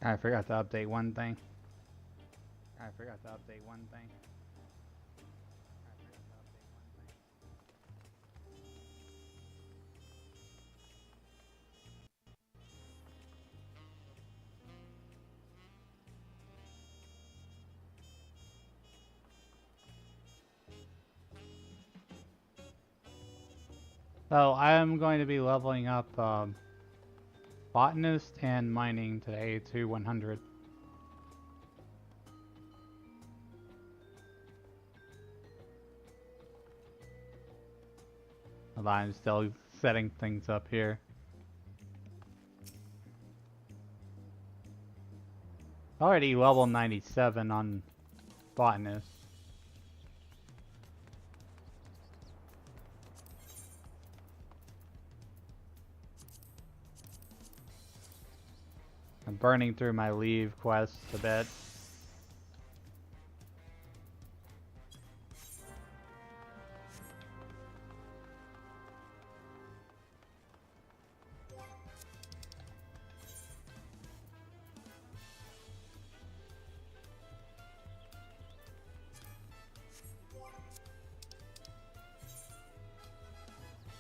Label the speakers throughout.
Speaker 1: I forgot to update one thing. I forgot to update one thing. So I'm going to be leveling up botanist and mining today to 100. I'm still setting things up here. Already level 97 on botanist. I'm burning through my leave quests a bit.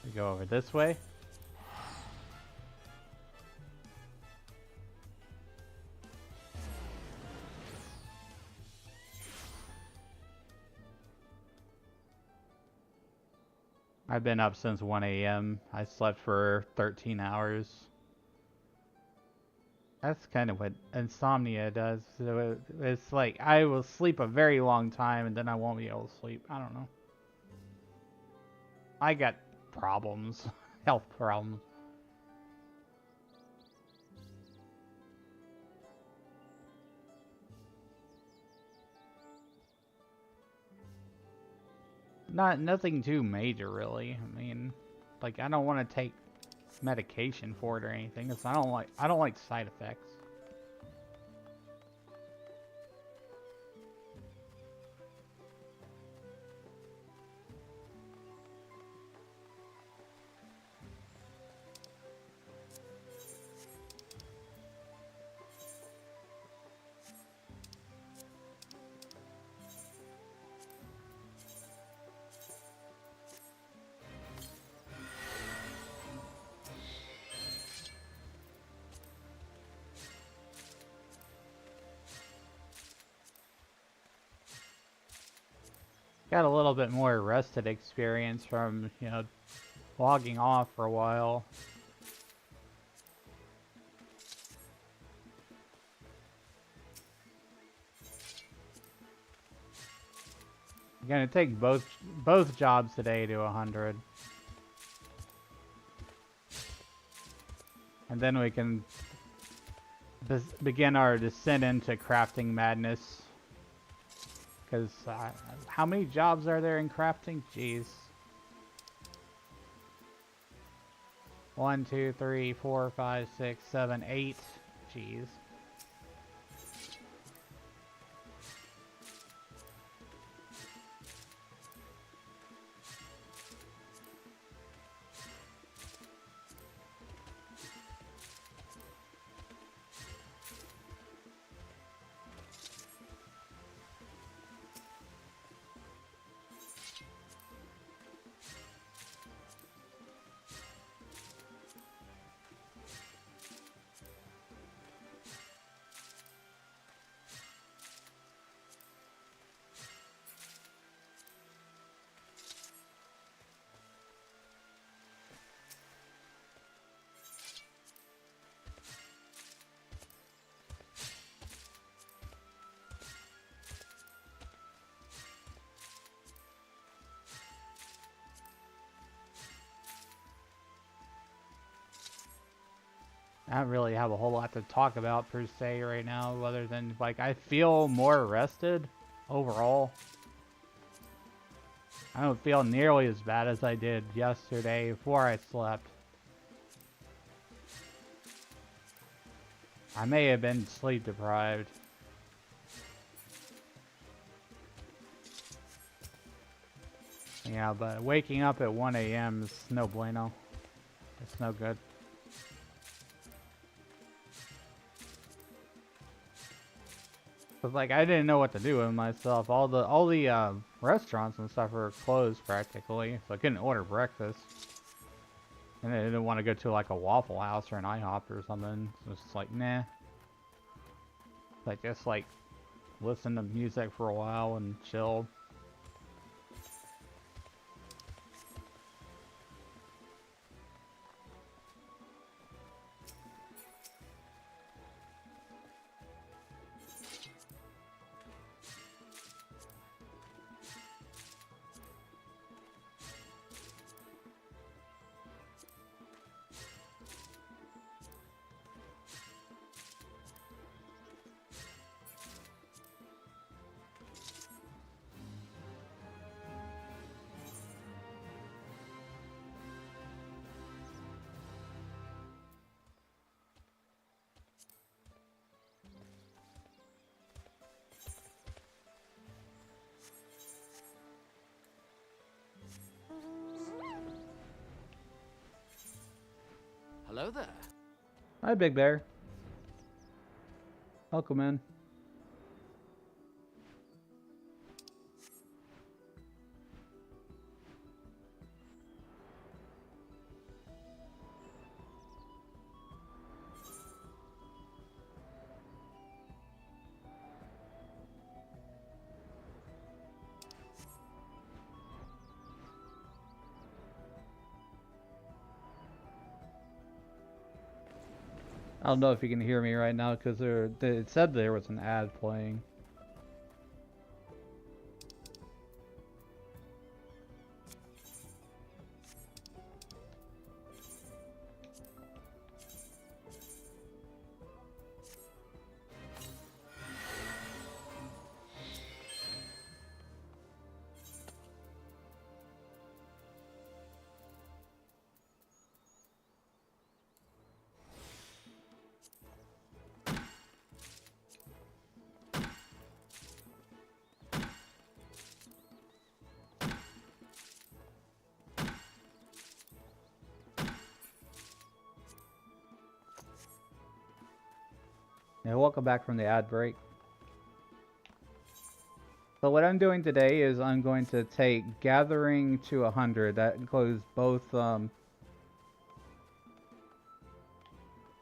Speaker 1: We go over this way. I've been up since 1 a.m. I slept for 13 hours. That's kind of what insomnia does. So it's like I will sleep a very long time and then I won't be able to sleep. I don't know. I got problems. Health problems. Nothing too major really. I mean, like I don't want to take medication for it or anything because I don't like side effects. Got a little bit more rested experience from, you know, logging off for a while. I'm gonna take both jobs today to 100. And then we can begin our descent into crafting madness. Because how many jobs are there in crafting? Jeez. 1, 2, 3, 4, 5, 6, 7, 8. Jeez. I don't really have a whole lot to talk about per se right now, other than like I feel more rested overall. I don't feel nearly as bad as I did yesterday before I slept. I may have been sleep deprived. Yeah, but waking up at 1 a.m. is no bueno. It's no good. Cause like I didn't know what to do with myself. All the restaurants and stuff were closed practically, so I couldn't order breakfast. And I didn't want to go to like a Waffle House or an IHOP or something. So it's just like nah. Like just like listen to music for a while and chill.
Speaker 2: Hello there.
Speaker 1: Hi, Big Bear. Welcome in. I don't know if you can hear me right now because it said there was an ad playing. Yeah, welcome back from the ad break. So what I'm doing today is I'm going to take gathering to 100. That includes both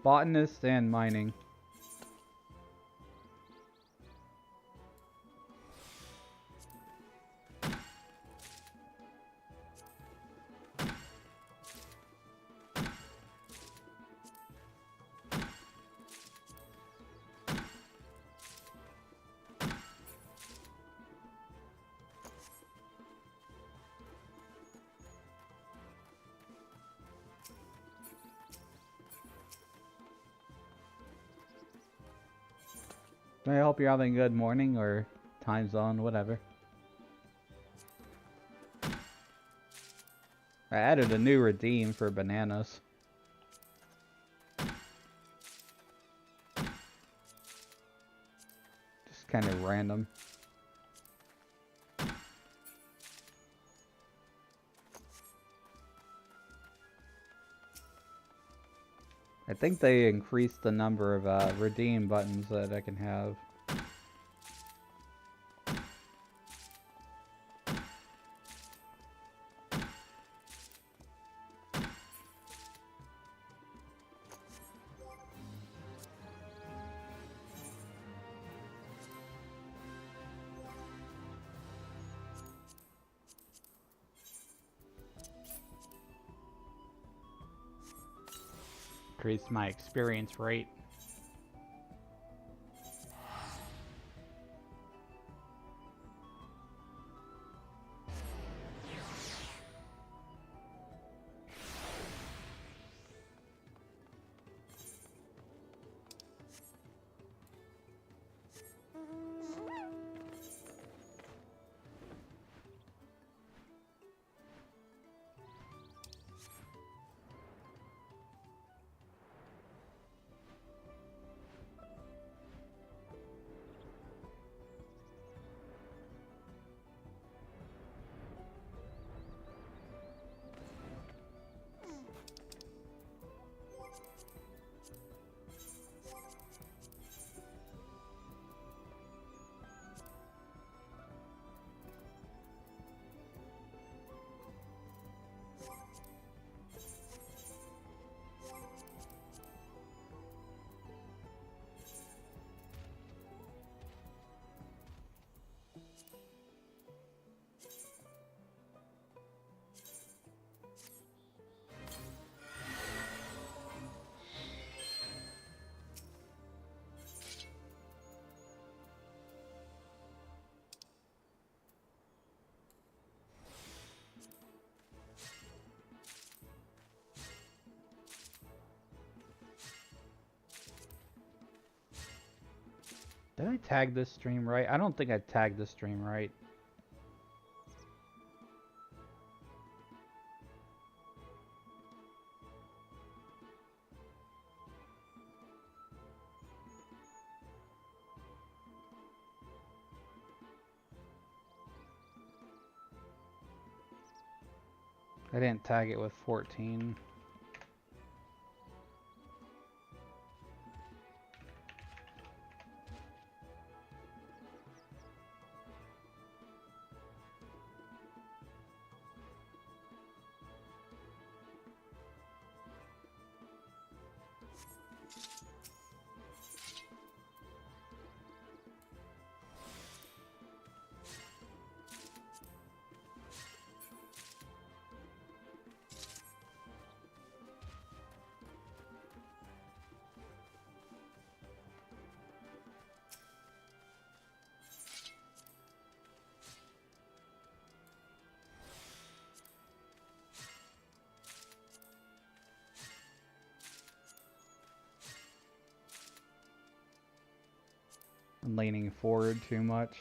Speaker 1: botanist and mining. I hope you're having a good morning or time zone, whatever. I added a new redeem for bananas. Just kind of random. I think they increased the number of redeem buttons that I can have. Increase my experience rate. Did I tag this stream right? I don't think I tagged this stream right. I didn't tag it with 14. I'm leaning forward too much.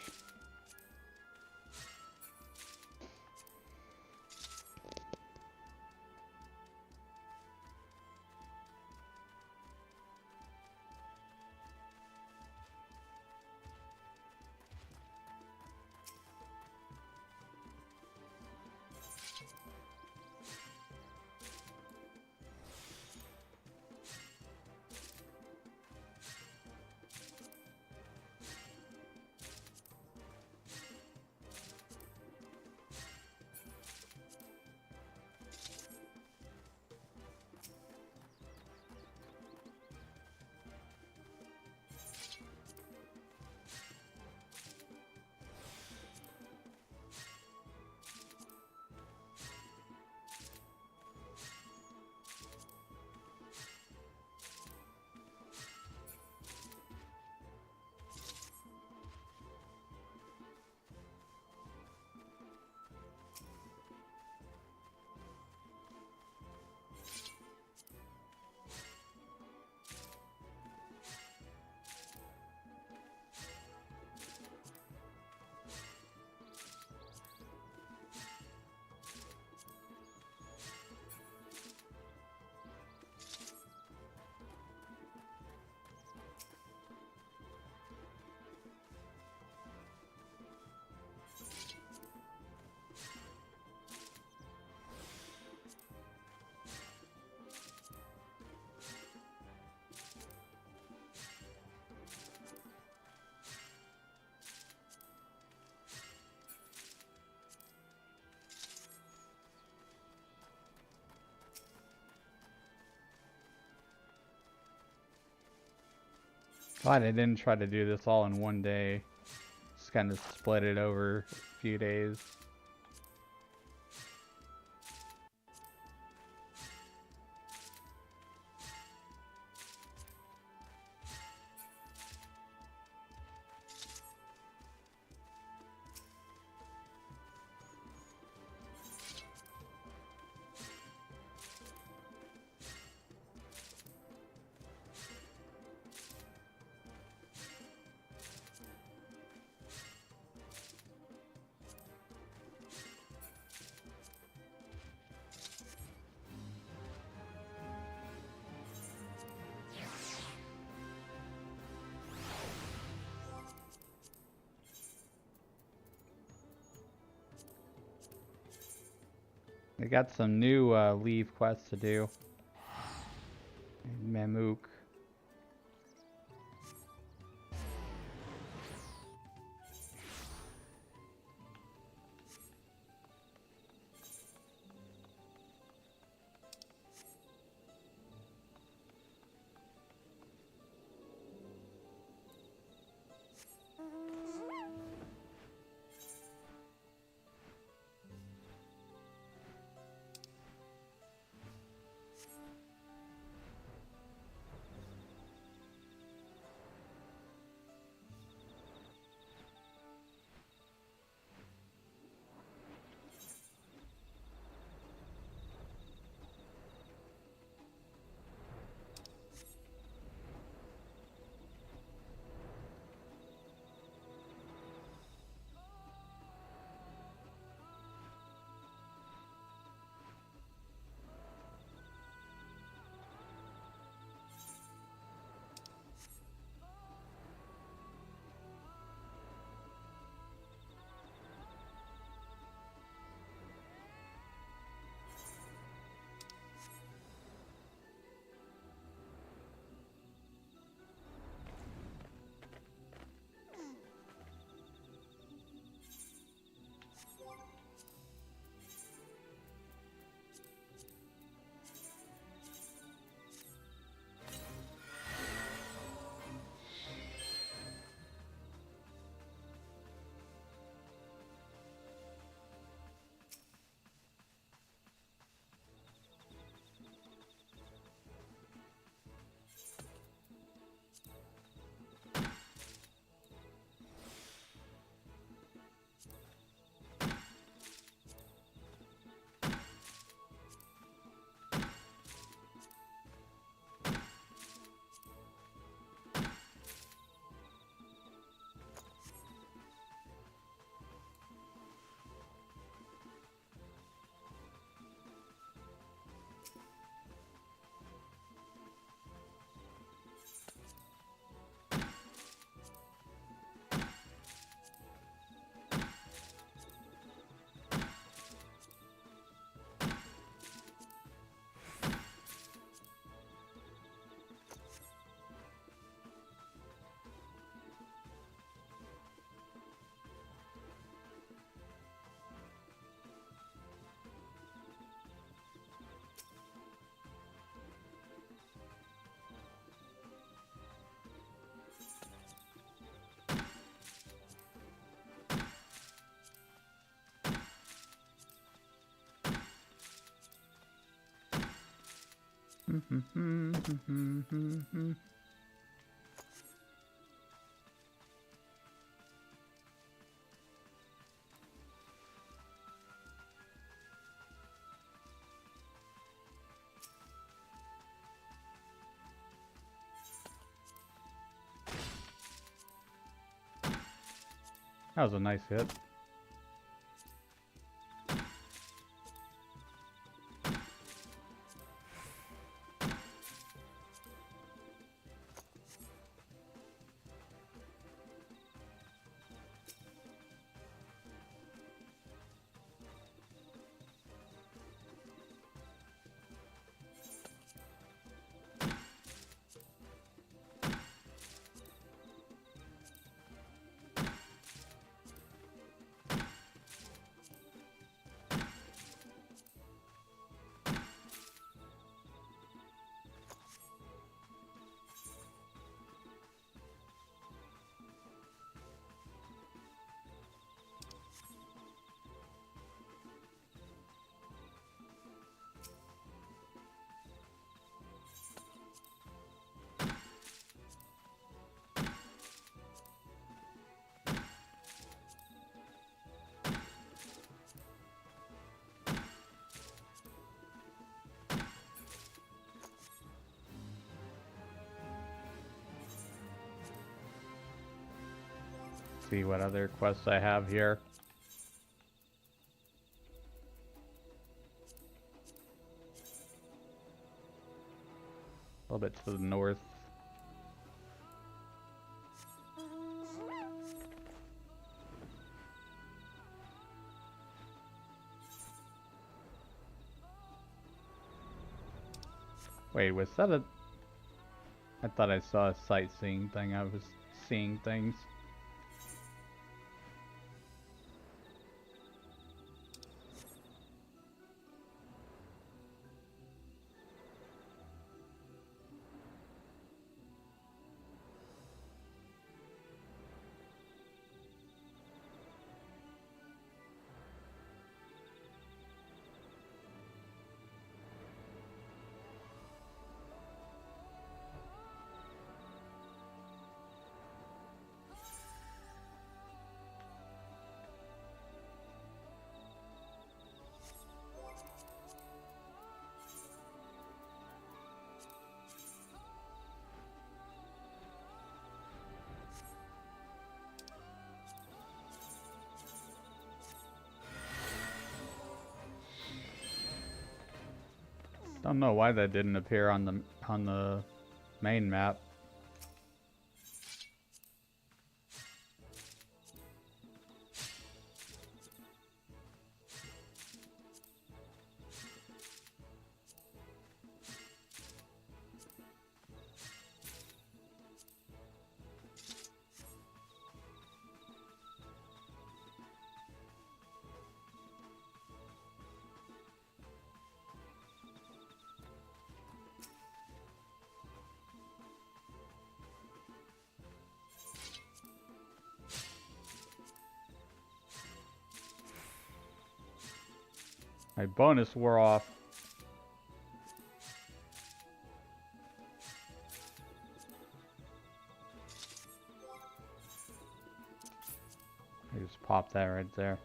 Speaker 1: Glad I didn't try to do this all in one day. Just kind of split it over a few days. I got some new leave quests to do. Mamook. That was a nice hit. See what other quests I have here. A little bit to the north. Wait, was that a... I thought I saw a sightseeing thing. I was seeing things. Don't know why that didn't appear on the main map. My bonus wore off. I just popped that right there.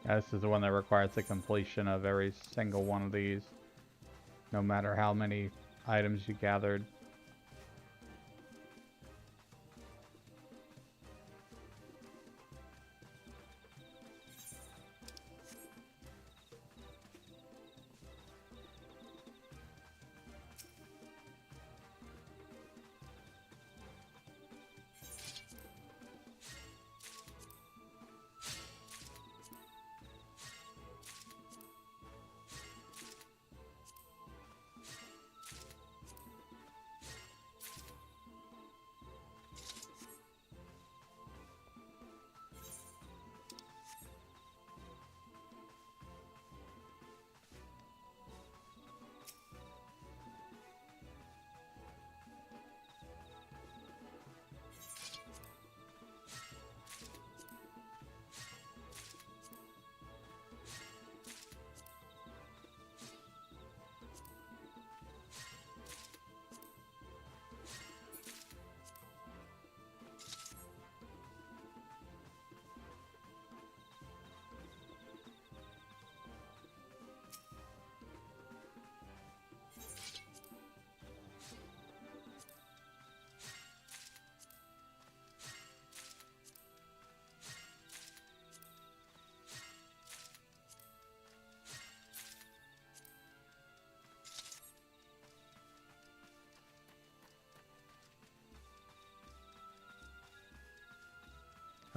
Speaker 1: Yeah, this is the one that requires the completion of every single one of these, no matter how many items you gathered.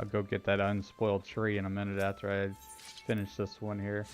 Speaker 1: I'll go get that unspoiled tree in a minute after I finish this one here.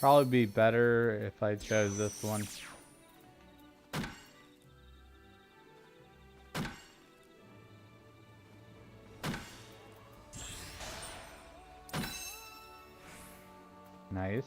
Speaker 1: Probably be better if I chose this one. Nice.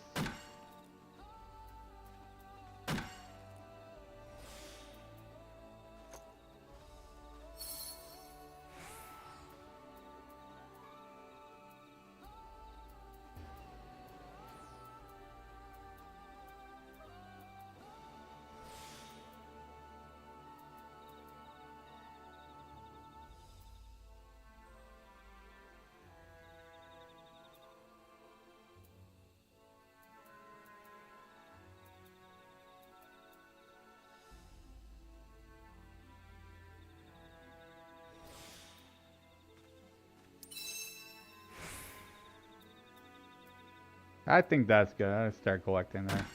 Speaker 1: I think that's good. I'll start collecting there.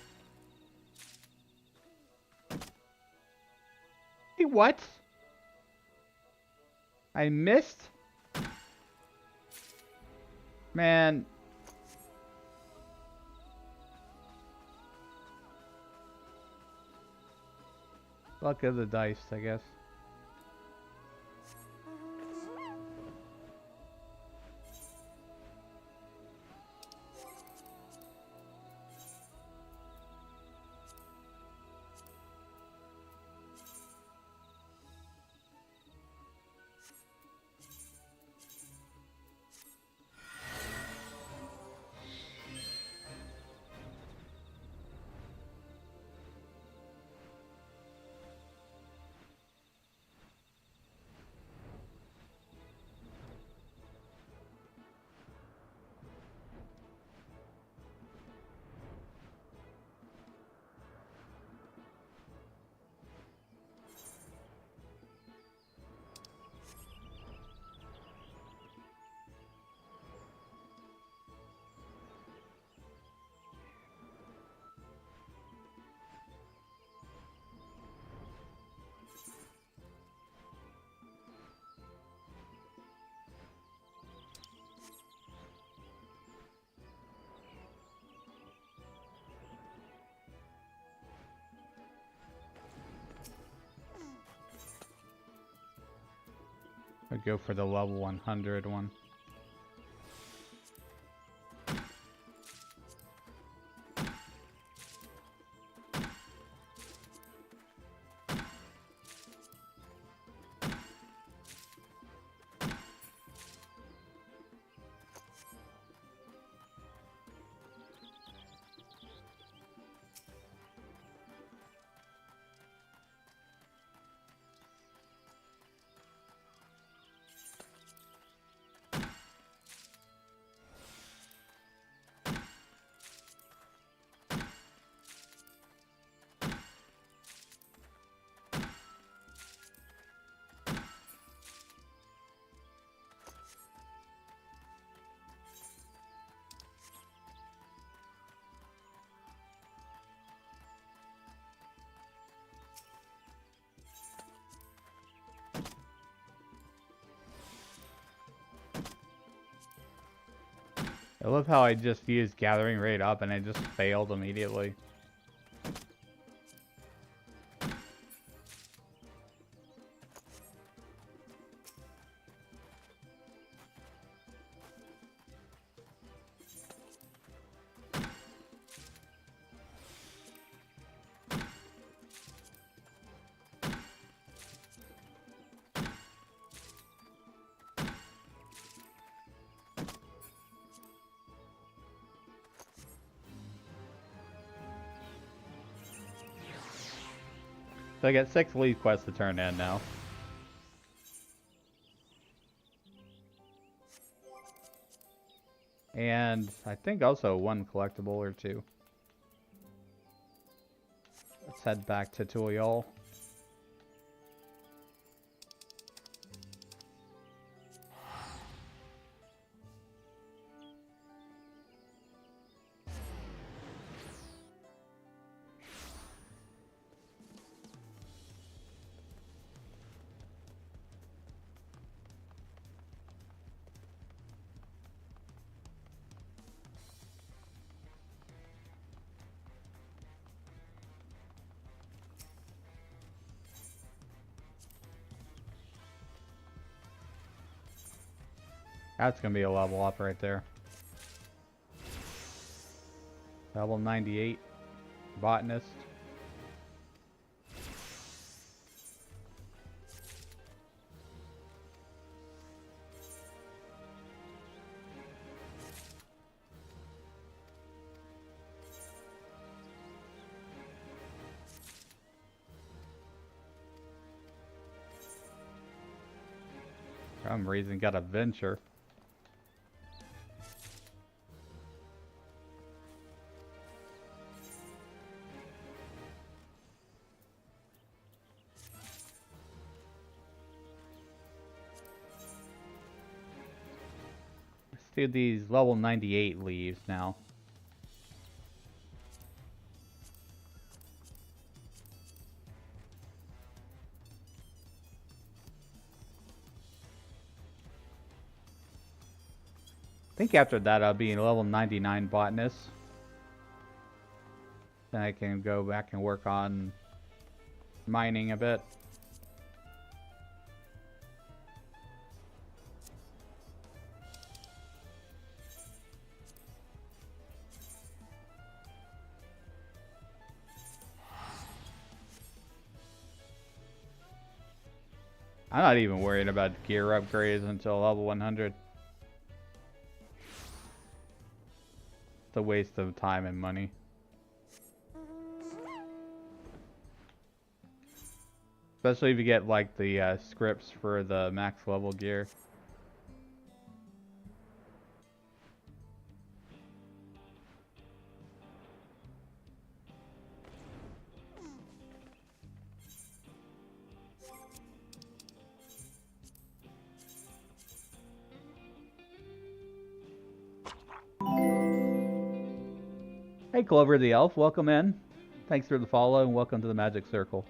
Speaker 1: Hey, what? I missed? Man. Luck of the dice, I guess. I'll go for the level 100 one. I love how I just used gathering rate up and it just failed immediately. So I get 6 lead quests to turn in now. And I think also 1 collectible or 2. Let's head back to Tuliol. That's gonna be a level up right there. Level 98. Botanist. For some reason got a venture. Let's do these level 98 leaves now. I think after that I'll be a level 99 botanist. Then I can go back and work on mining a bit. I'm not even worried about gear upgrades until level 100. It's a waste of time and money. Especially if you get like the scripts for the max level gear. Hey Clover the Elf, welcome in. Thanks for the follow and welcome to the Magic Circle.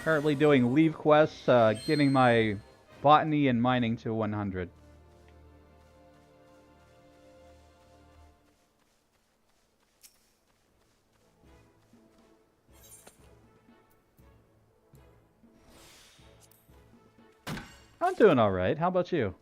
Speaker 1: Currently doing leave quests, getting my botany and mining to 100. I'm doing all right. How about you?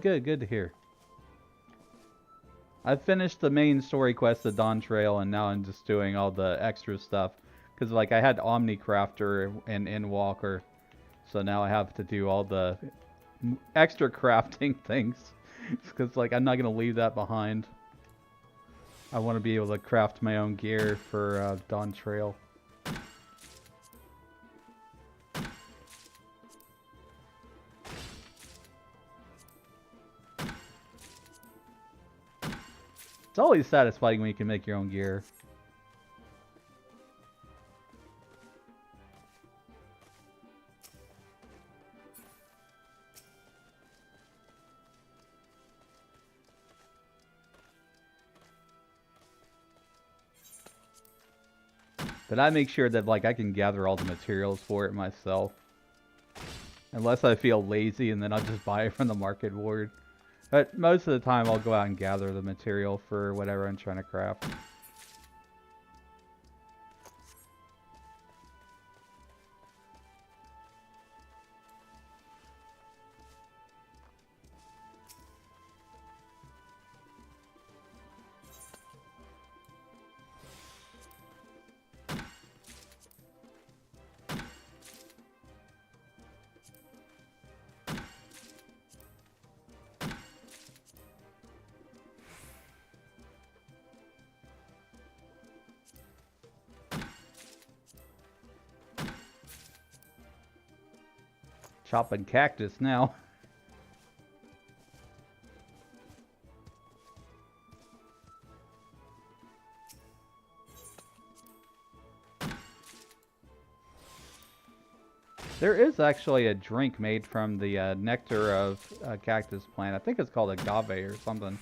Speaker 1: Good to hear. I've finished the main story quest of Dawn Trail, and now I'm just doing all the extra stuff. Because, like, I had Omnicrafter and Endwalker, so now I have to do all the extra crafting things. Because, like, I'm not going to leave that behind. I want to be able to craft my own gear for Dawn Trail. It's always satisfying when you can make your own gear. But I make sure that, like, I can gather all the materials for it myself. Unless I feel lazy, and then I'll just buy it from the market board. But most of the time I'll go out and gather the material for whatever I'm trying to craft. Chopping cactus now. There is actually a drink made from the nectar of a cactus plant. I think it's called agave or something.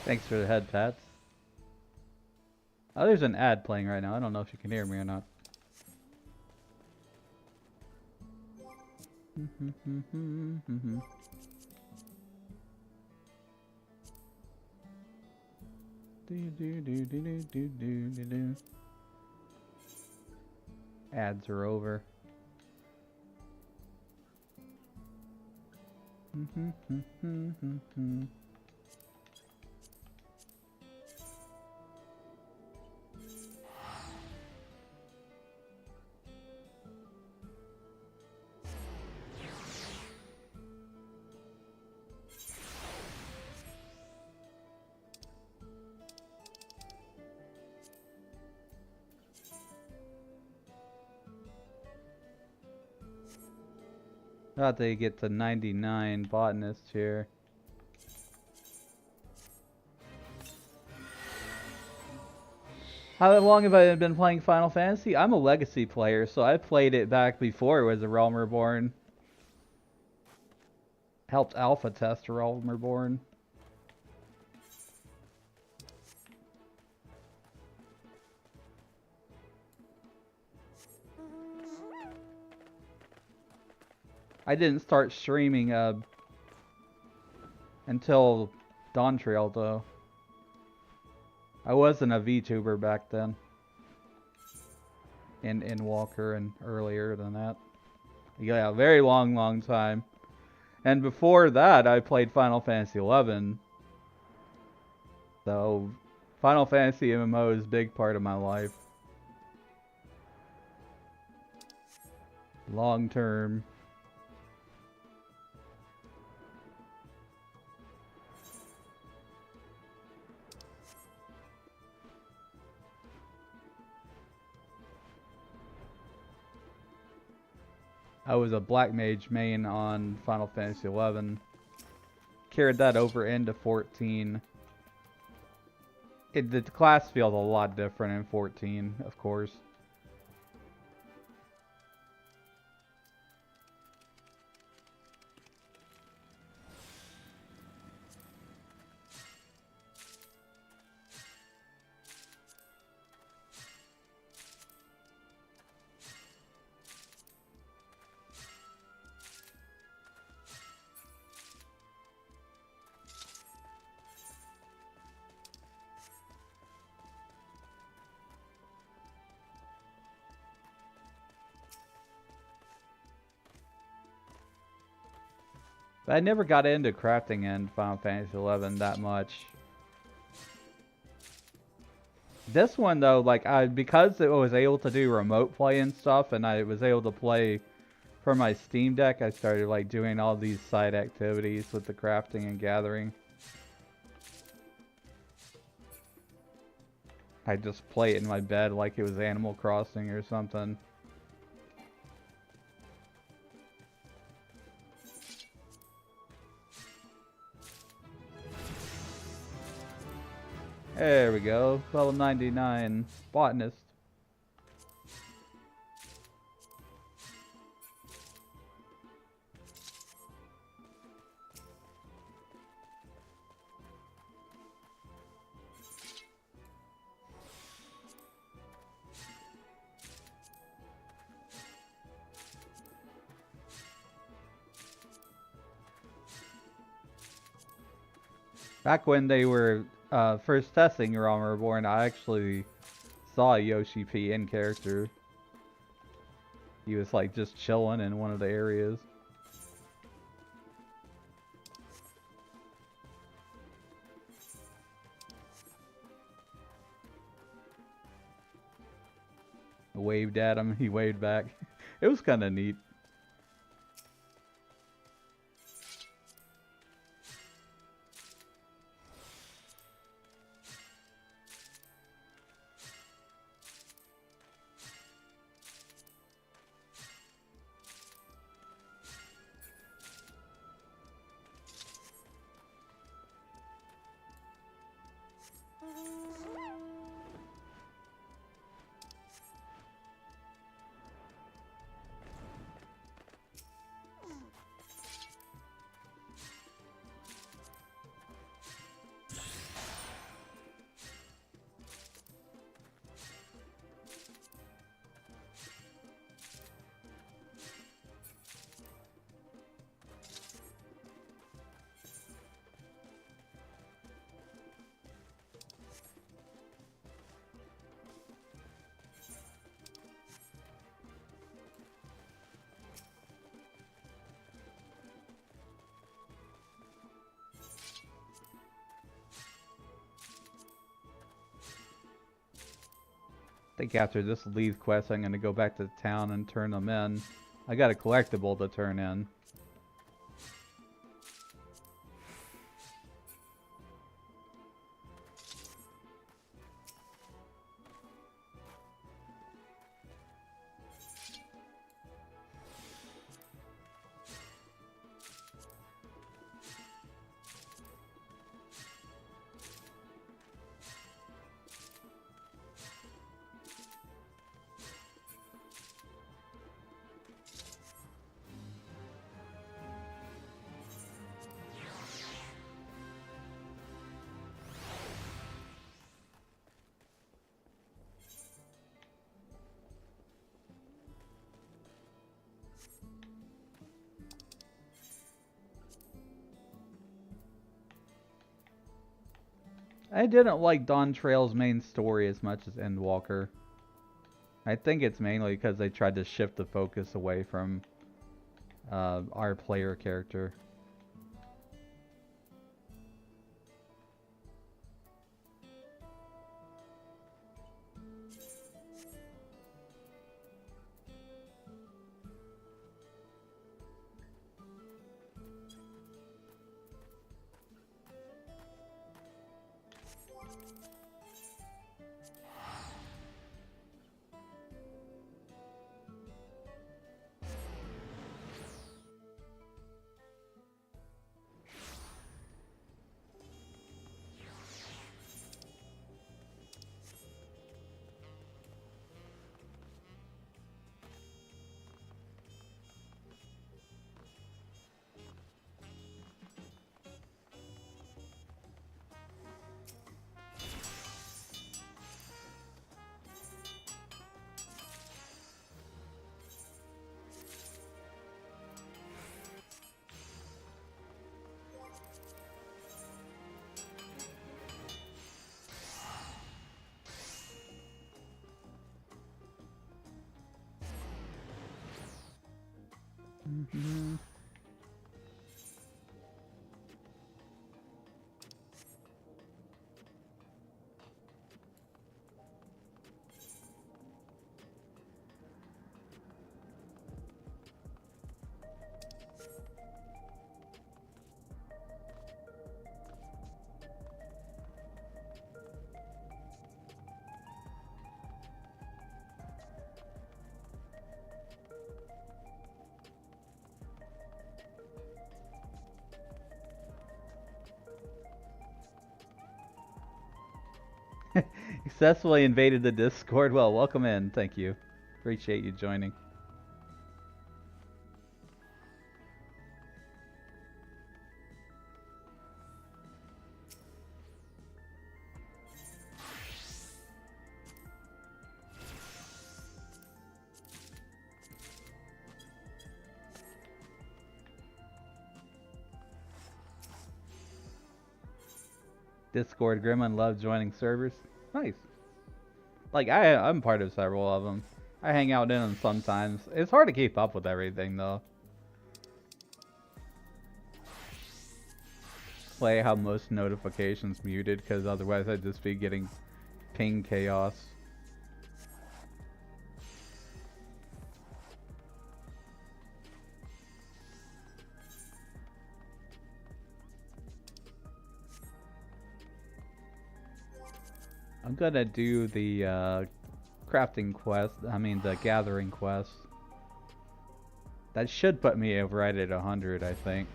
Speaker 1: Thanks for the head pats. Oh, there's an ad playing right now. I don't know if you can hear me or not. Ads are over. Thought they get to 99 botanists here. How long have I been playing Final Fantasy? I'm a Legacy player, so I played it back before it was a Realm Reborn. Helped alpha test Realm Reborn. I didn't start streaming until Dawn Trail though. I wasn't a VTuber back then. In Walker and earlier than that. Yeah, a very long time. And before that, I played Final Fantasy 11. So, Final Fantasy MMO is a big part of my life. Long term. I was a Black Mage main on Final Fantasy 11. Carried that over into 14. The class feels a lot different in 14, of course. But I never got into crafting in Final Fantasy XI that much. This one though, like because it was able to do remote play and stuff, and I was able to play from my Steam Deck, I started like doing all these side activities with the crafting and gathering. I just play it in my bed like it was Animal Crossing or something. There we go. Level 99. Botanist. Back when they were first testing Realm Reborn, I actually saw Yoshi P in character. He was like just chilling in one of the areas. I waved at him, he waved back. It was kind of neat. I think after this leave quest, I'm going to go back to town and turn them in. I got a collectible to turn in. I didn't like Dawn Trail's main story as much as Endwalker. I think it's mainly because they tried to shift the focus away from our player character. Mm-hmm. Successfully invaded the Discord. Well, welcome in. Thank you. Appreciate you joining. Discord Gremlin loves joining servers. Nice. Like I'm part of several of them. I hang out in them sometimes. It's hard to keep up with everything though. Play have most notifications muted because otherwise I'd just be getting ping chaos. I'm gonna do the crafting quest. I mean the gathering quest. That should put me right at 100, I think.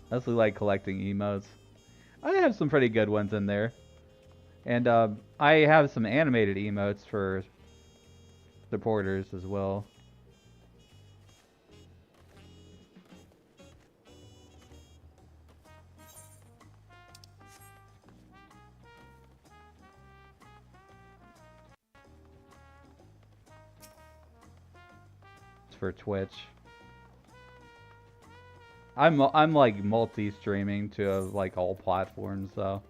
Speaker 1: Mostly like collecting emotes. I have some pretty good ones in there. And I have some animated emotes for supporters as well. It's for Twitch. I'm like multi-streaming to like all platforms though.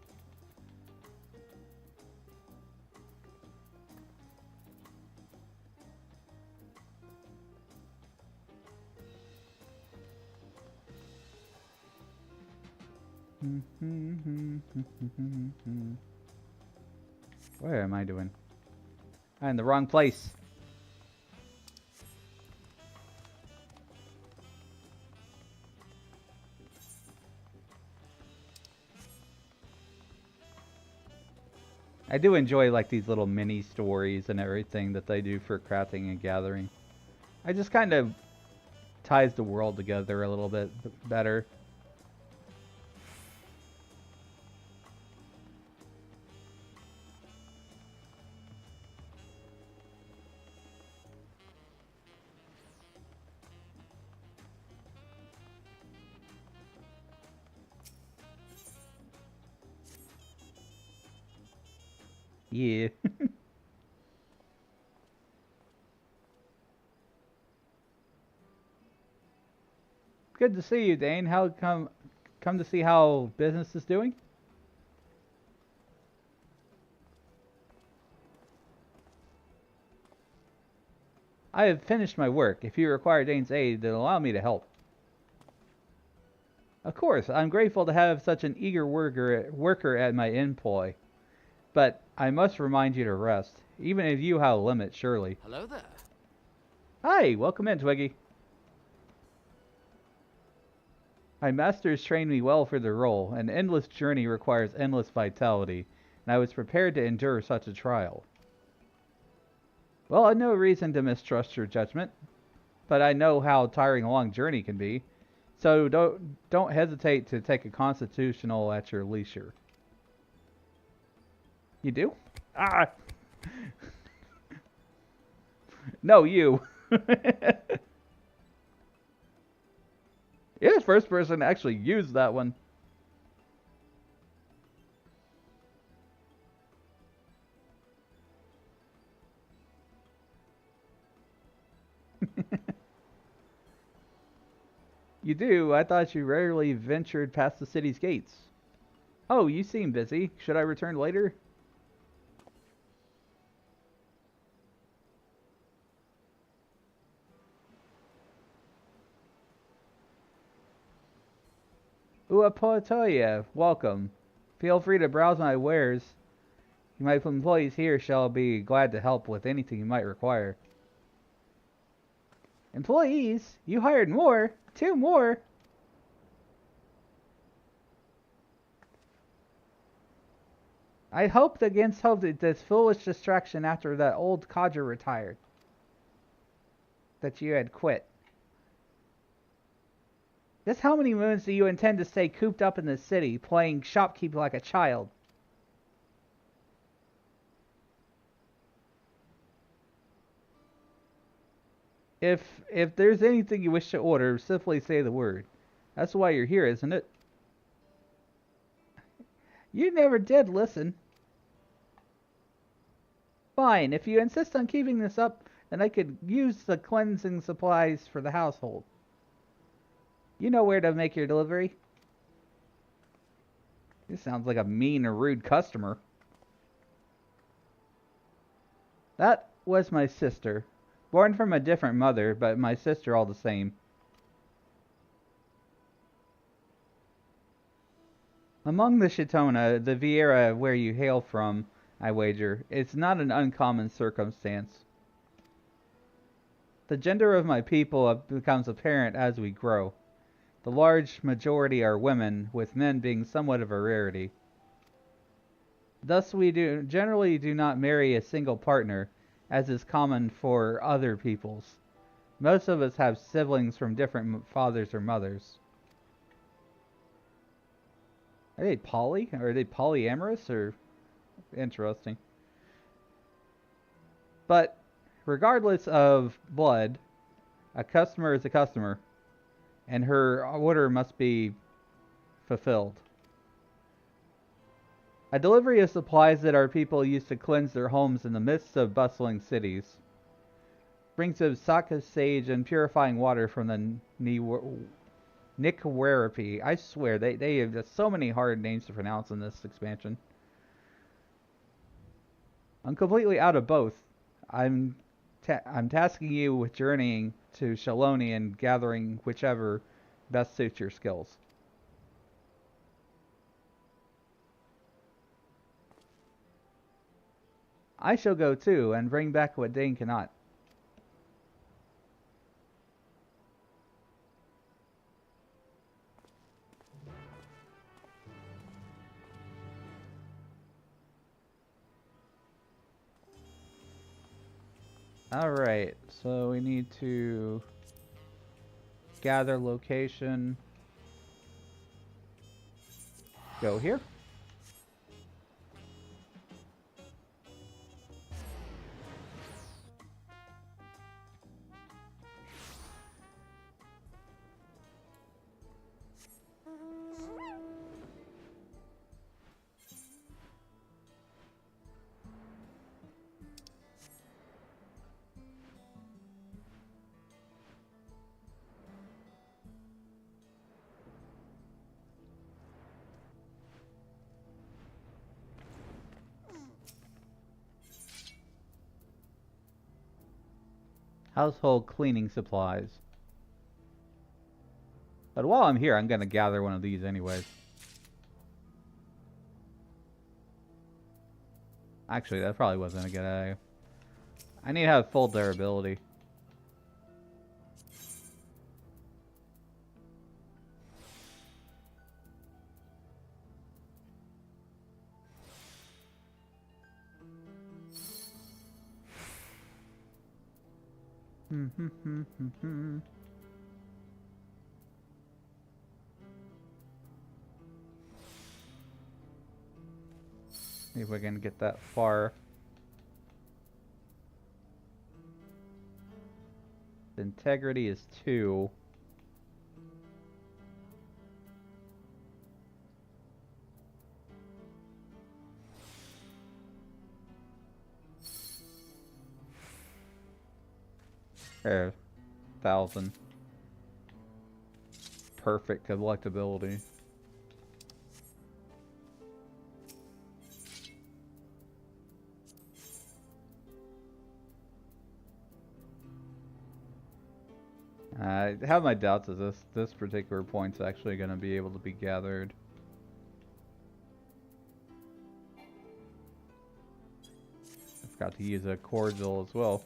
Speaker 1: Where am I doing? I'm in the wrong place. I do enjoy like these little mini stories and everything that they do for crafting and gathering. I just kind of ties the world together a little bit better. Yeah. Good to see you, Dane. How come to see how business is doing? I have finished my work. If you require Dane's aid, then allow me to help. Of course, I'm grateful to have such an eager worker at my employ. But I must remind you to rest. Even if you have limits, surely.
Speaker 2: Hello there.
Speaker 1: Hi, welcome in, Twiggy. My masters trained me well for the role. An endless journey requires endless vitality, and I was prepared to endure such a trial. Well, I have no reason to mistrust your judgment, but I know how tiring a long journey can be, so don't hesitate to take a constitutional at your leisure. You do? Ah! No, you. You're the first person to actually use that one. You do? I thought you rarely ventured past the city's gates. Oh, you seem busy. Should I return later? Uapotoya, welcome. Feel free to browse my wares. My employees here shall be glad to help with anything you might require. Employees? You hired more? 2 more? I hoped against hope that this foolish distraction after that old codger retired. That you had quit. Just how many moons do you intend to stay cooped up in the city, playing shopkeep like a child? If there's anything you wish to order, simply say the word. That's why you're here, isn't it? You never did listen. Fine, if you insist on keeping this up, then I could use the cleansing supplies for the household. You know where to make your delivery? This sounds like a mean or rude customer. That was my sister. Born from a different mother, but my sister all the same. Among the Shitona, the Vieira where you hail from, I wager, it's not an uncommon circumstance. The gender of my people becomes apparent as we grow. The large majority are women, with men being somewhat of a rarity. Thus we generally do not marry a single partner, as is common for other peoples. Most of us have siblings from different fathers or mothers. Are they poly? Are they polyamorous? Or interesting. But regardless of blood, a customer is a customer, and her order must be fulfilled. A delivery of supplies that our people use to cleanse their homes in the midst of bustling cities. Brings of saka sage and purifying water from the Nikwarapi. I swear, they have just so many hard names to pronounce in this expansion. I'm completely out of both. I'm tasking you with journeying to Shaloni and gathering whichever best suits your skills. I shall go too, and bring back what Dane cannot. Alright, so we need to gather location. Go here. Household cleaning supplies. But while I'm here, I'm gonna gather one of these anyways. Actually, that probably wasn't a good idea. I need to have full durability. See if we can get that far. Integrity is 2. There, 1,000. Perfect collectability. I have my doubts that this particular point's actually going to be able to be gathered. I forgot to use a cordial as well.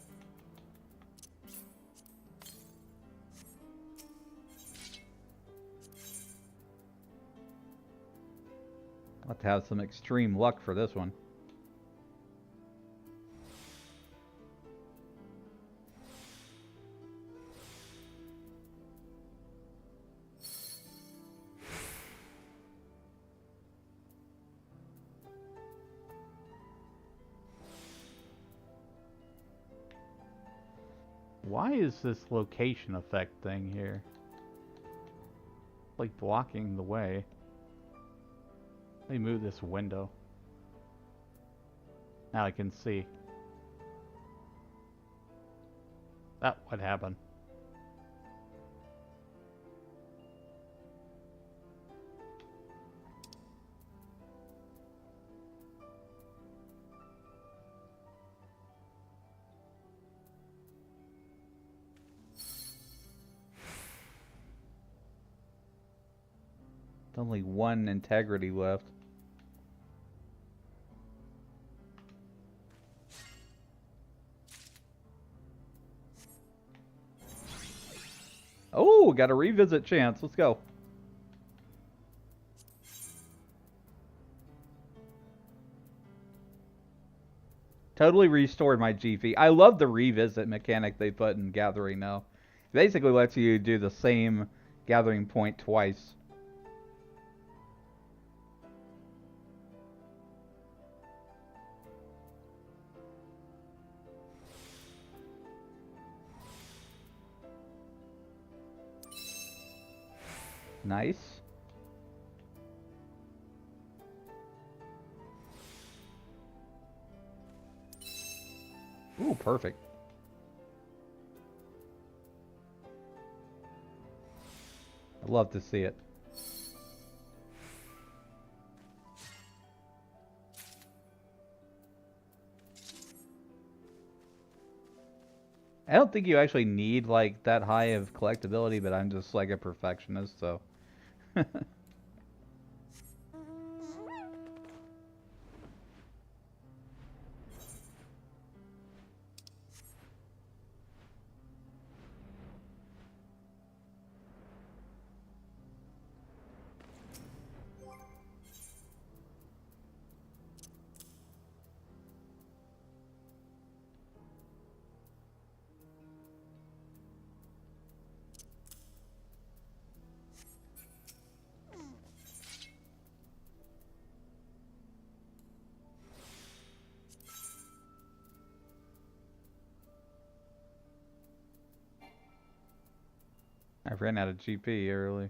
Speaker 1: I'll have to have some extreme luck for this one. Why is this location effect thing here? Like blocking the way. Let me move this window. Now I can see. That what happened. Only 1 integrity left. Oh, got a revisit chance. Let's go. Totally restored my GP. I love the revisit mechanic they put in Gathering now. It basically lets you do the same gathering point twice. Nice. Ooh, perfect. I'd love to see it. I don't think you actually need like that high of collectability, but I'm just like a perfectionist, so. I ran out of GP early.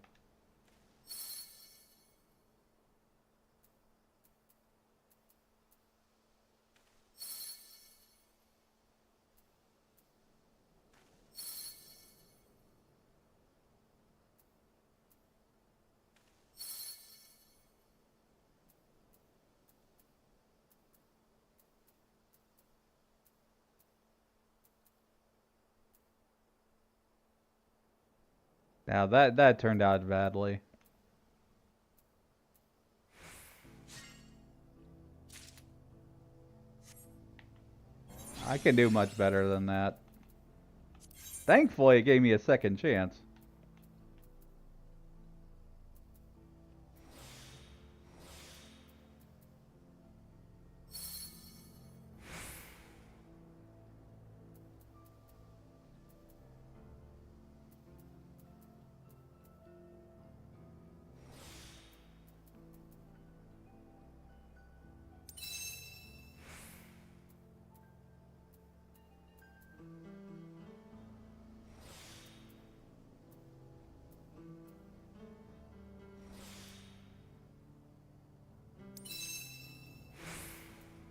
Speaker 1: Now that turned out badly. I can do much better than that. Thankfully, it gave me a second chance.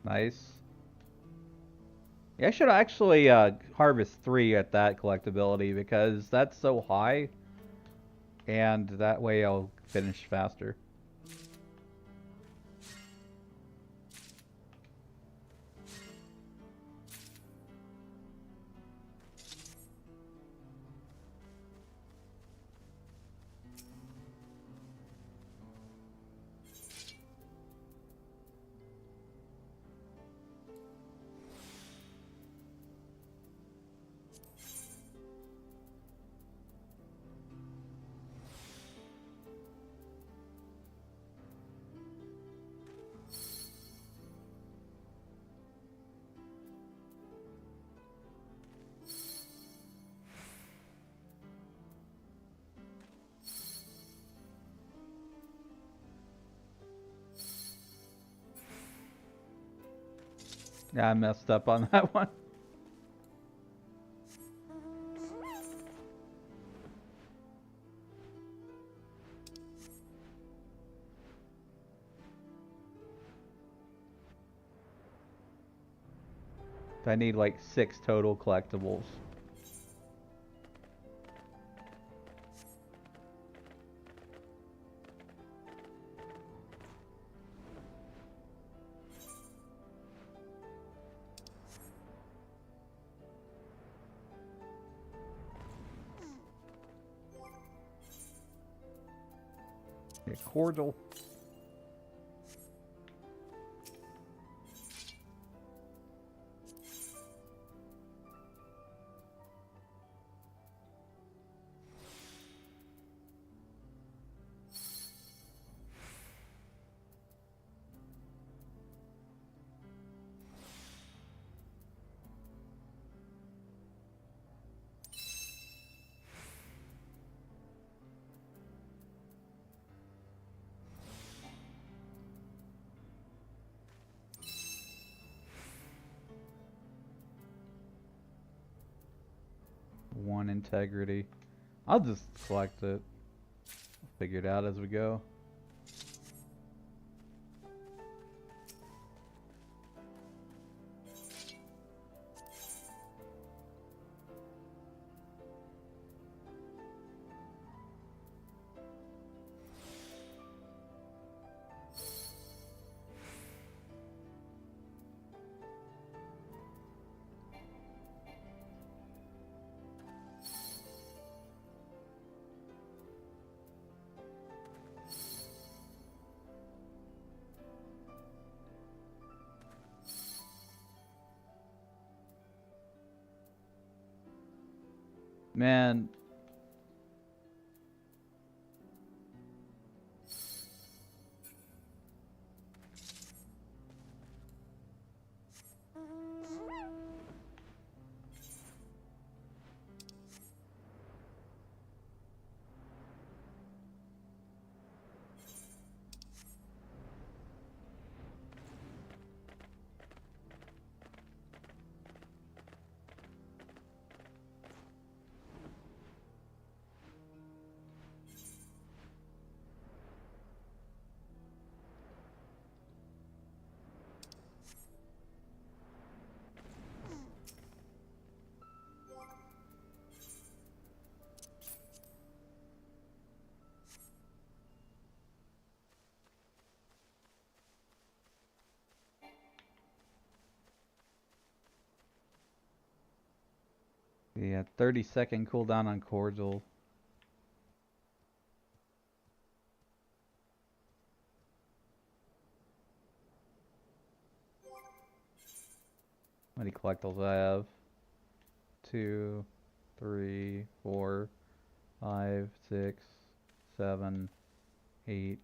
Speaker 1: Nice. Yeah, I should actually harvest 3 at that collectability because that's so high, and that way I'll finish faster. Yeah, I messed up on that one. I need like 6 total collectibles. Yeah, cordial. One integrity. I'll just collect it. Figure it out as we go. Man, yeah, 30-second cooldown on cordial. many collectibles I have? 2, 3, 4, 5, 6, 7, 8.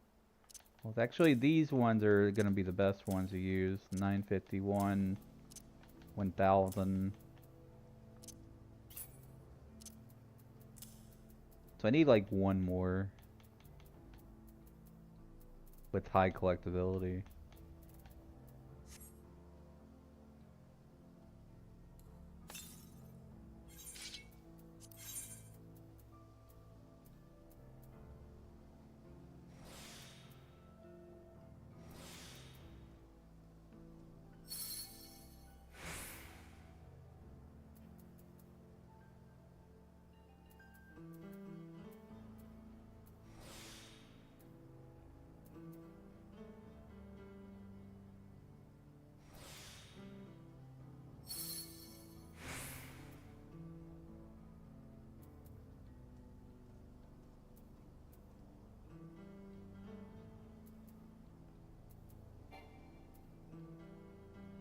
Speaker 1: Well, actually, these ones are going to be the best ones to use. 951, 1000. So I need like one more with high collectability.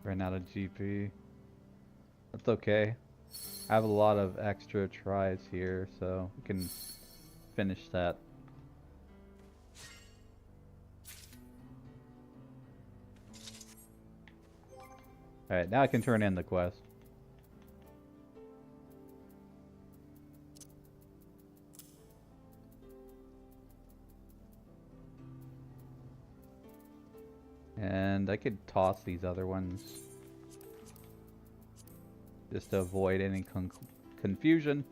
Speaker 1: Ran out of GP. That's okay. I have a lot of extra tries here, so we can finish that. Alright, now I can turn in the quest. And I could toss these other ones just to avoid any confusion.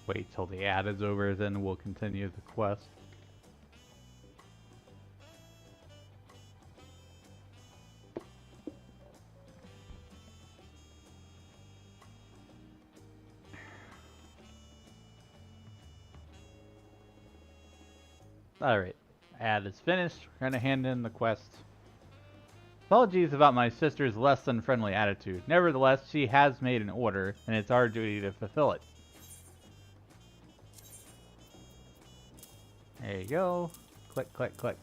Speaker 1: Wait till the ad is over, then we'll continue the quest. Alright, ad is finished. We're gonna hand in the quest. Apologies about my sister's less than friendly attitude. Nevertheless, she has made an order, and it's our duty to fulfill it. There you go. Click, click, click.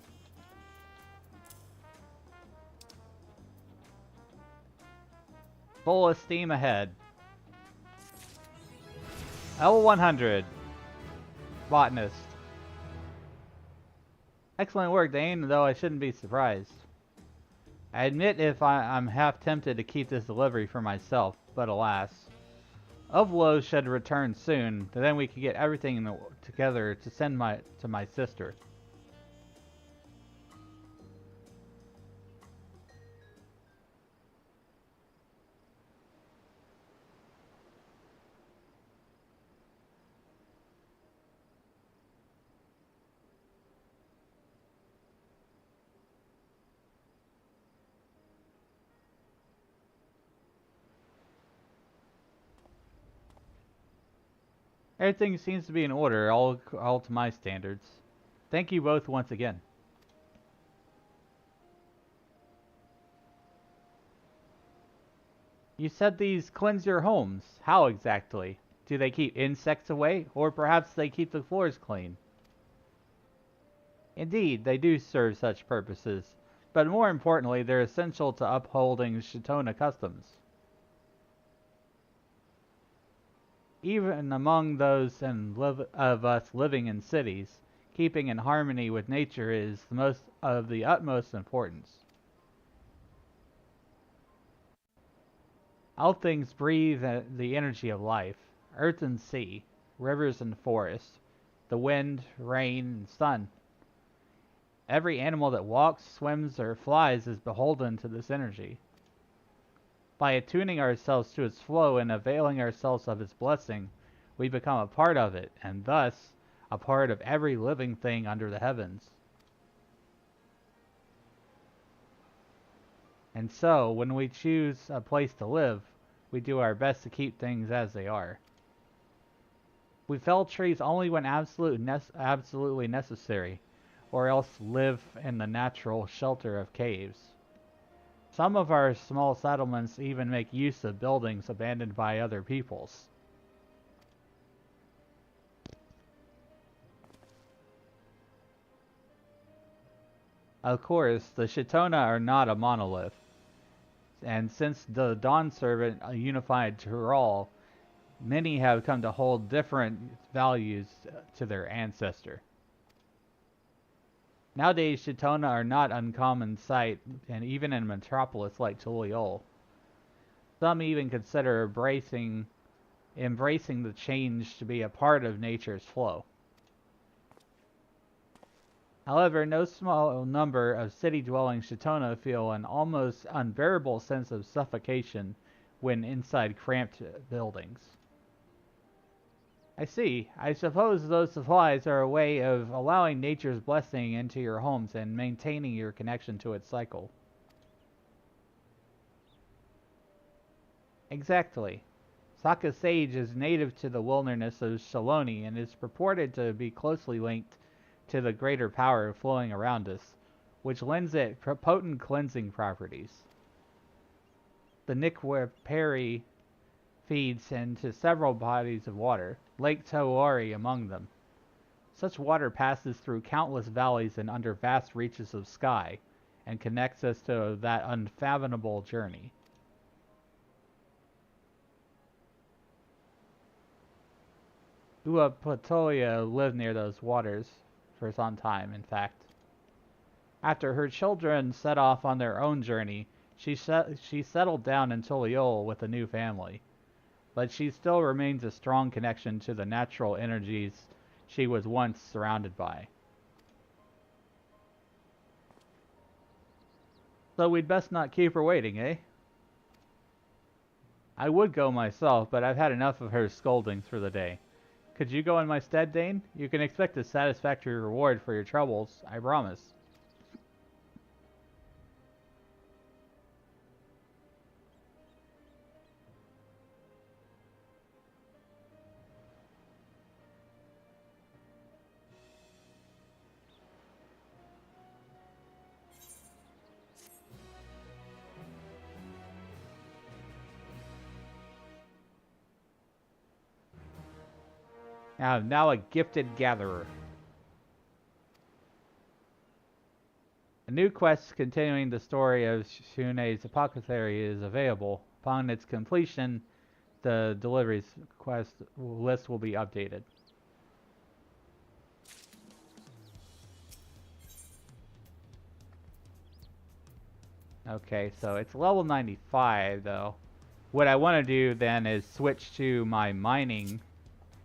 Speaker 1: Full steam ahead. L100. Botanist. Excellent work, Dane, though I shouldn't be surprised. I admit if I'm half tempted to keep this delivery for myself, but alas. Ovlo should return soon, then we can get everything together to send to my sister. Everything seems to be in order, all to my standards. Thank you both once again. You said these cleanse your homes. How exactly? Do they keep insects away, or perhaps they keep the floors clean? Indeed, they do serve such purposes, but more importantly, they're essential to upholding Shitona customs. Even among those of us living in cities, keeping in harmony with nature is of the utmost importance. All things breathe the energy of life, earth and sea, rivers and forests, the wind, rain, and sun. Every animal that walks, swims, or flies is beholden to this energy. By attuning ourselves to its flow and availing ourselves of its blessing, we become a part of it, and thus a part of every living thing under the heavens. And so, when we choose a place to live, we do our best to keep things as they are. We fell trees only when absolutely necessary, or else live in the natural shelter of caves. Some of our small settlements even make use of buildings abandoned by other peoples. Of course, the Shitona are not a monolith, and since the Dawn Servant unified Tural, many have come to hold different values to their ancestor. Nowadays, Shitona are not uncommon sight, and even in a metropolis like Tuliol. Some even consider embracing the change to be a part of nature's flow. However, no small number of city-dwelling Shitona feel an almost unbearable sense of suffocation when inside cramped buildings. I see. I suppose those supplies are a way of allowing nature's blessing into your homes and maintaining your connection to its cycle. Exactly. Saka sage is native to the wilderness of Shaloni and is purported to be closely linked to the greater power flowing around us, which lends it potent cleansing properties. The Nikwaperi feeds into several bodies of water, Lake Tawari among them. Such water passes through countless valleys and under vast reaches of sky, and connects us to that unfathomable journey. Uapatoya lived near those waters, for some time, in fact. After her children set off on their own journey, she settled down in Tuliol with a new family. But she still remains a strong connection to the natural energies she was once surrounded by. So we'd best not keep her waiting, eh? I would go myself, but I've had enough of her scoldings for the day. Could you go in my stead, Dane? You can expect a satisfactory reward for your troubles, I promise. Now a gifted gatherer. A new quest continuing the story of Shune's apothecary is available. Upon its completion, the deliveries quest list will be updated. Okay, so it's level 95 though. What I want to do then is switch to my mining,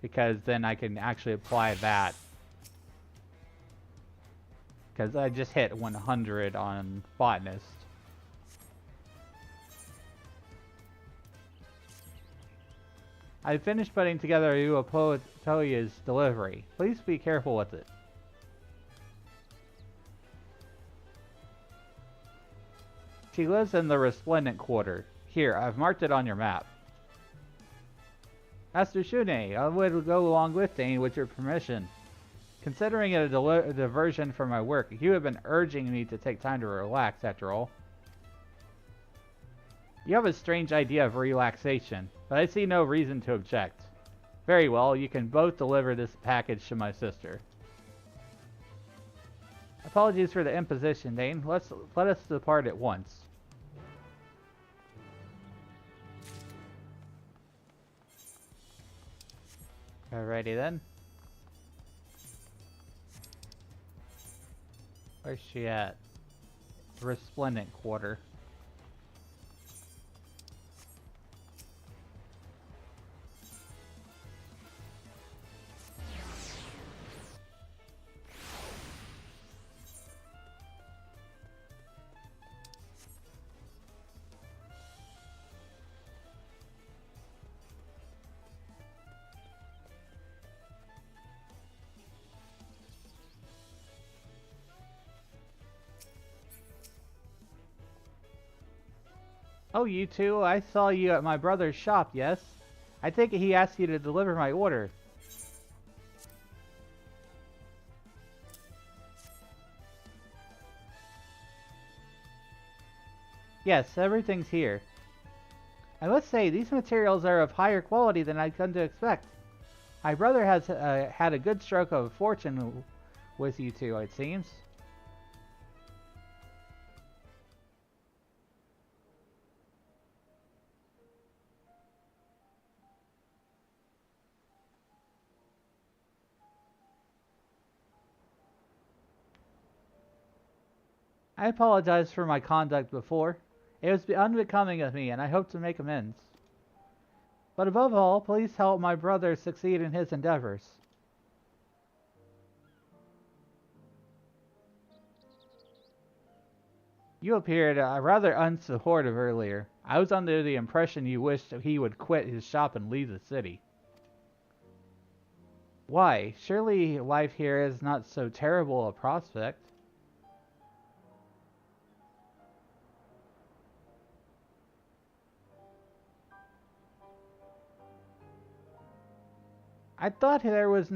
Speaker 1: because then I can actually apply that. Because I just hit 100 on Botanist. I finished putting together Uapatoya's delivery. Please be careful with it. She lives in the Resplendent Quarter. Here, I've marked it on your map. Master Shune, I would go along with Dane with your permission. Considering it a diversion from my work, you have been urging me to take time to relax, after all. You have a strange idea of relaxation, but I see no reason to object. Very well, you can both deliver this package to my sister. Apologies for the imposition, Dane. Let us depart at once. Alrighty then. Where's she at? Resplendent Quarter. Oh, you two, I saw you at my brother's shop, yes? I think he asked you to deliver my order. Yes, everything's here. I must say, these materials are of higher quality than I'd come to expect. My brother has had a good stroke of fortune with you two, it seems. I apologize for my conduct before. It was unbecoming of me, and I hope to make amends. But above all, please help my brother succeed in his endeavors. You appeared rather unsupportive earlier. I was under the impression you wished he would quit his shop and leave the city. Why? Surely life here is not so terrible a prospect. I thought there was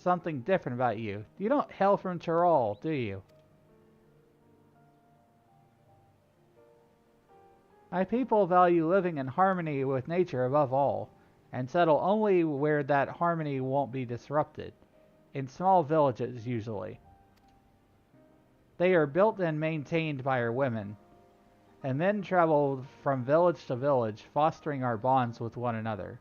Speaker 1: something different about you. You don't hail from Tyrol, do you? My people value living in harmony with nature above all, and settle only where that harmony won't be disrupted. In small villages, usually. They are built and maintained by our women, and men travel from village to village, fostering our bonds with one another.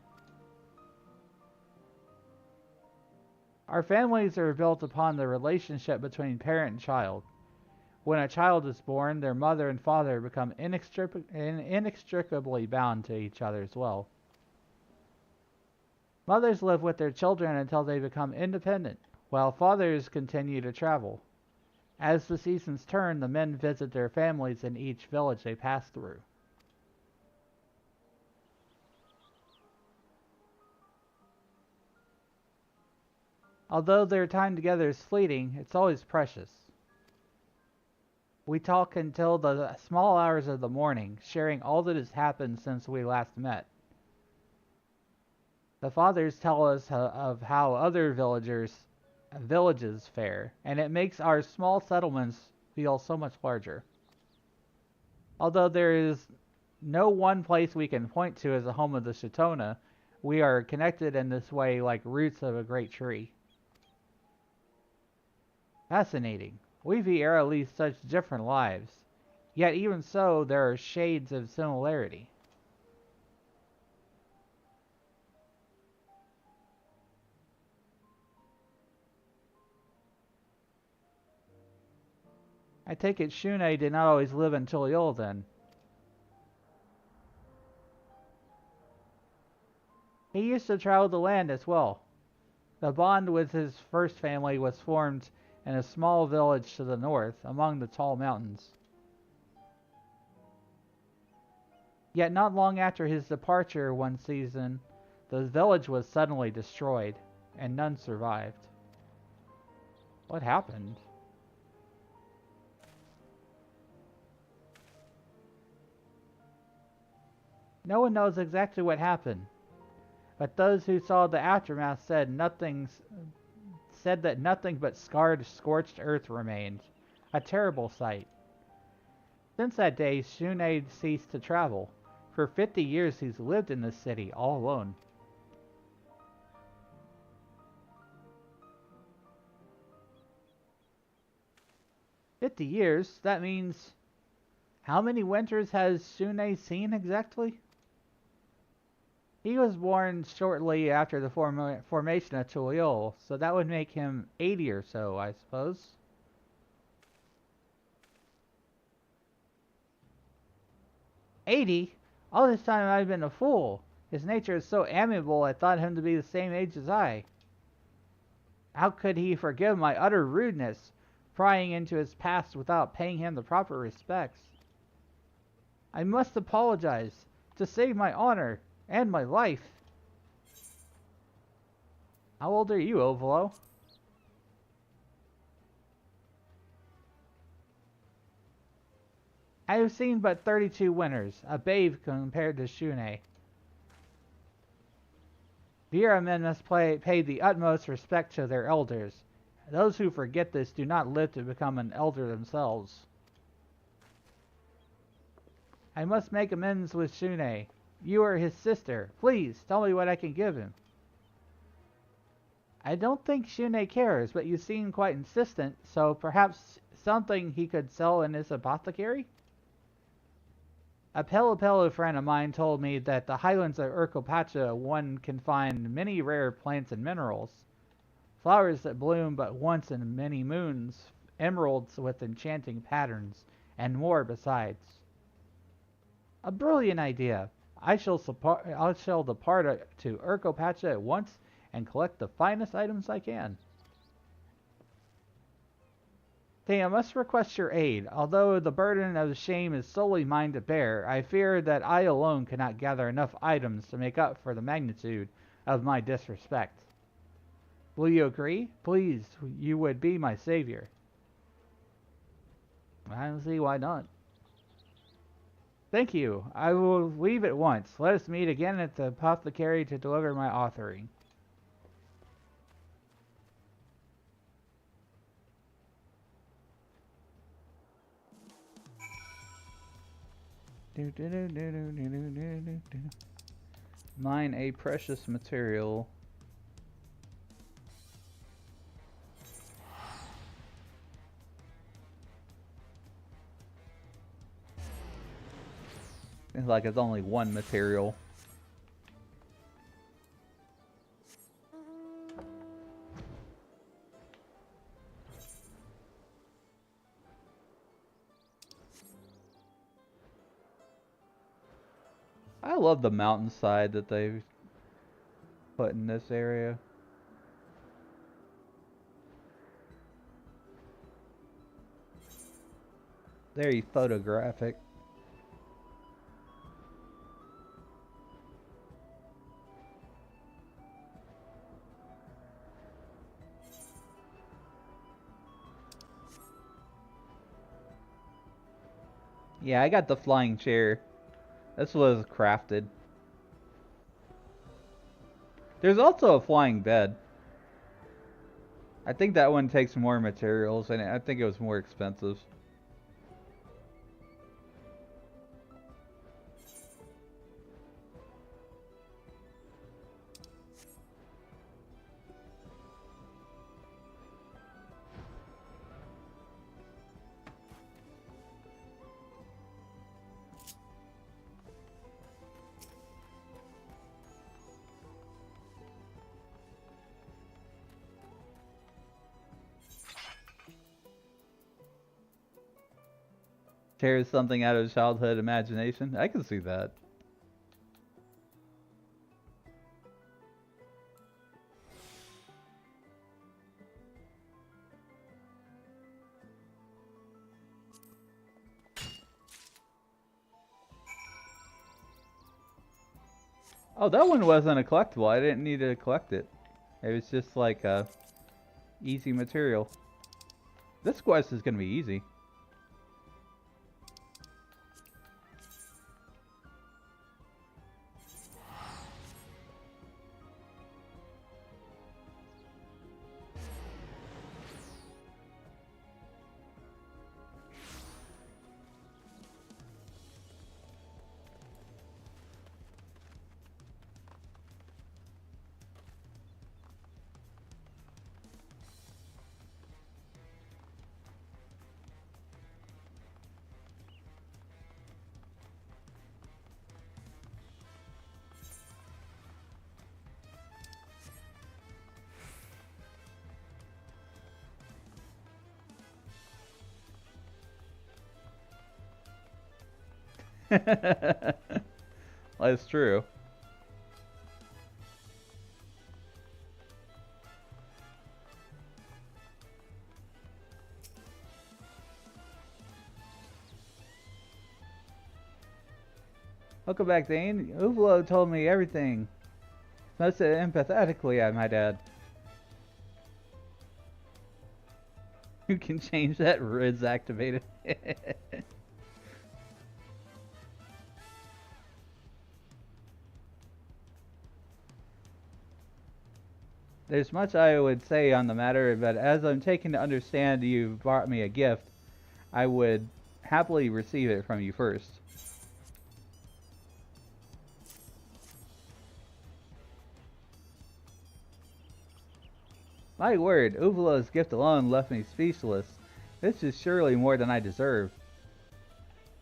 Speaker 1: Our families are built upon the relationship between parent and child. When a child is born, their mother and father become inextricably bound to each other as well. Mothers live with their children until they become independent, while fathers continue to travel. As the seasons turn, the men visit their families in each village they pass through. Although their time together is fleeting, it's always precious. We talk until the small hours of the morning, sharing all that has happened since we last met. The fathers tell us of how other villages fare, and it makes our small settlements feel so much larger. Although there is no one place we can point to as the home of the Chitona, we are connected in this way like roots of a great tree. Fascinating. We Vieira lead such different lives. Yet even so, there are shades of similarity. I take it Shune did not always live in Tuliol then. He used to travel the land as well. The bond with his first family was formed in a small village to the north, among the tall mountains. Yet not long after his departure one season, the village was suddenly destroyed, and none survived. What happened? No one knows exactly what happened, but those who saw the aftermath said that nothing but scarred, scorched earth remained. A terrible sight. Since that day, Shune ceased to travel. For 50 years he's lived in this city, all alone. 50 years? That means... How many winters has Shunei seen exactly? He was born shortly after the formation of Tuliol, so that would make him 80 or so, I suppose. 80? All this time I've been a fool. His nature is so amiable I thought him to be the same age as I. How could he forgive my utter rudeness, prying into his past without paying him the proper respects? I must apologize, to save my honor, and my life. How old are you, Ovalo? I have seen but 32 winters, a babe compared to Shunei. Vera men must pay the utmost respect to their elders. Those who forget this do not live to become an elder themselves. I must make amends with Shunei. You are his sister. Please, tell me what I can give him. I don't think Shunei cares, but you seem quite insistent, so perhaps something he could sell in his apothecary? A Pelopelo friend of mine told me that the highlands of Urkopacha one can find many rare plants and minerals. Flowers that bloom but once in many moons, emeralds with enchanting patterns, and more besides. A brilliant idea! I shall depart to Urkopacha at once and collect the finest items I can. Thea, I must request your aid. Although the burden of shame is solely mine to bear, I fear that I alone cannot gather enough items to make up for the magnitude of my disrespect. Will you agree? Please, you would be my savior. I don't see why not. Thank you. I will leave at once. Let us meet again at the apothecary to deliver my offering. Mine a precious material. It's like it's only one material. I love the mountainside that they've put in this area. Very photographic. Yeah, I got the flying chair. This was crafted. There's also a flying bed. I think that one takes more materials, and I think it was more expensive. Tears something out of childhood imagination. I can see that. Oh, that one wasn't a collectible. I didn't need to collect it. It was just like a easy material. This quest is gonna be easy. That's true. Welcome back, Dane. Uvlo told me everything. Most empathetically, I might add. You can change that. Riz activated. There's much I would say on the matter, but as I'm taken to understand you brought me a gift, I would happily receive it from you first. My word, Uvula's gift alone left me speechless. This is surely more than I deserve.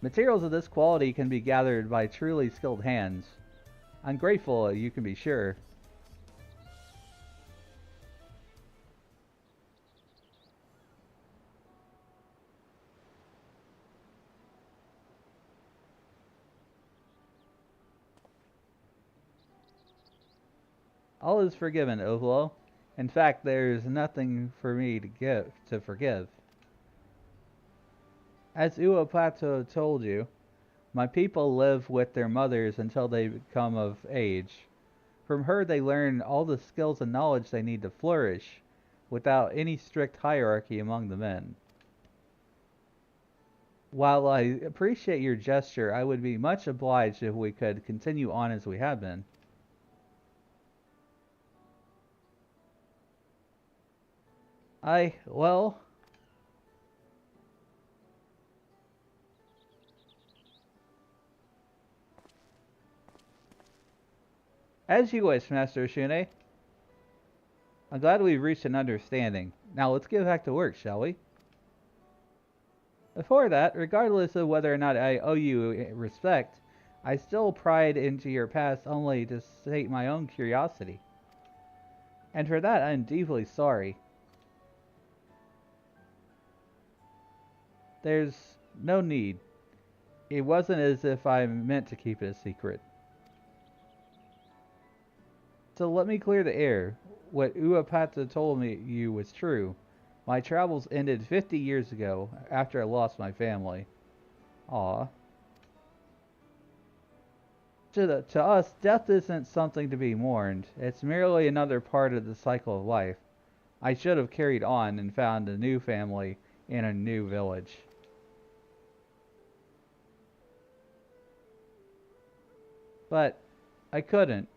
Speaker 1: Materials of this quality can be gathered by truly skilled hands. I'm grateful, you can be sure. All is forgiven, Uvula. In fact, there's nothing for me to forgive. As Uapato told you, my people live with their mothers until they become of age. From her they learn all the skills and knowledge they need to flourish, without any strict hierarchy among the men. While I appreciate your gesture, I would be much obliged if we could continue on as we have been. Well, as you wish, Master Shune. I'm glad we've reached an understanding. Now let's get back to work, shall we? Before that, regardless of whether or not I owe you respect, I still pried into your past only to sate my own curiosity. And for that, I'm deeply sorry. There's no need. It wasn't as if I meant to keep it a secret. So let me clear the air. What Uapata told me you was true. My travels ended 50 years ago, after I lost my family. Aw. To us, death isn't something to be mourned. It's merely another part of the cycle of life. I should have carried on and found a new family in a new village. But I couldn't.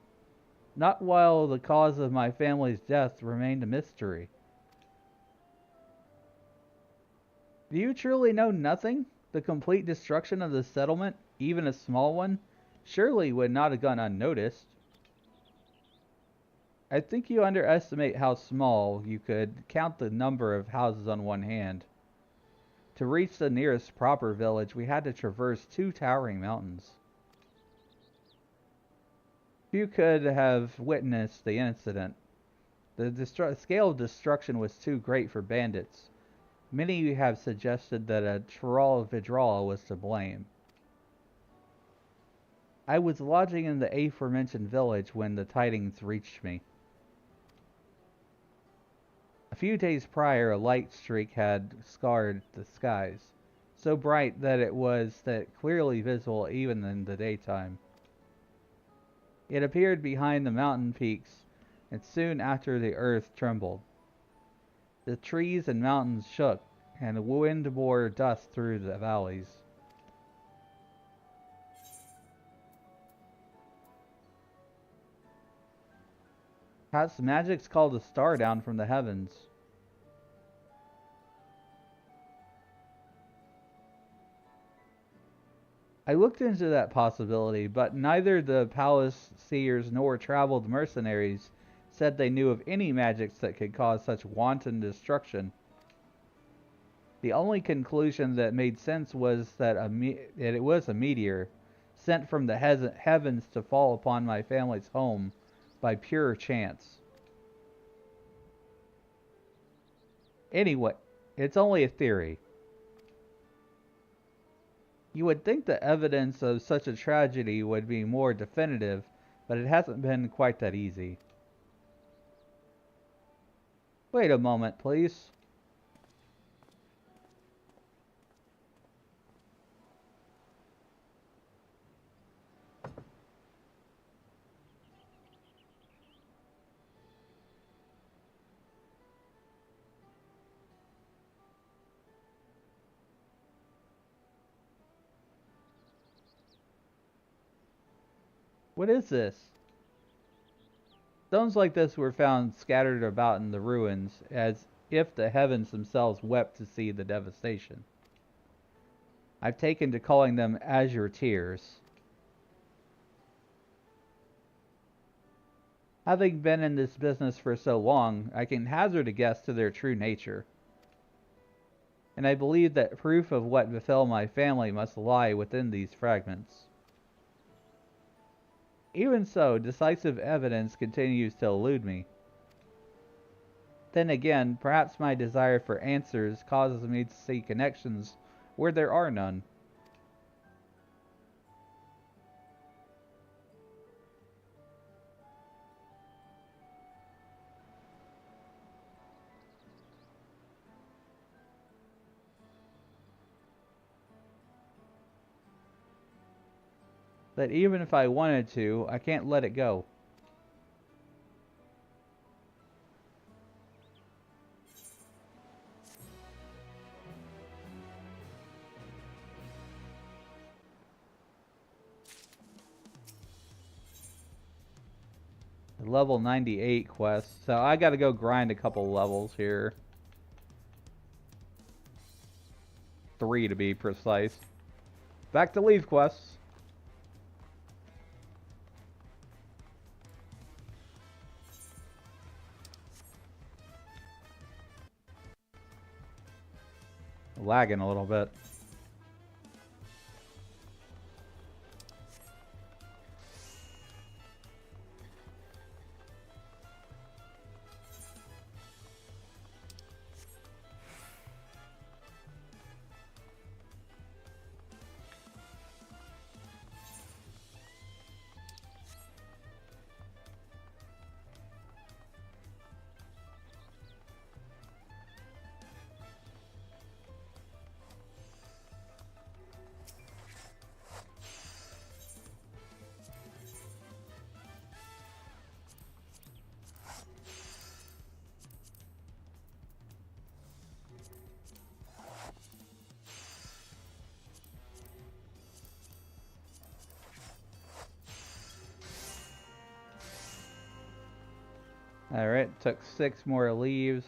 Speaker 1: Not while the cause of my family's death remained a mystery. Do you truly know nothing? The complete destruction of the settlement, even a small one, surely would not have gone unnoticed. I think you underestimate how small you could count the number of houses on one hand. To reach the nearest proper village, we had to traverse two towering mountains. Few could have witnessed the incident. The scale of destruction was too great for bandits. Many have suggested that a Troll Vidral was to blame. I was lodging in the aforementioned village when the tidings reached me. A few days prior, a light streak had scarred the skies, so bright that it was clearly visible even in the daytime. It appeared behind the mountain peaks, and soon after the earth trembled. The trees and mountains shook, and the wind bore dust through the valleys. Perhaps magic's called a star down from the heavens. I looked into that possibility, but neither the palace seers nor traveled mercenaries said they knew of any magics that could cause such wanton destruction. The only conclusion that made sense was that it was a meteor, sent from the heavens to fall upon my family's home by pure chance. Anyway, it's only a theory. You would think the evidence of such a tragedy would be more definitive, but it hasn't been quite that easy. Wait a moment, please. What is this? Stones like this were found scattered about in the ruins, as if the heavens themselves wept to see the devastation. I've taken to calling them azure tears. Having been in this business for so long, I can hazard a guess to their true nature. And I believe that proof of what befell my family must lie within these fragments. Even so, decisive evidence continues to elude me. Then again, perhaps my desire for answers causes me to see connections where there are none. But even if I wanted to, I can't let it go. Level 98 quest, so I gotta go grind a couple levels here. 3 to be precise. Back to Leave quests. Lagging a little bit. Alright, took 6 more leaves.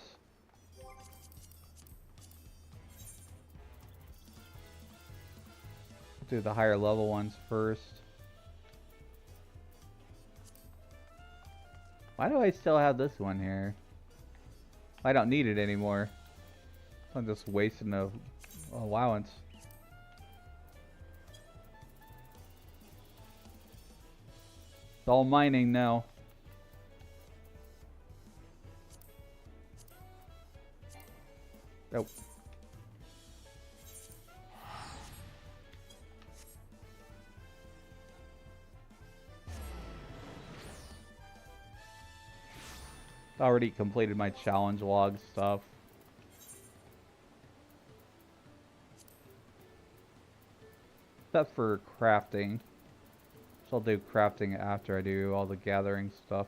Speaker 1: Do the higher level ones first. Why do I still have this one here? I don't need it anymore. I'm just wasting the allowance. It's all mining now. Nope. Already completed my challenge log stuff. Except for crafting. So I'll do crafting after I do all the gathering stuff.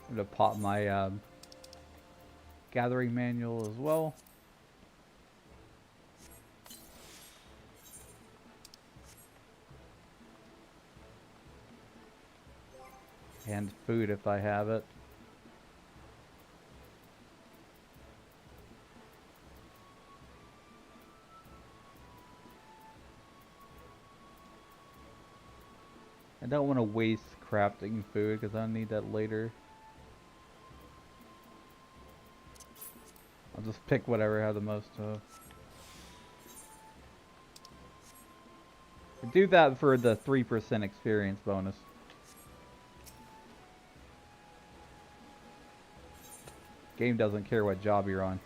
Speaker 1: I'm gonna pop my gathering manual as well. And food if I have it. I don't want to waste crafting food because I'll need that later. I'll just pick whatever I have the most of. Do that for the 3% experience bonus. Game doesn't care what job you're on.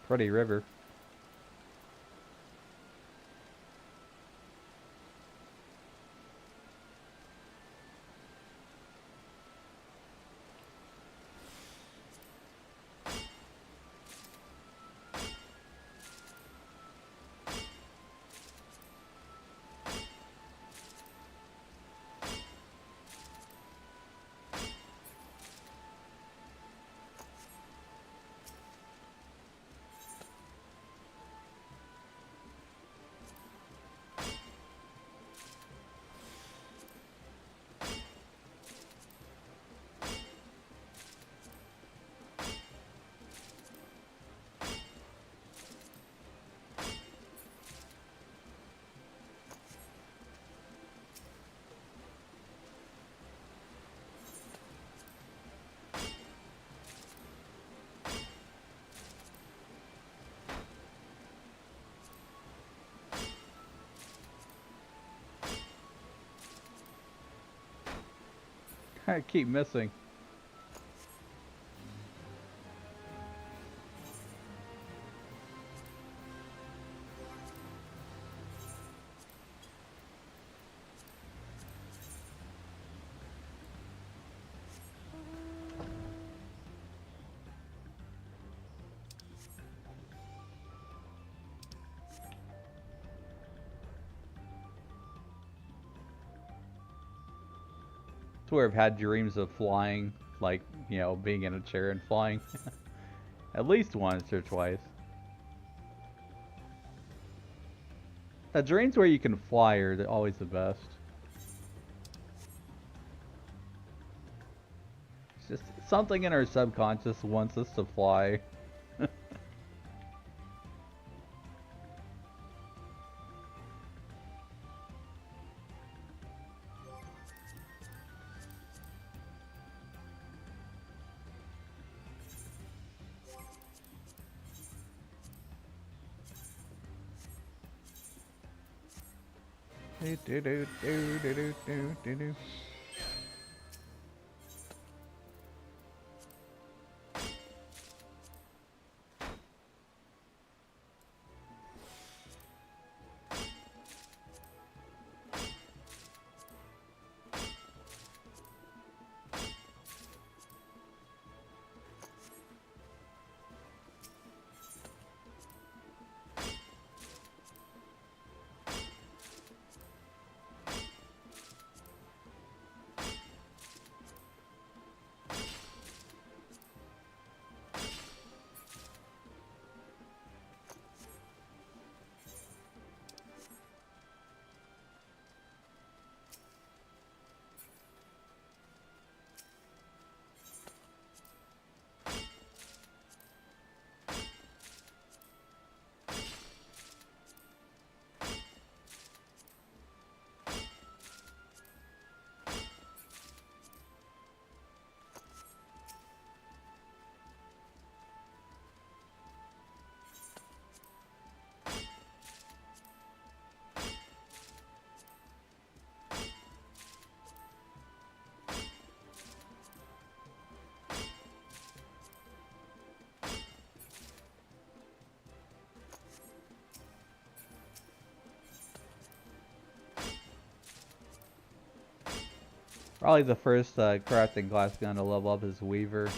Speaker 1: Pretty river. I keep missing. Where I've had dreams of flying, like, you know, being in a chair and flying. At least once or twice. The dreams where you can fly are always the best. It's just something in our subconscious wants us to fly. Probably the first crafting class gonna level up is Weaver.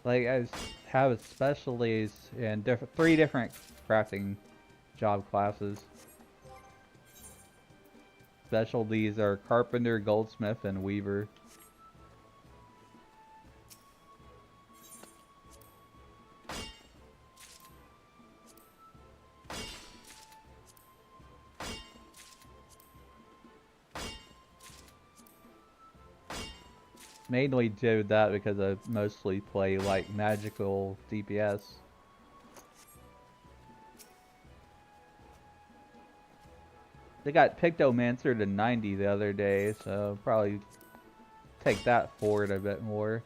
Speaker 1: Like, I have specialties in 3 different crafting job classes. specialties are carpenter, goldsmith, and weaver. Mainly do that because I mostly play like magical DPS. They got Pictomancer to 90 the other day, so probably take that forward a bit more.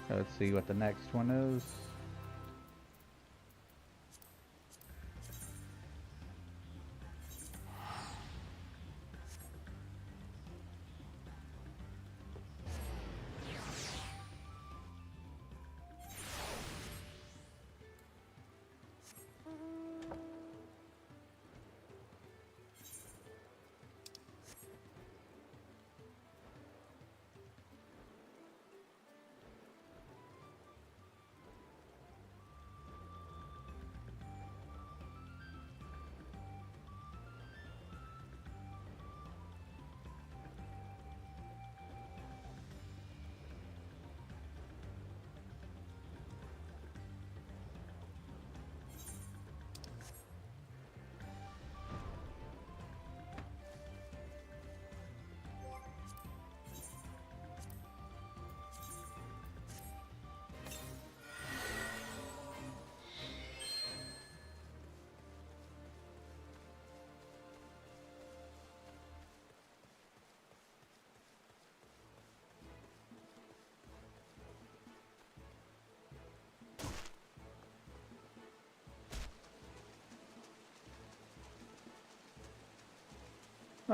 Speaker 1: Let's see what the next one is.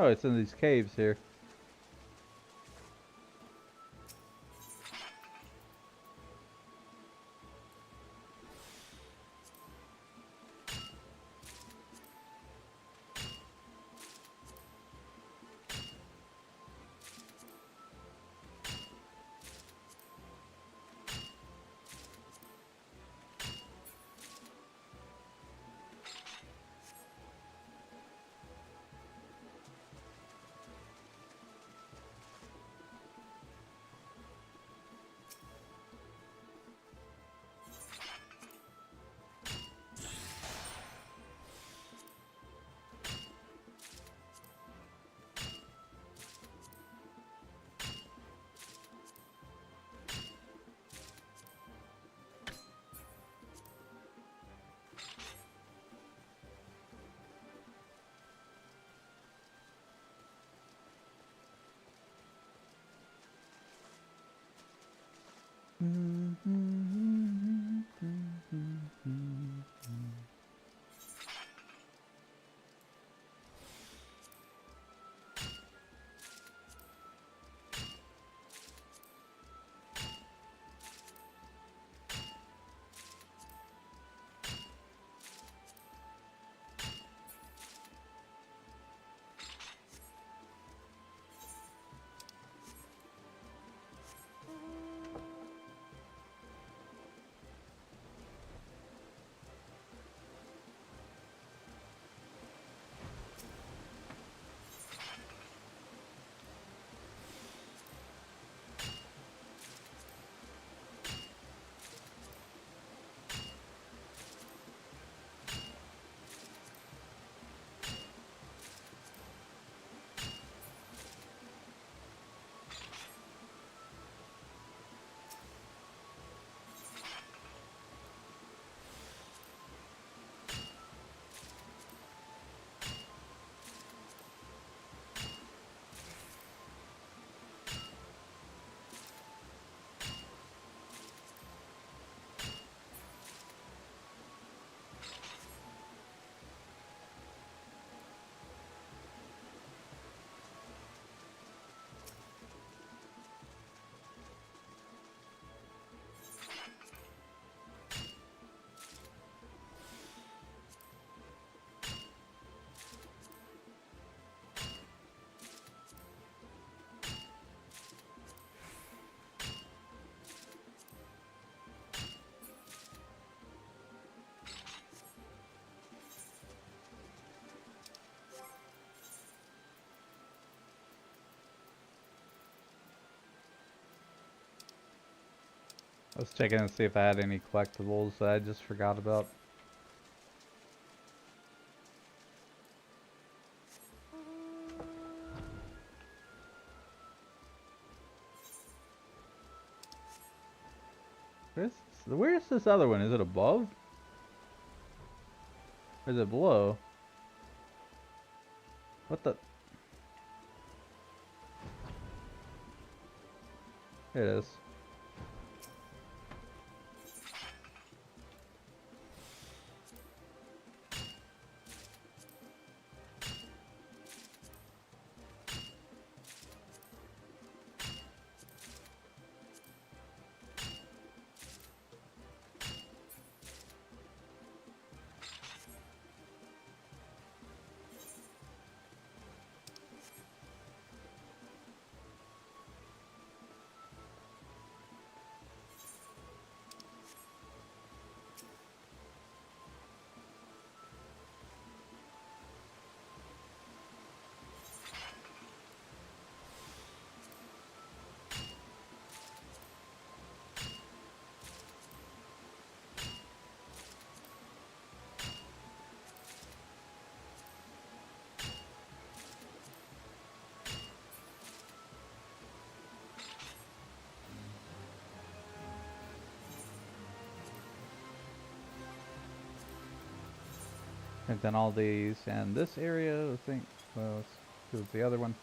Speaker 1: Oh, it's in these caves here. I was checking to see if I had any collectibles that I just forgot about. Where's this other one? Is it above? Or is it below? What the? It is. I've done all these, and this area, I think, well, let's do the other one.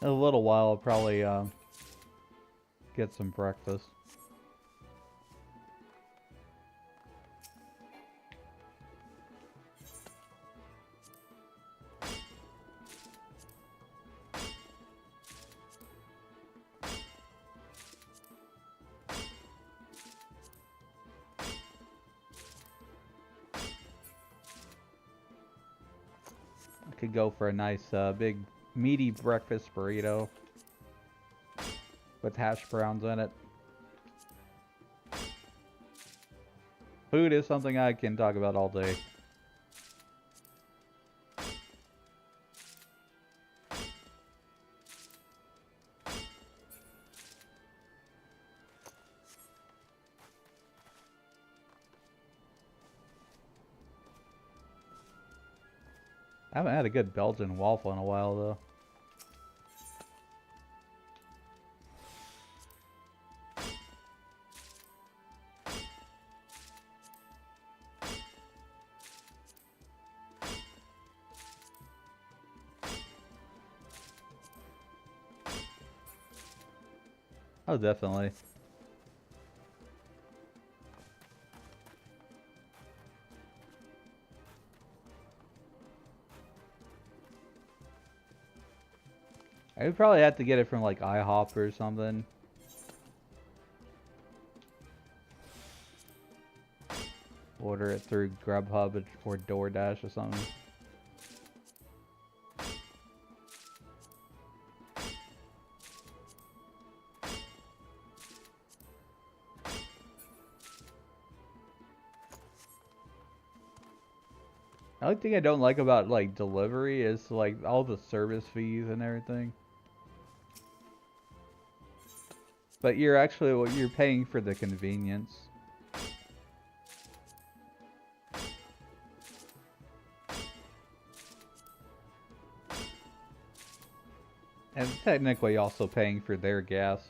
Speaker 1: In a little while, I'll probably get some breakfast. I could go for a nice big meaty breakfast burrito with hash browns in it. Food is something I can talk about all day. I haven't had a good Belgian waffle in a while, though. Oh, definitely. I would probably have to get it from like IHOP or something. order it through Grubhub or DoorDash or something. The only thing I don't like about like delivery is like all the service fees and everything. But you're paying for the convenience. And technically also paying for their gas.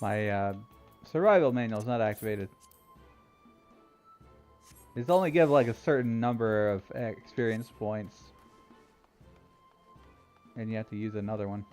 Speaker 1: My survival manual is not activated. It's only give like a certain number of experience points. And you have to use another one.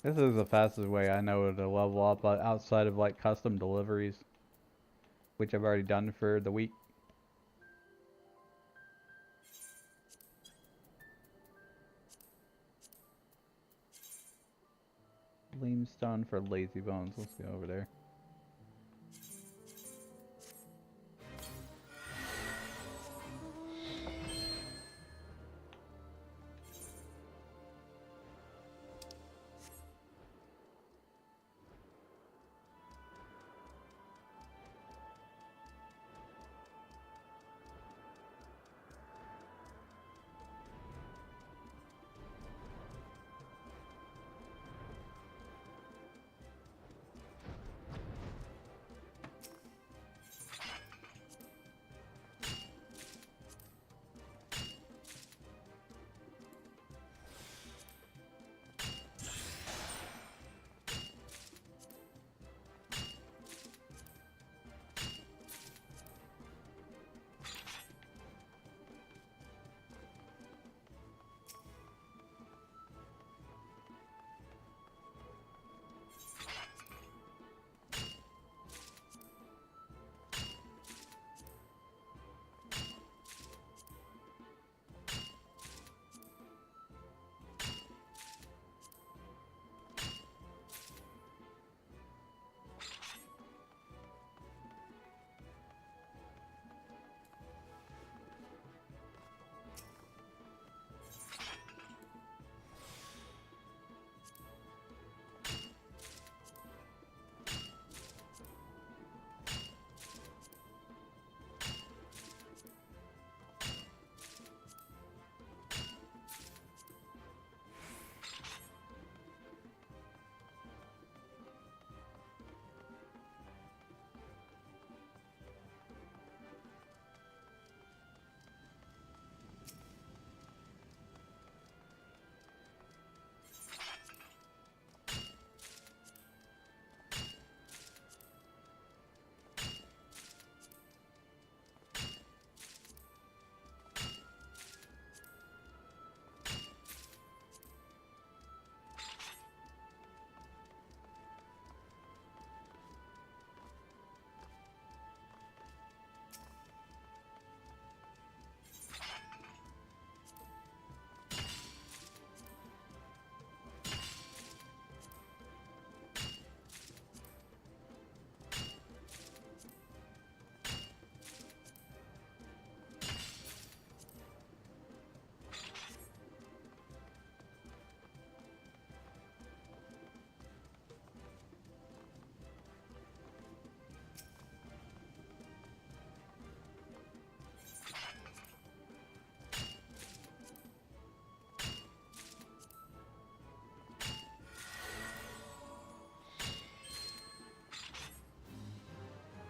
Speaker 1: This is the fastest way I know to level up outside of like custom deliveries, which I've already done for the week. Limestone for lazy bones. Let's go over there.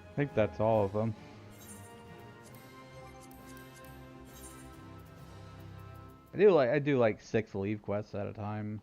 Speaker 1: I think that's all of them. I do like 6 leave quests at a time.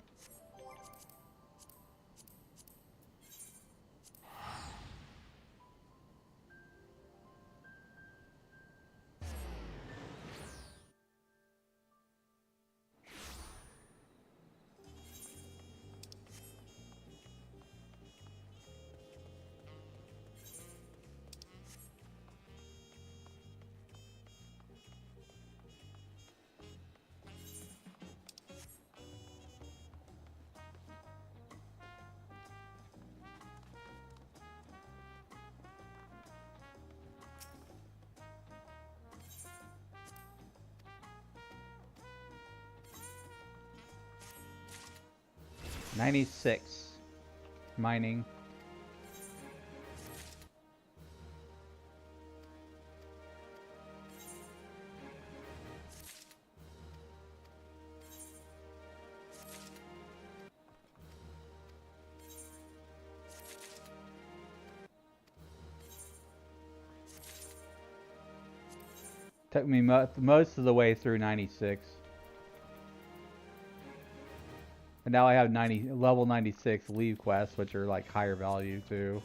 Speaker 1: $96 mining. Took me most of the way through 96. And now I have level 96 leave quests, which are like higher value too.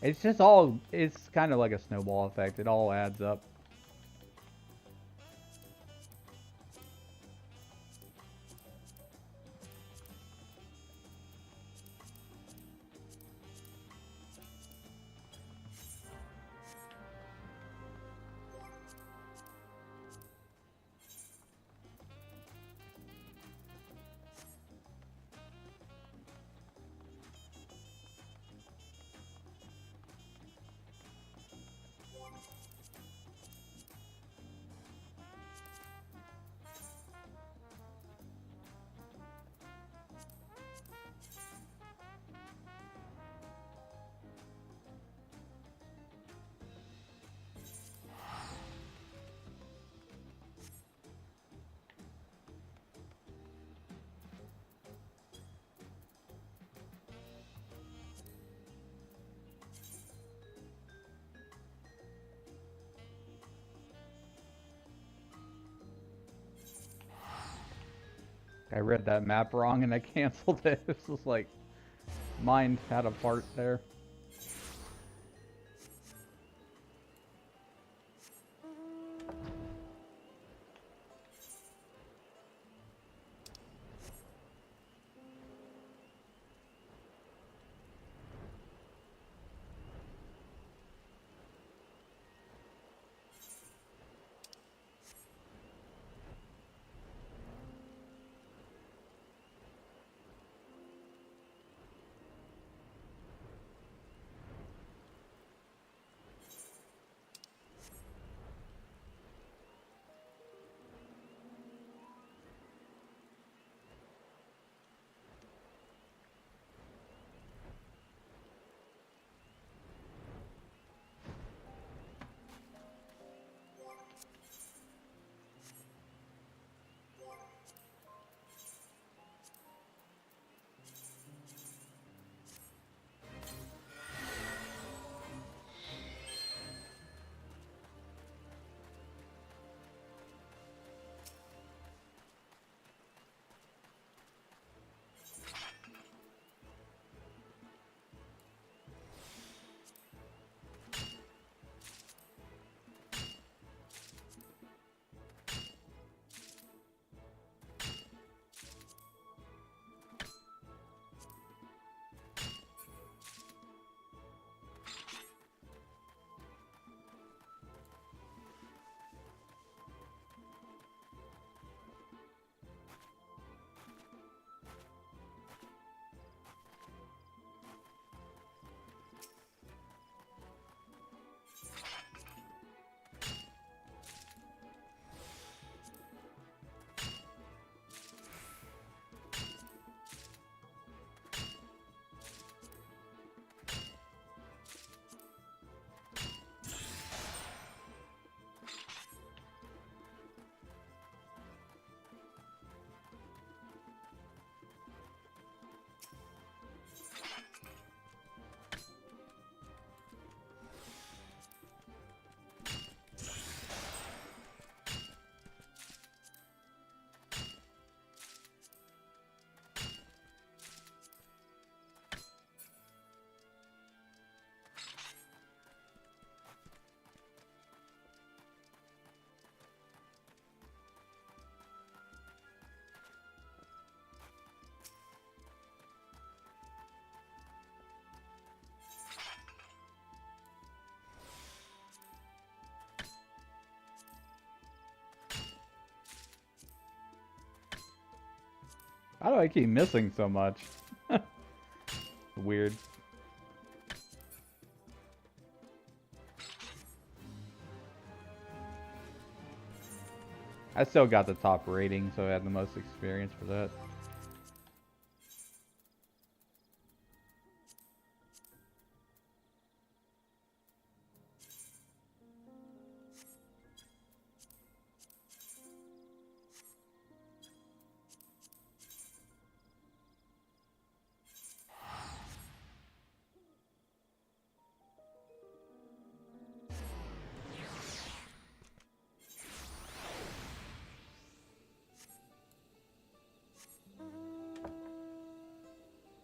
Speaker 1: It's just all, it's kind of like a snowball effect. It all adds up. I read that map wrong and I canceled it. This was like, mind had a part there. How do I keep missing so much? Weird. I still got the top rating, so I had the most experience for that.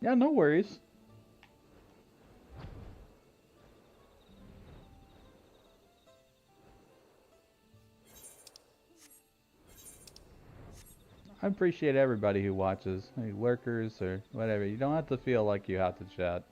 Speaker 1: Yeah, no worries. I appreciate everybody who watches, any lurkers or whatever. You don't have to feel like you have to chat.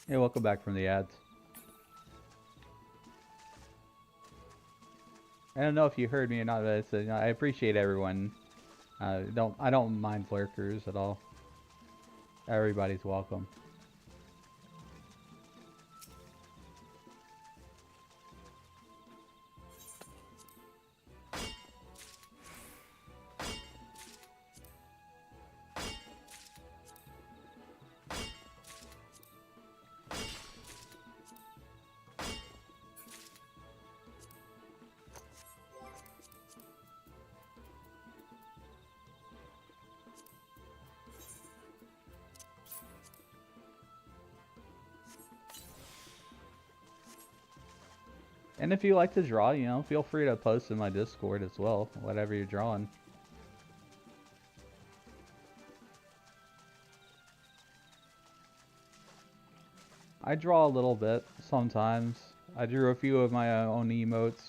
Speaker 1: Hey, welcome back from the ads. I don't know if you heard me or not, but I appreciate everyone. I don't mind lurkers at all. Everybody's welcome. And if you like to draw, you know, feel free to post in my Discord as well, whatever you're drawing. I draw a little bit sometimes. I drew a few of my own emotes.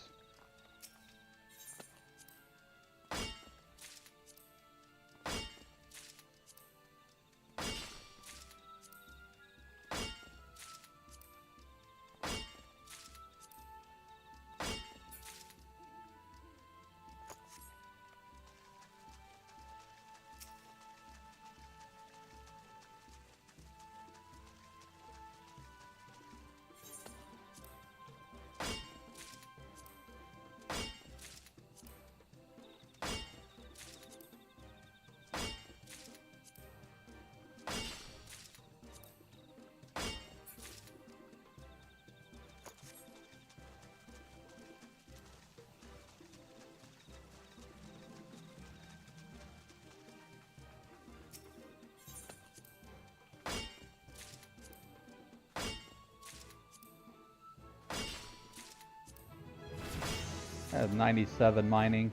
Speaker 1: I have 97 mining.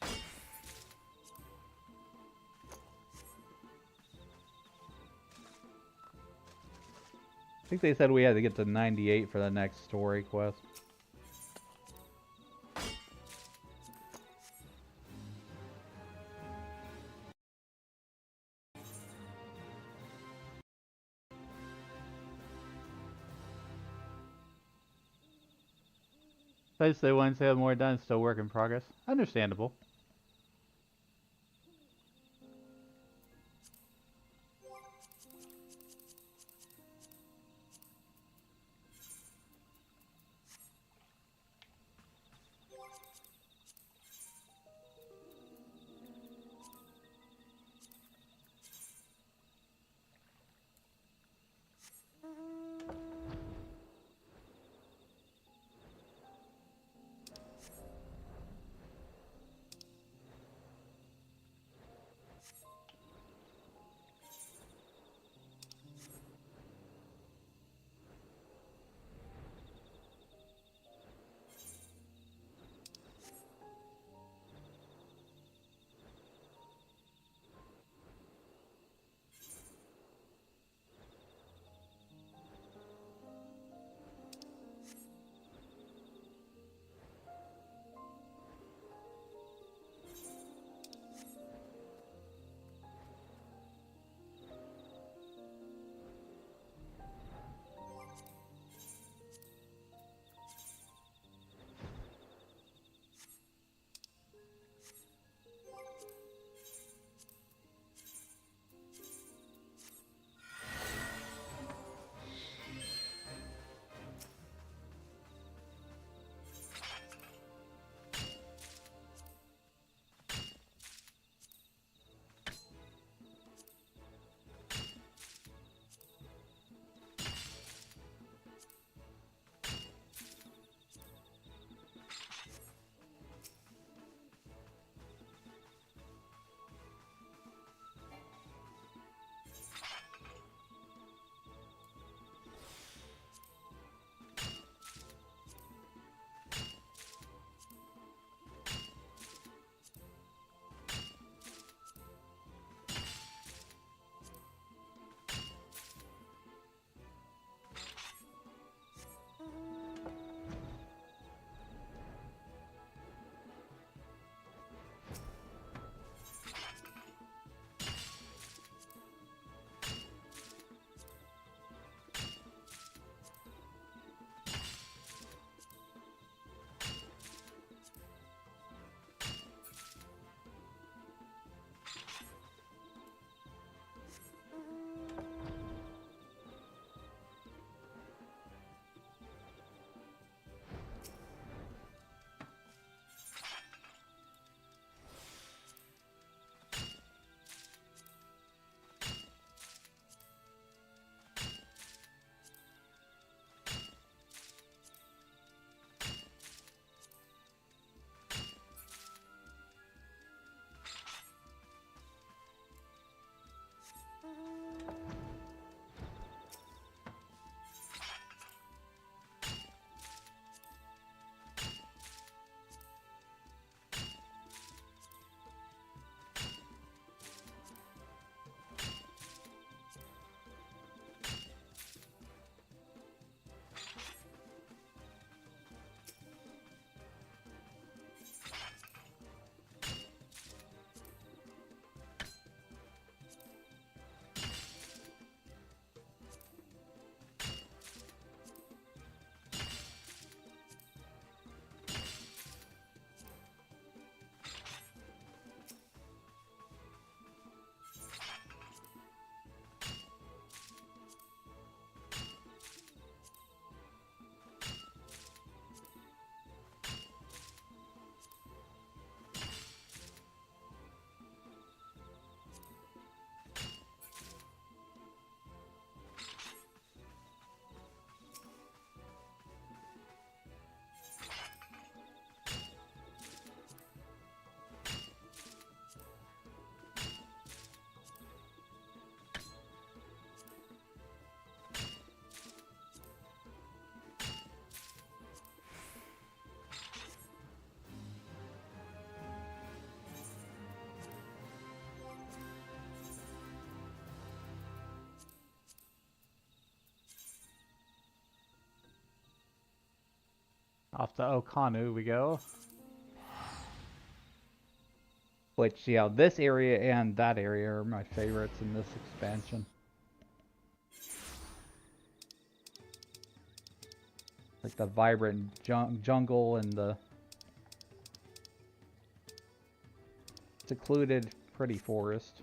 Speaker 1: I think they said we had to get to 98 for the next story quest. They want to have more done, still work in progress. Understandable. Off to Okanu we go. Which, yeah, this area and that area are my favorites in this expansion. Like the vibrant jungle and the secluded, pretty forest.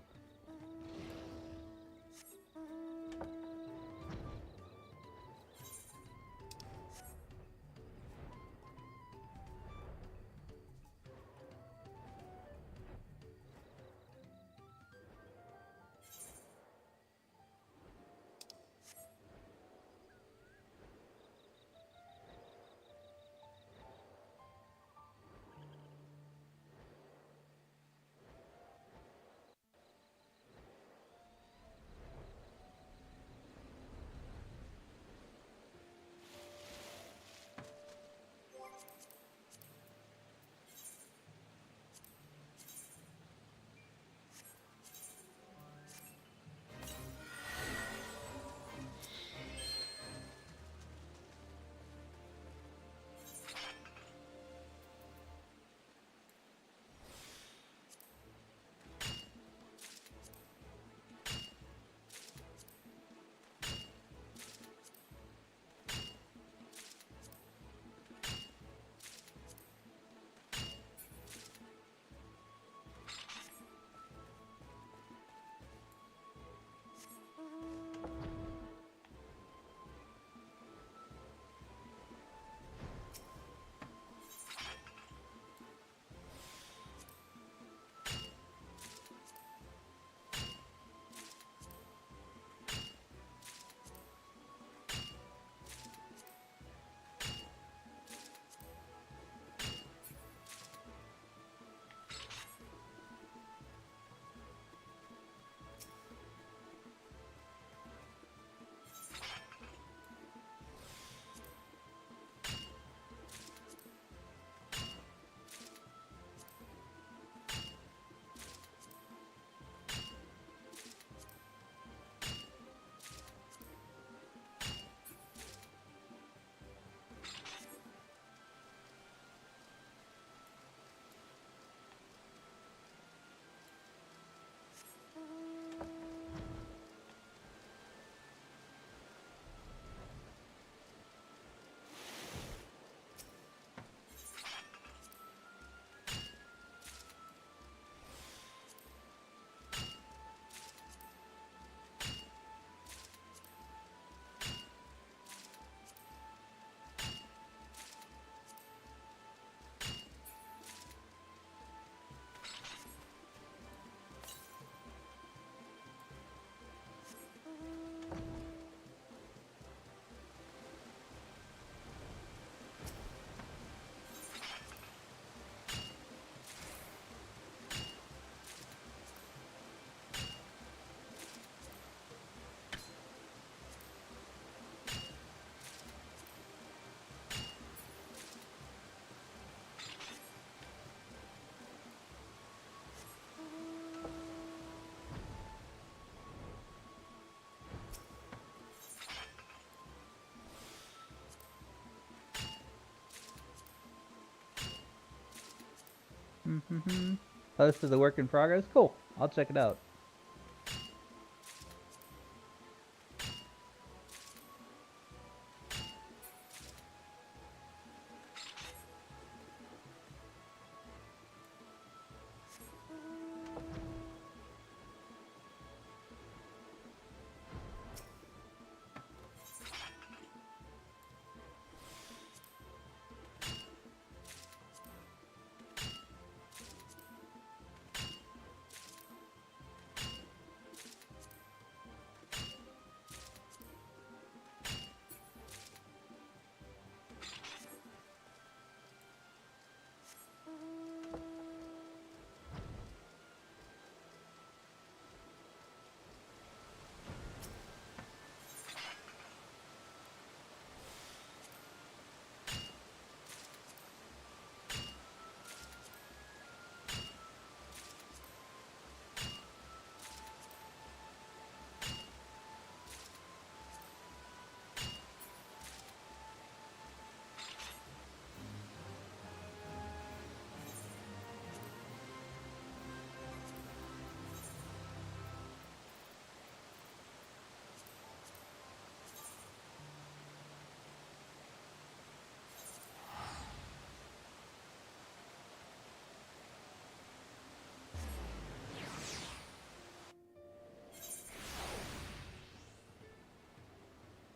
Speaker 1: Post of the work in progress. Cool. I'll check it out.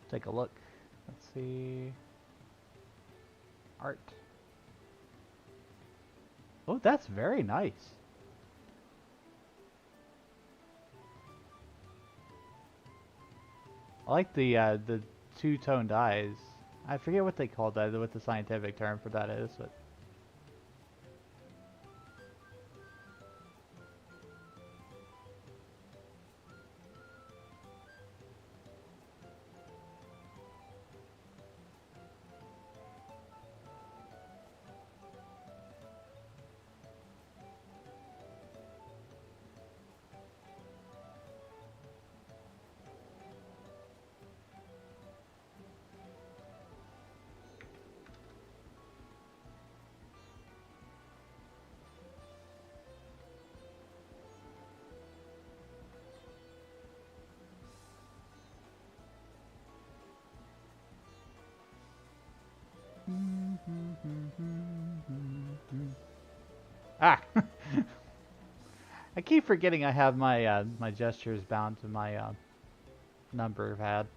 Speaker 1: Take a look. Let's see. Art. Oh, that's very nice. I like the two-tone dyes. I forget what they call that, what the scientific term for that is, but ah. I keep forgetting I have my my gestures bound to my number pad.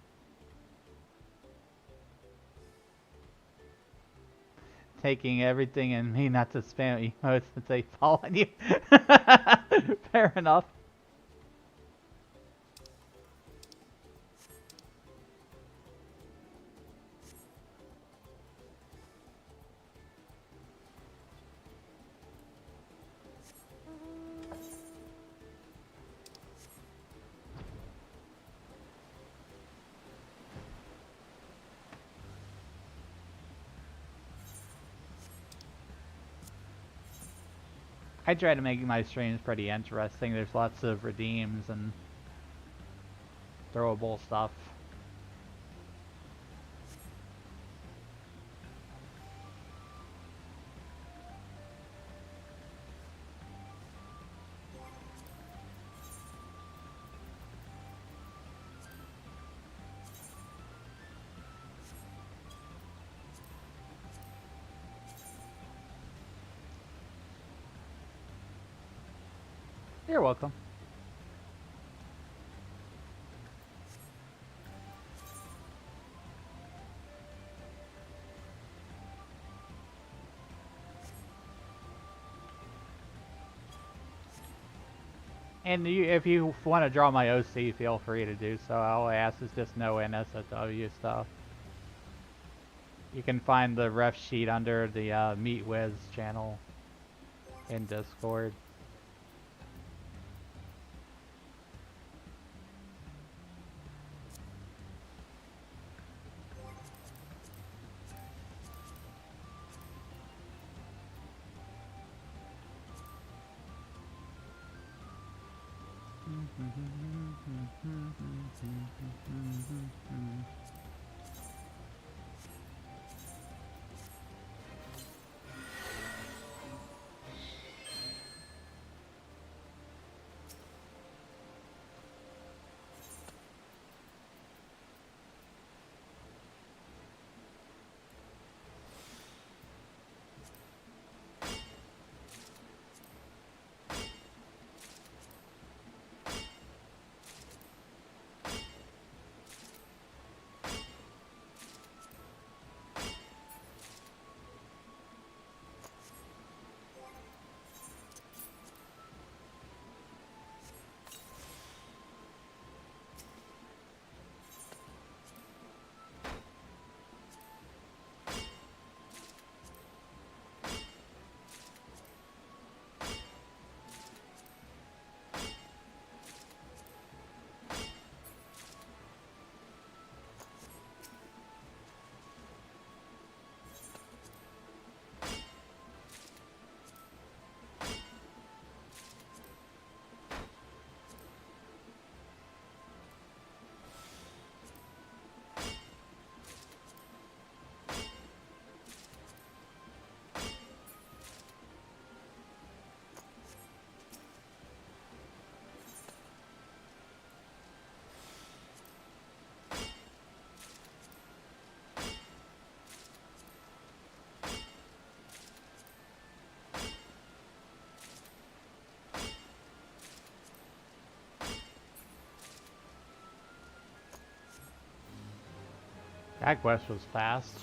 Speaker 1: Taking everything in me not to spam emotes since they fall on you. Fair enough. I try to make my streams pretty interesting. There's lots of redeems and throwable stuff. You're welcome. And if you want to draw my OC, feel free to do so. All I ask is just no NSFW stuff. You can find the ref sheet under the Meet Wiz channel in Discord. That quest was fast.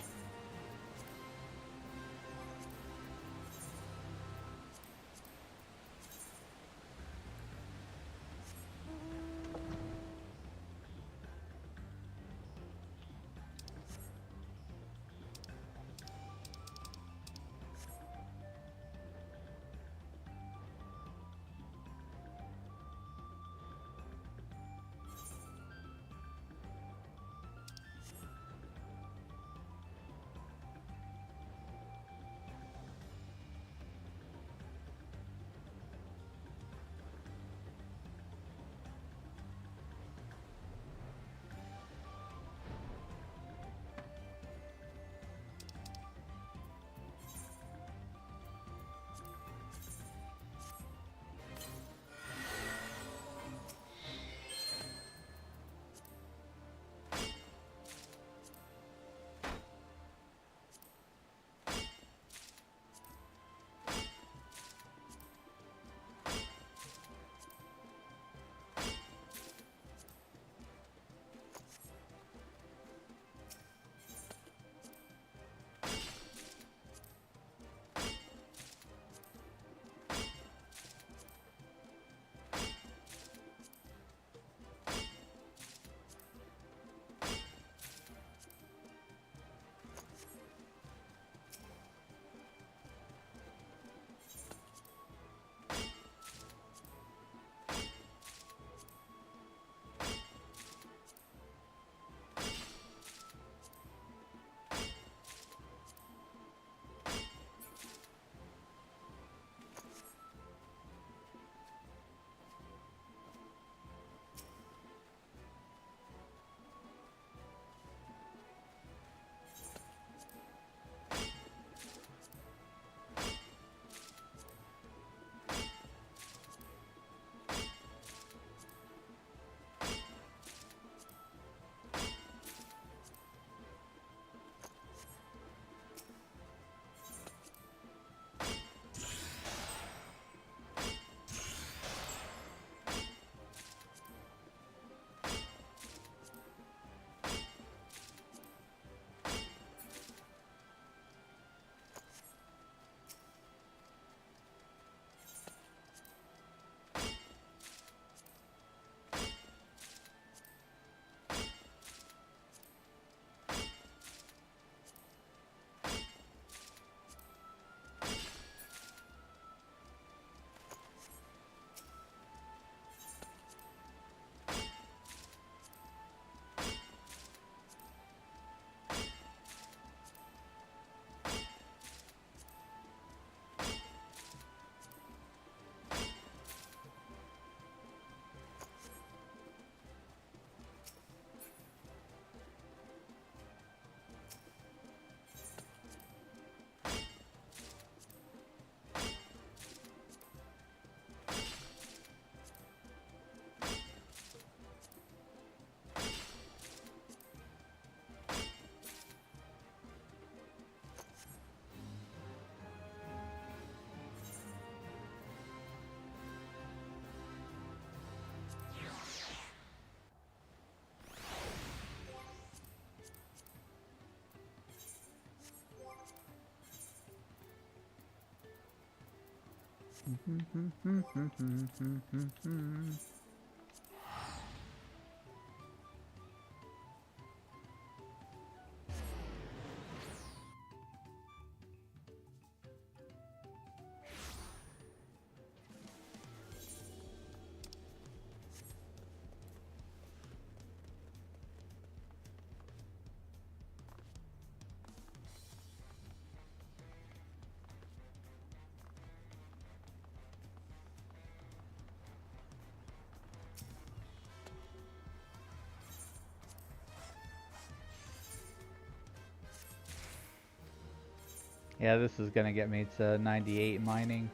Speaker 1: Yeah, this is gonna get me to 98 mining.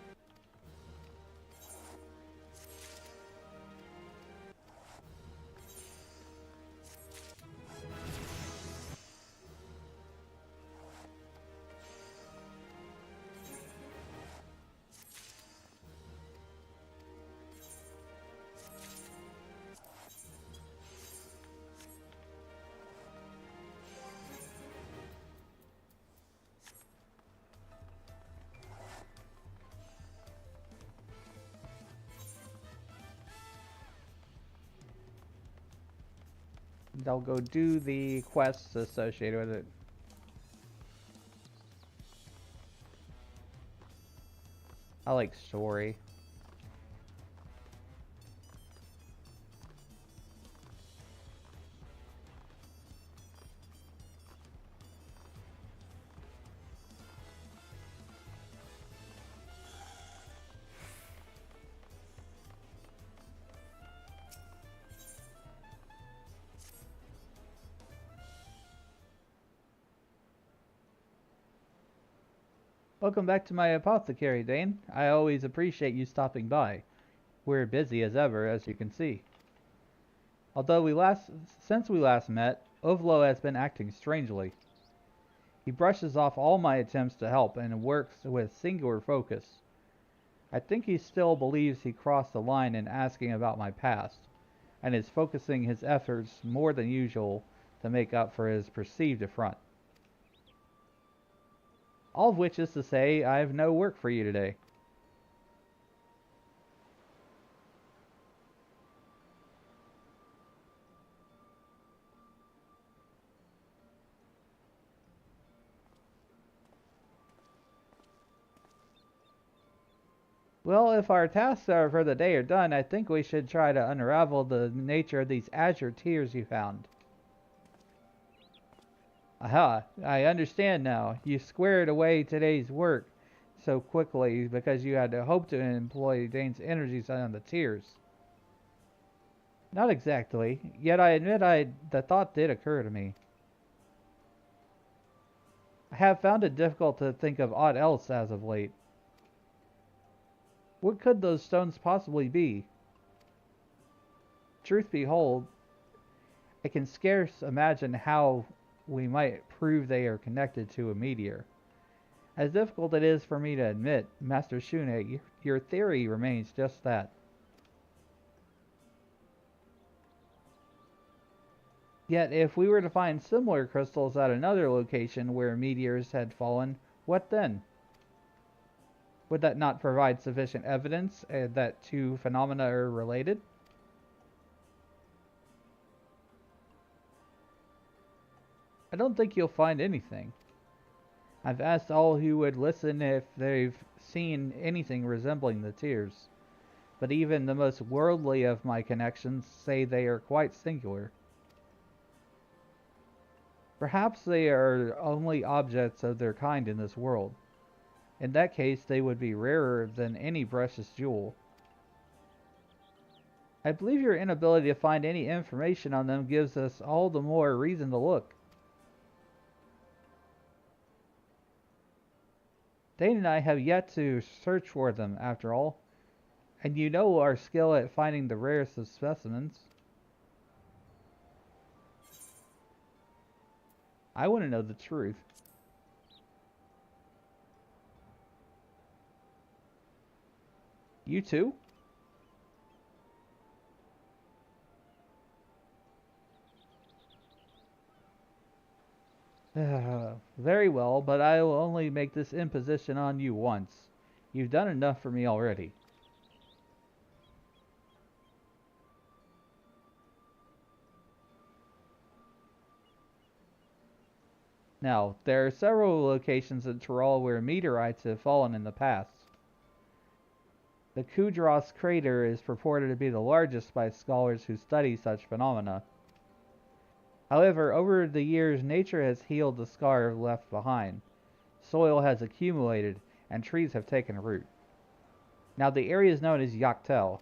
Speaker 1: I'll go do the quests associated with it. I like story. Welcome back to my apothecary, Dane. I always appreciate you stopping by. We're busy as ever, as you can see. Since we last met, Ovlo has been acting strangely. He brushes off all my attempts to help and works with singular focus. I think he still believes he crossed the line in asking about my past, and is focusing his efforts more than usual to make up for his perceived affront. All of which is to say, I have no work for you today. Well, if our tasks are for the day are done, I think we should try to unravel the nature of these azure tears you found. Aha, I understand now. You squared away today's work so quickly because you had to hope to employ Dane's energies on the tears. Not exactly, yet I admit the thought did occur to me. I have found it difficult to think of aught else as of late. What could those stones possibly be? Truth behold, I can scarce imagine how we might prove they are connected to a meteor. As difficult it is for me to admit, Master Shune, your theory remains just that. Yet, if we were to find similar crystals at another location where meteors had fallen, what then? Would that not provide sufficient evidence that two phenomena are related? I don't think you'll find anything. I've asked all who would listen if they've seen anything resembling the tears, but even the most worldly of my connections say they are quite singular. Perhaps they are only objects of their kind in this world. In that case, they would be rarer than any precious jewel. I believe your inability to find any information on them gives us all the more reason to look. Dane and I have yet to search for them, after all, and you know our skill at finding the rarest of specimens. I want to know the truth. You too? Very well, but I will only make this imposition on you once. You've done enough for me already. Now, there are several locations in Tyrol where meteorites have fallen in the past. The Kudros crater is purported to be the largest by scholars who study such phenomena. However, over the years, nature has healed the scar left behind. Soil has accumulated, and trees have taken root. Now, the area is known as Yaktel,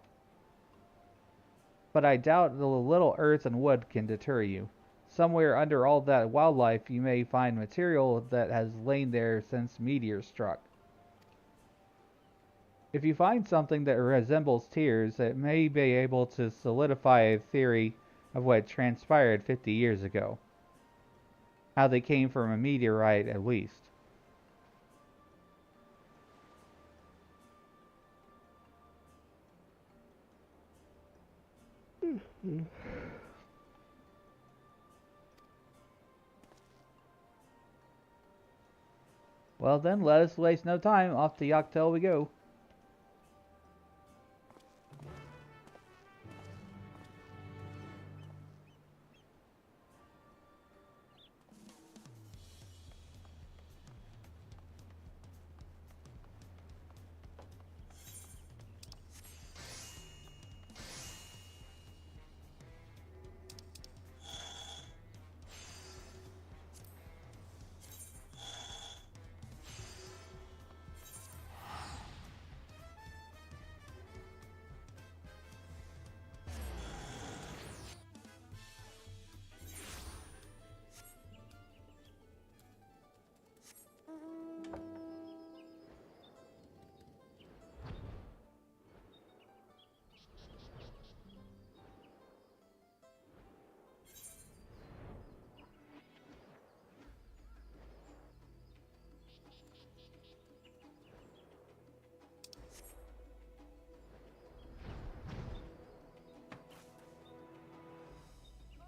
Speaker 1: but I doubt the little earth and wood can deter you. Somewhere under all that wildlife, you may find material that has lain there since meteors struck. If you find something that resembles tears, it may be able to solidify a theory of what transpired 50 years ago. How they came from a meteorite, at least. Well then, let us waste no time. Off to Yaktel we go.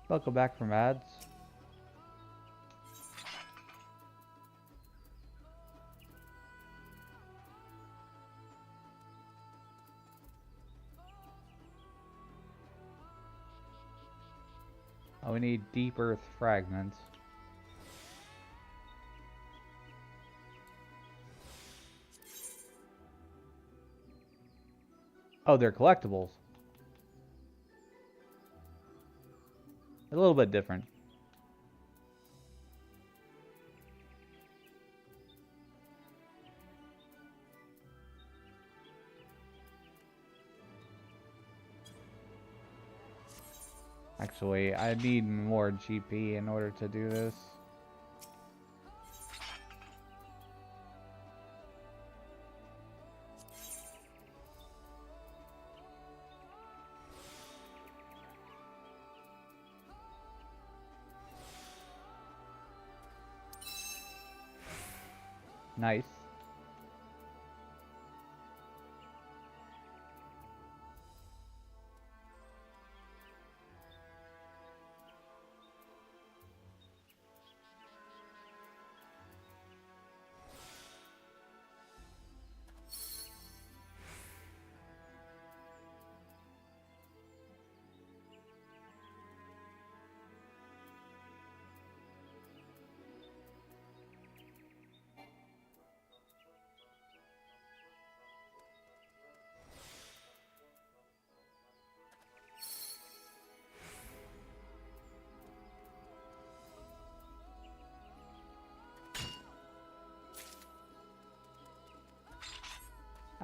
Speaker 1: Welcome back from ads. Oh, we need deep earth fragments. Oh, they're collectibles. A little bit different. Actually, I need more GP in order to do this. Nice.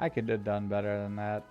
Speaker 1: I could have done better than that.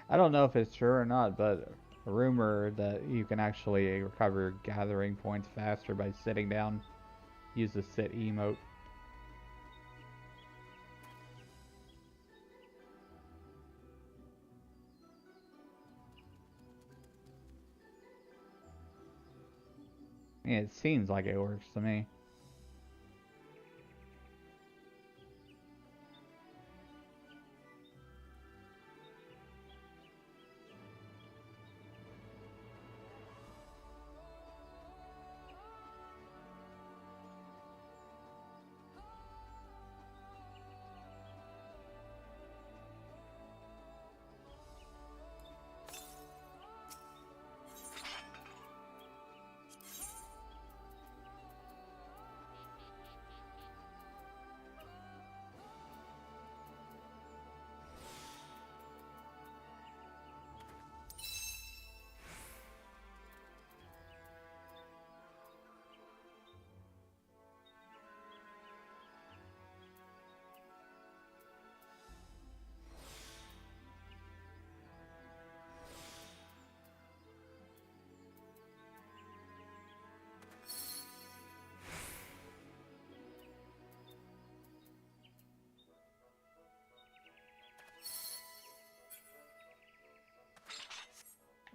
Speaker 1: I don't know if it's true or not, but a rumor that you can actually recover gathering points faster by sitting down. Use the sit emote. Yeah, it seems like it works to me.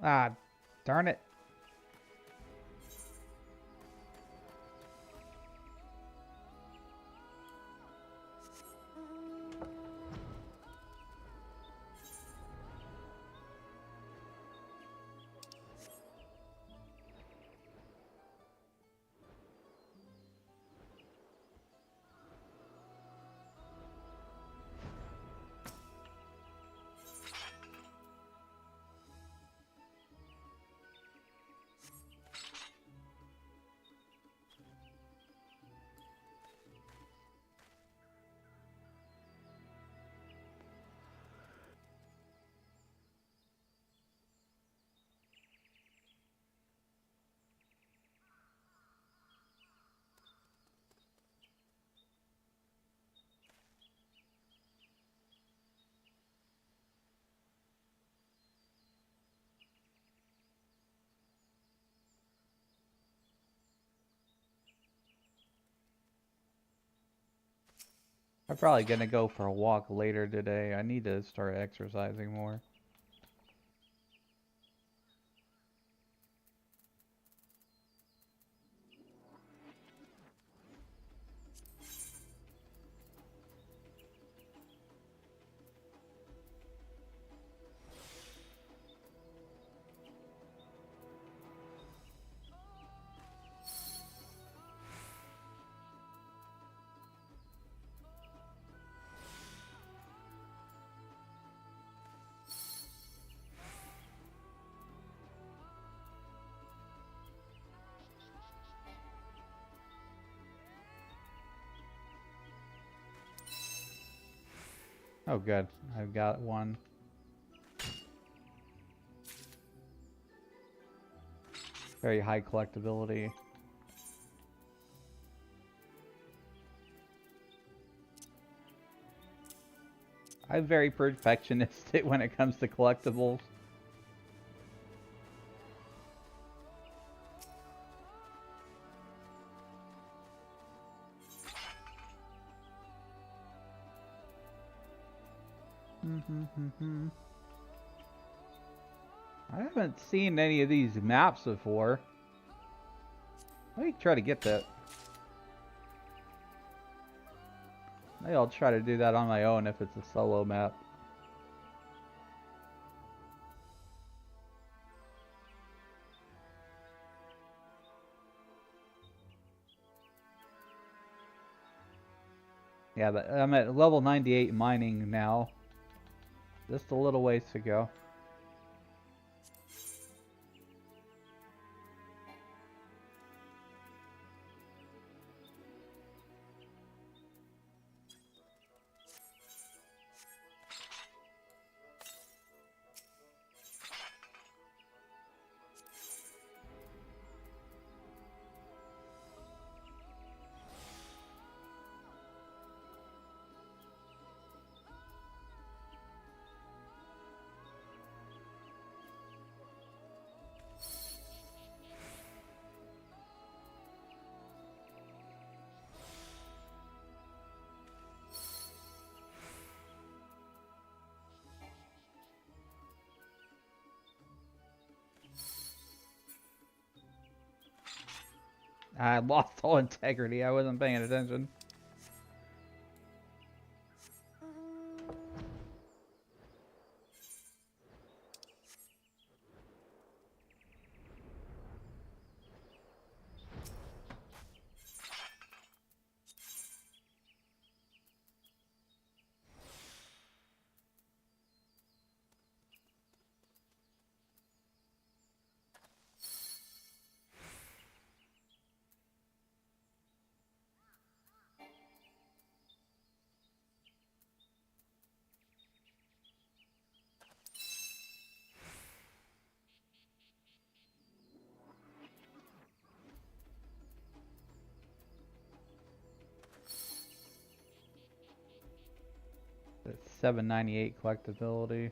Speaker 1: Ah, darn it. I'm probably gonna go for a walk later today. I need to start exercising more. Oh, good. I've got one. Very high collectability. I'm very perfectionistic when it comes to collectibles. I haven't seen any of these maps before. Let me try to get that. Maybe I'll try to do that on my own if it's a solo map. Yeah, but I'm at level 98 mining now. Just a little ways to go. I lost all integrity. I wasn't paying attention. That's 798 collectability.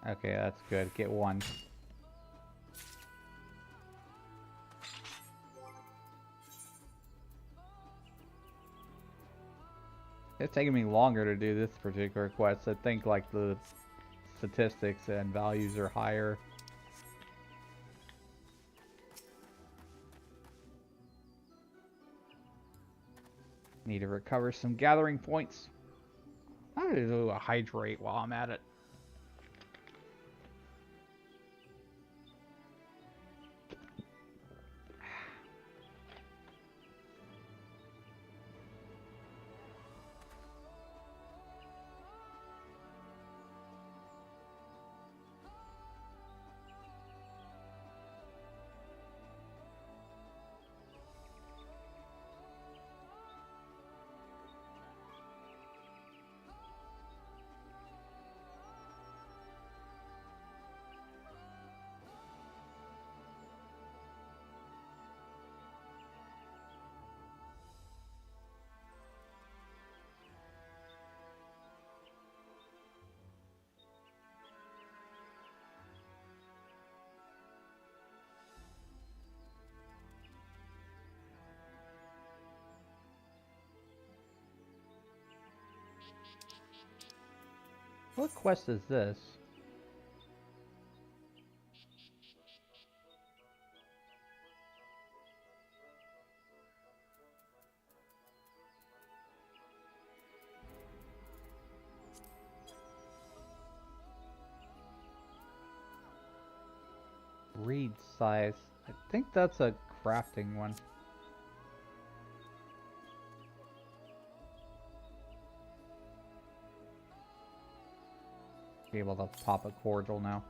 Speaker 1: Okay, that's good. Get one. It's taking me longer to do this particular quest. I think like the statistics and values are higher. Need to recover some gathering points. I'm gonna do a hydrate while I'm at it. What quest is this? Reed size. I think that's a crafting one. Be able to pop a cordial now.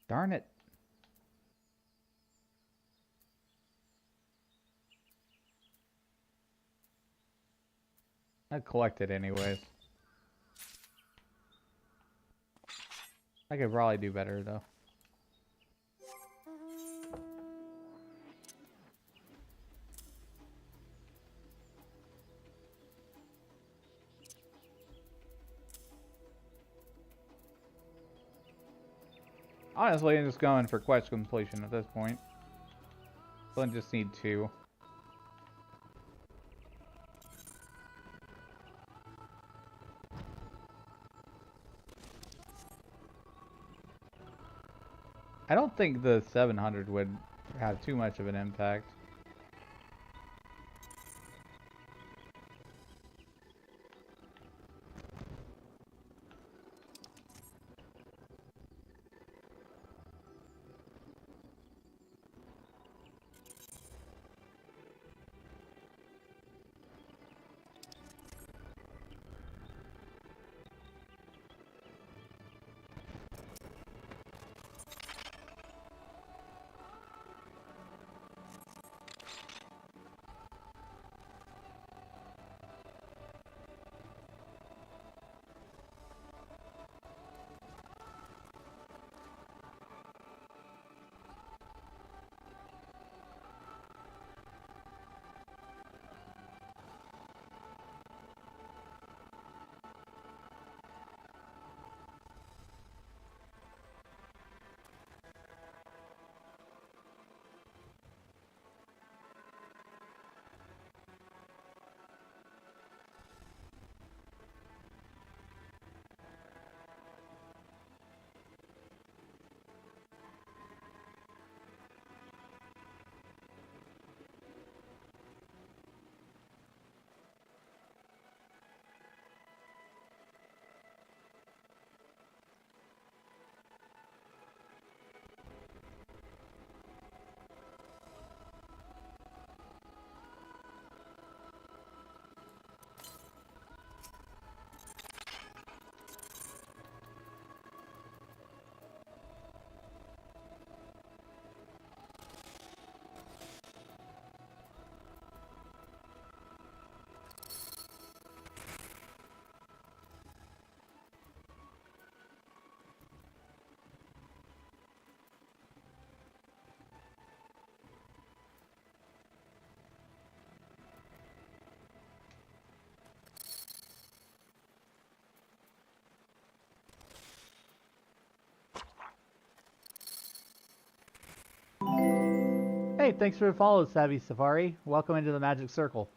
Speaker 1: Darn it. I collect it anyways. I could probably do better though. Honestly, I'm just going for quest completion at this point. So I just need 2. I don't think the 700 would have too much of an impact. Hey, thanks for the follow, Savvy Safari. Welcome into the Magic Circle.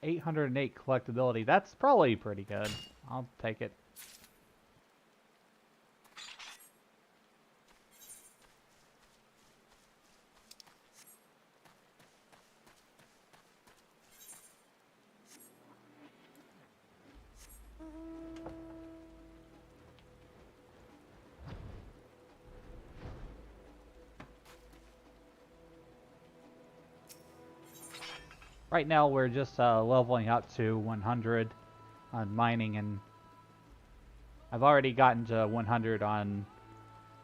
Speaker 1: $808 collectability. That's probably pretty good. I'll take it. Right now we're just leveling up to 100 on mining and I've already gotten to 100 on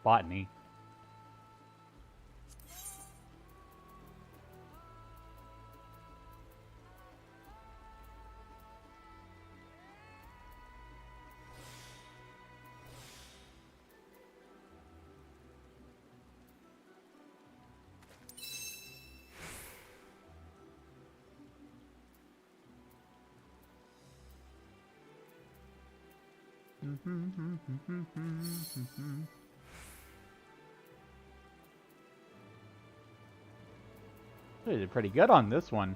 Speaker 1: botany. They did pretty good on this one.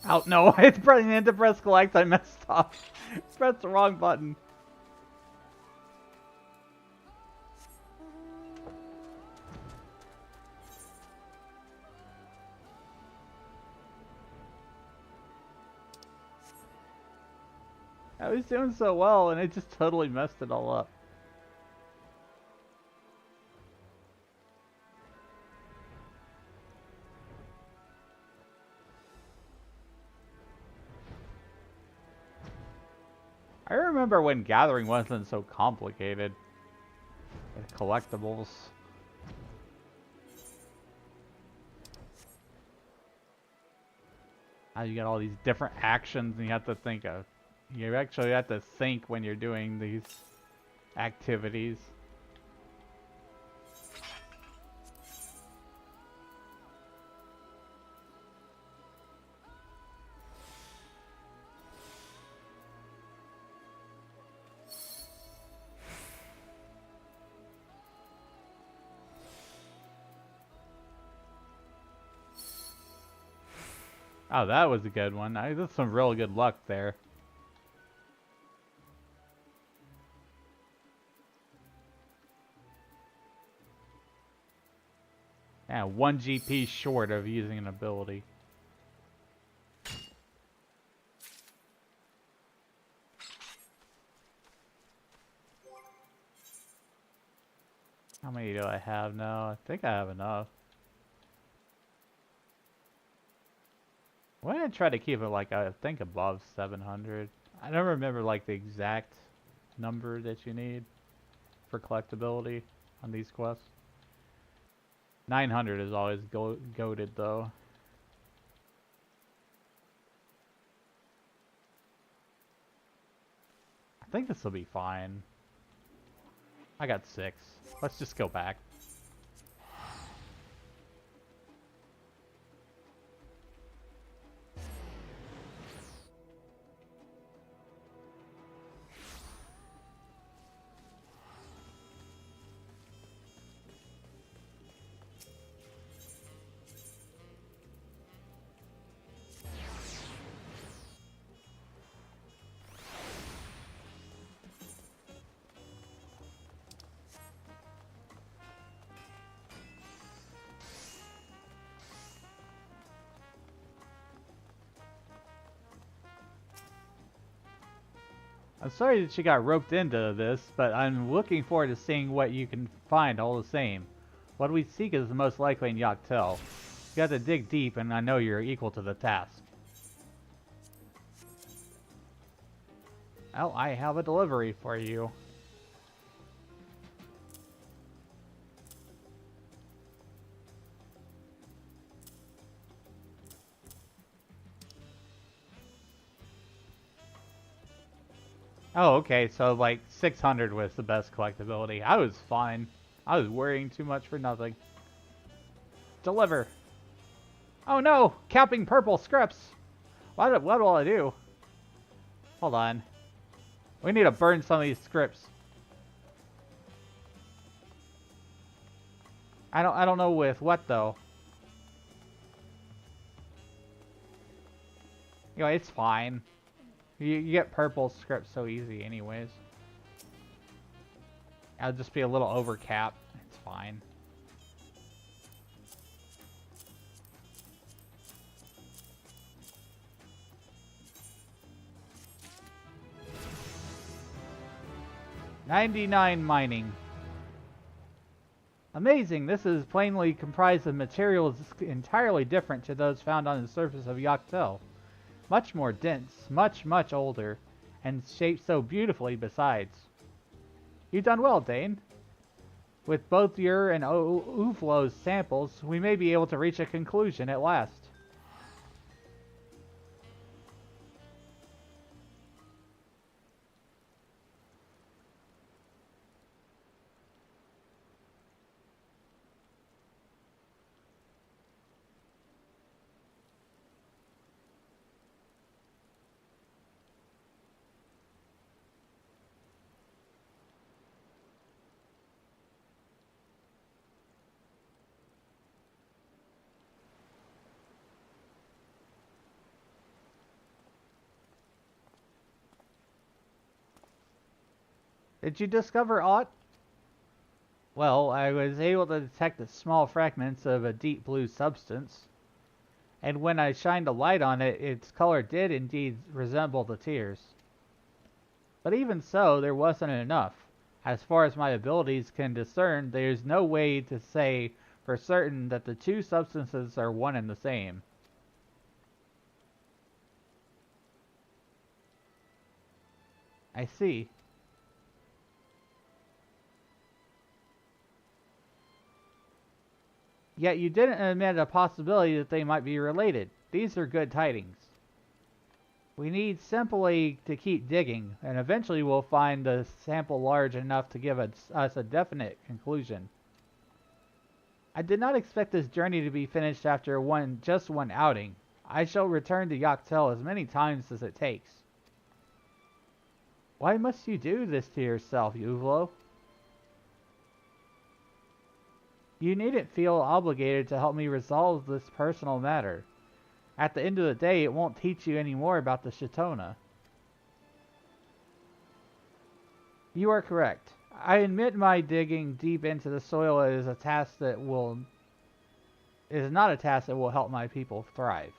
Speaker 1: Oh no, it's pressing to press collect. I messed up. Pressed the wrong button. I was doing so well, and it just totally messed it all up. I remember when gathering wasn't so complicated. With collectibles. How you got all these different actions and you have to think of. You actually have to think when you're doing these activities. Oh, that was a good one. That's some real good luck there. Yeah, 1 GP short of using an ability. How many do I have now? I think I have enough. Why did I try to keep it like, I think above 700? I don't remember like the exact number that you need for collectability on these quests. 900 is always goated though. I think this will be fine. I got 6. Let's just go back. I'm sorry that you got roped into this, but I'm looking forward to seeing what you can find all the same. What we seek is the most likely in Yoctel. You have to dig deep, and I know you're equal to the task. Well, I have a delivery for you. Oh, okay, so like 600 was the best collectability. I was fine. I was worrying too much for nothing. Deliver. Oh no! Capping purple scripts! What will I do? Hold on. We need to burn some of these scripts. I don't know with what though. You know, it's fine. You get purple scripts so easy anyways. I'll just be a little over cap. It's fine. $99 mining. Amazing! This is plainly comprised of materials entirely different to those found on the surface of Yoctel. Much more dense, much older, and shaped so beautifully besides. You've done well, Dane. With both your and Uflo's samples, we may be able to reach a conclusion at last. Did you discover aught? Well, I was able to detect the small fragments of a deep blue substance, and when I shined a light on it, its color did indeed resemble the tears. But even so, there wasn't enough. As far as my abilities can discern, there's no way to say for certain that the two substances are one and the same. I see. Yet you didn't admit a possibility that they might be related. These are good tidings. We need simply to keep digging, and eventually we'll find the sample large enough to give us a definite conclusion. I did not expect this journey to be finished after just one outing. I shall return to Yoctel as many times as it takes. Why must you do this to yourself, Uvlo? You needn't feel obligated to help me resolve this personal matter. At the end of the day, it won't teach you any more about the Shitona. You are correct. I admit my digging deep into the soil is not a task that will help my people thrive.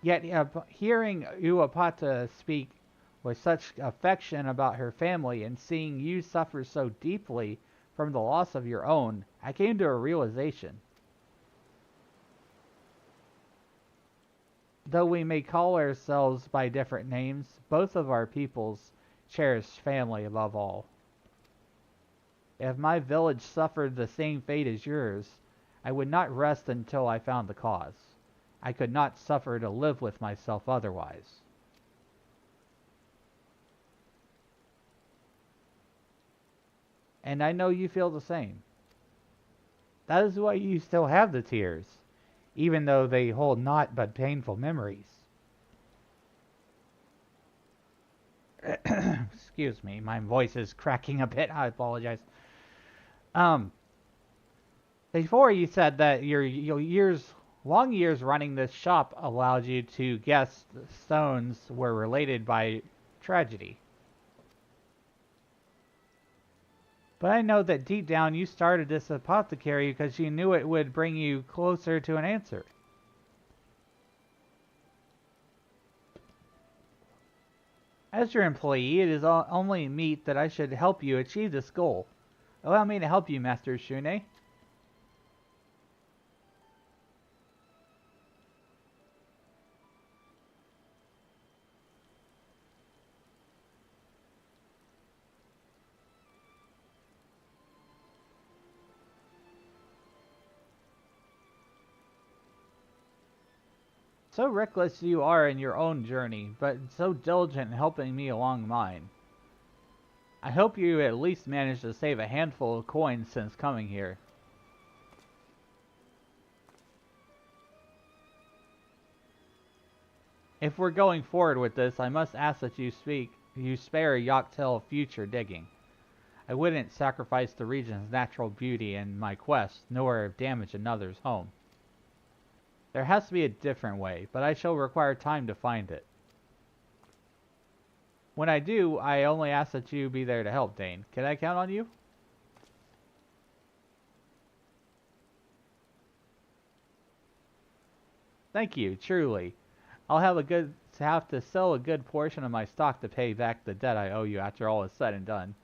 Speaker 1: Yet, hearing Uapata speak with such affection about her family and seeing you suffer so deeply from the loss of your own, I came to a realization. Though we may call ourselves by different names, both of our peoples cherish family above all. If my village suffered the same fate as yours, I would not rest until I found the cause. I could not suffer to live with myself otherwise. And I know you feel the same. That is why you still have the tears, even though they hold naught but painful memories. Excuse me, my voice is cracking a bit. I apologize. Um, Before you said that long years running this shop allowed you to guess the stones were related by tragedy. But I know that deep down you started this apothecary because you knew it would bring you closer to an answer. As your employee, it is only meet that I should help you achieve this goal. Allow me to help you, Master Shune. So reckless you are in your own journey, but so diligent in helping me along mine. I hope you at least managed to save a handful of coins since coming here. If we're going forward with this, I must ask that you spare Yoctel future digging. I wouldn't sacrifice the region's natural beauty in my quest, nor damage another's home. There has to be a different way, but I shall require time to find it. When I do, I only ask that you be there to help, Dane. Can I count on you? Thank you, truly. I'll have to sell a good portion of my stock to pay back the debt I owe you after all is said and done.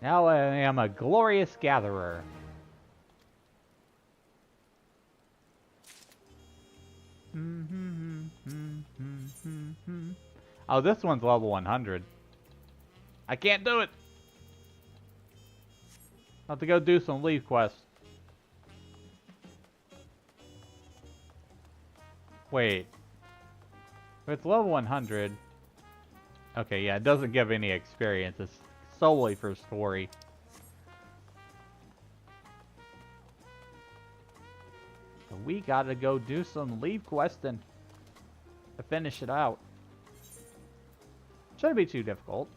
Speaker 1: Now I am a glorious gatherer. Oh, this one's level 100. I can't do it! I have to go do some leaf quests. Wait. If it's level 100... Okay, yeah, it doesn't give any experience. It's solely for story. So we gotta go do some leaf questing to finish it out. Shouldn't be too difficult.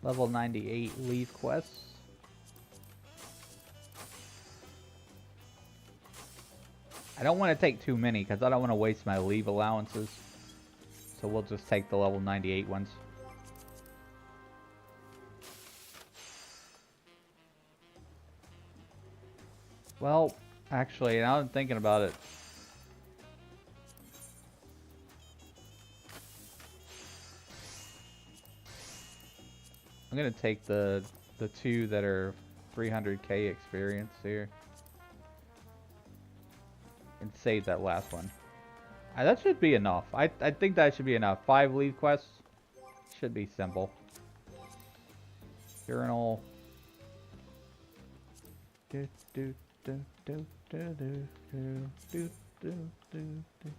Speaker 1: Level 98 leaf quests. I don't want to take too many because I don't want to waste my leave allowances. So we'll just take the level 98 ones. Well, actually, now I'm thinking about it. I'm gonna take the two that are 300k experience here. And save that last one. That should be enough. I think that should be enough. 5 lead quests should be simple. Journal. Do do do do do do do do do do.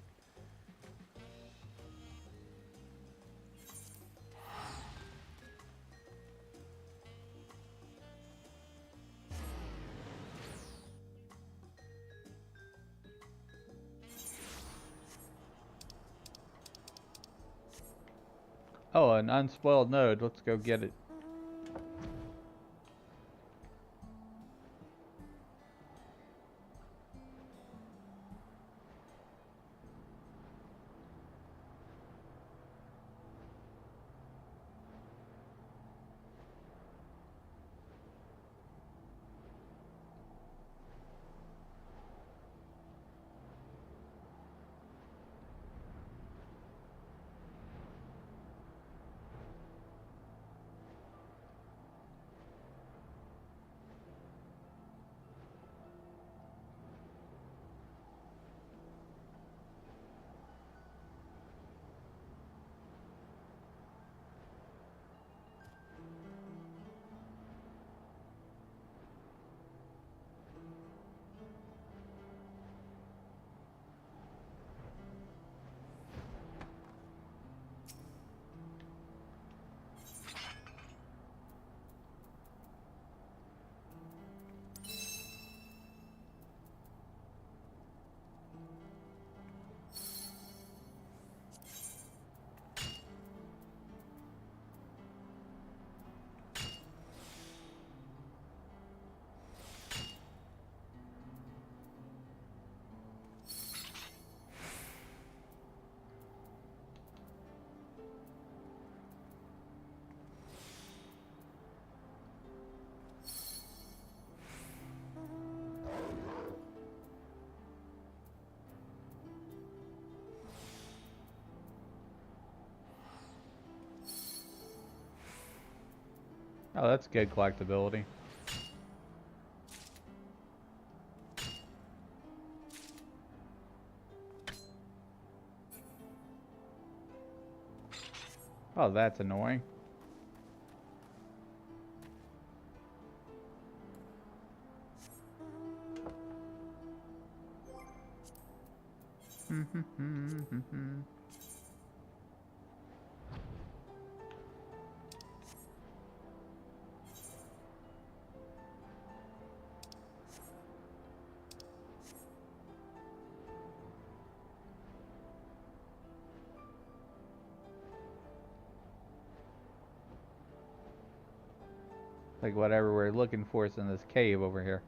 Speaker 1: Oh, an unspoiled node. Let's go get it. Oh, that's good collectability. Oh, that's annoying. Like whatever we're looking for is in this cave over here.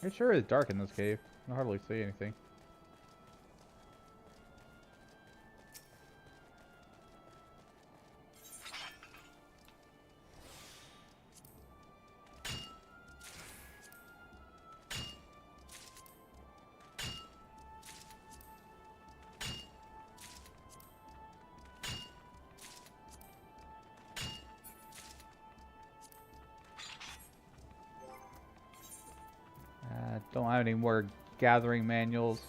Speaker 1: It sure is dark in this cave. I can hardly see anything. Don't have any more gathering manuals.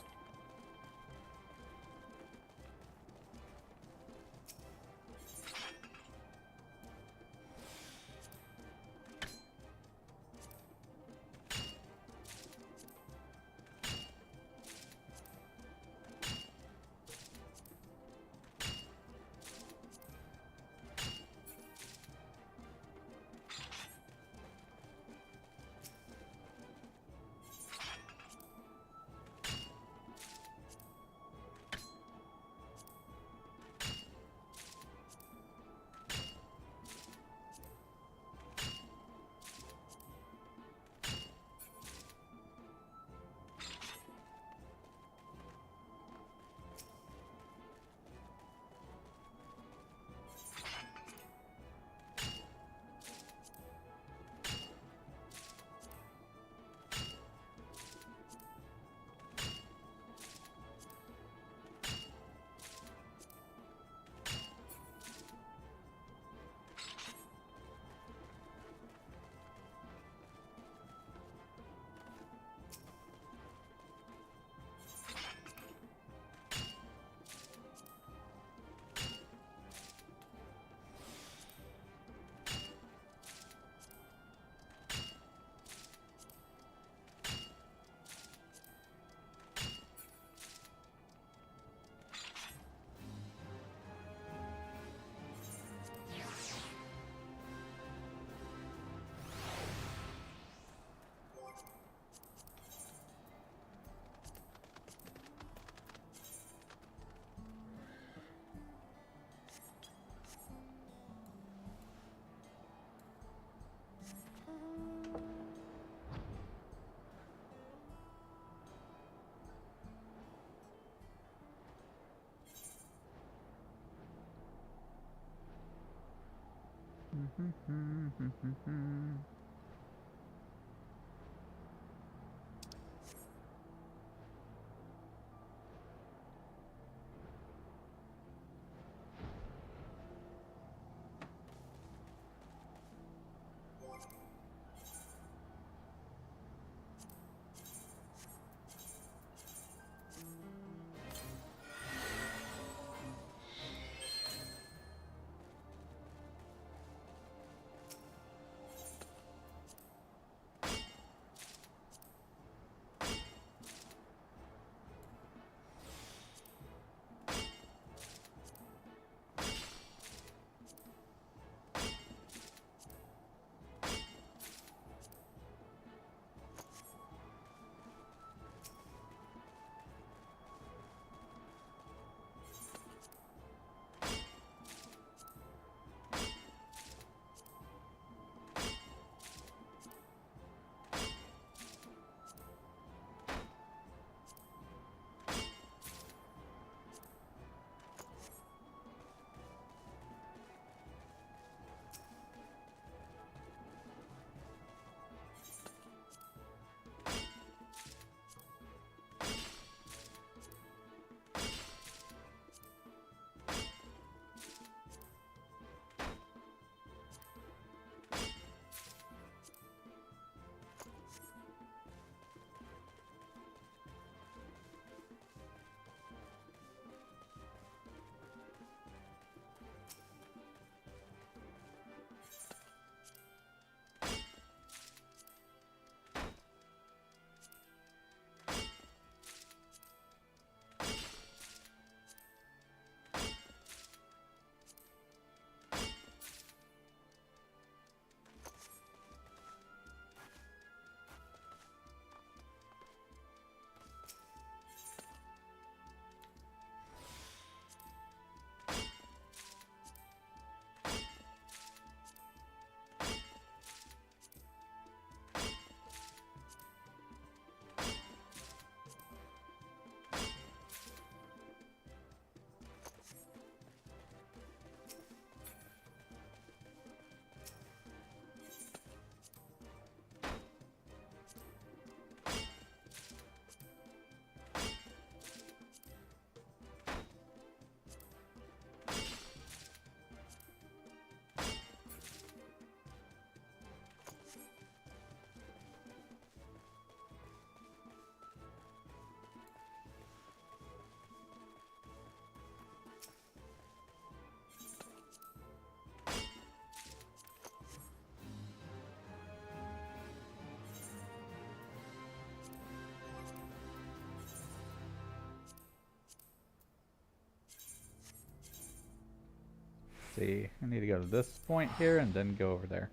Speaker 1: see. I need to go to this point here and then go over there.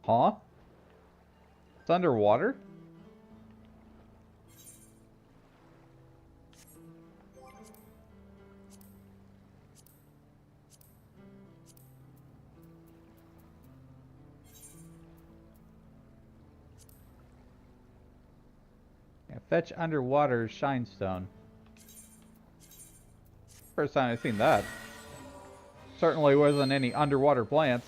Speaker 1: Huh? It's underwater? Yeah, fetch underwater shinestone. First time I've seen that. Certainly wasn't any underwater plants.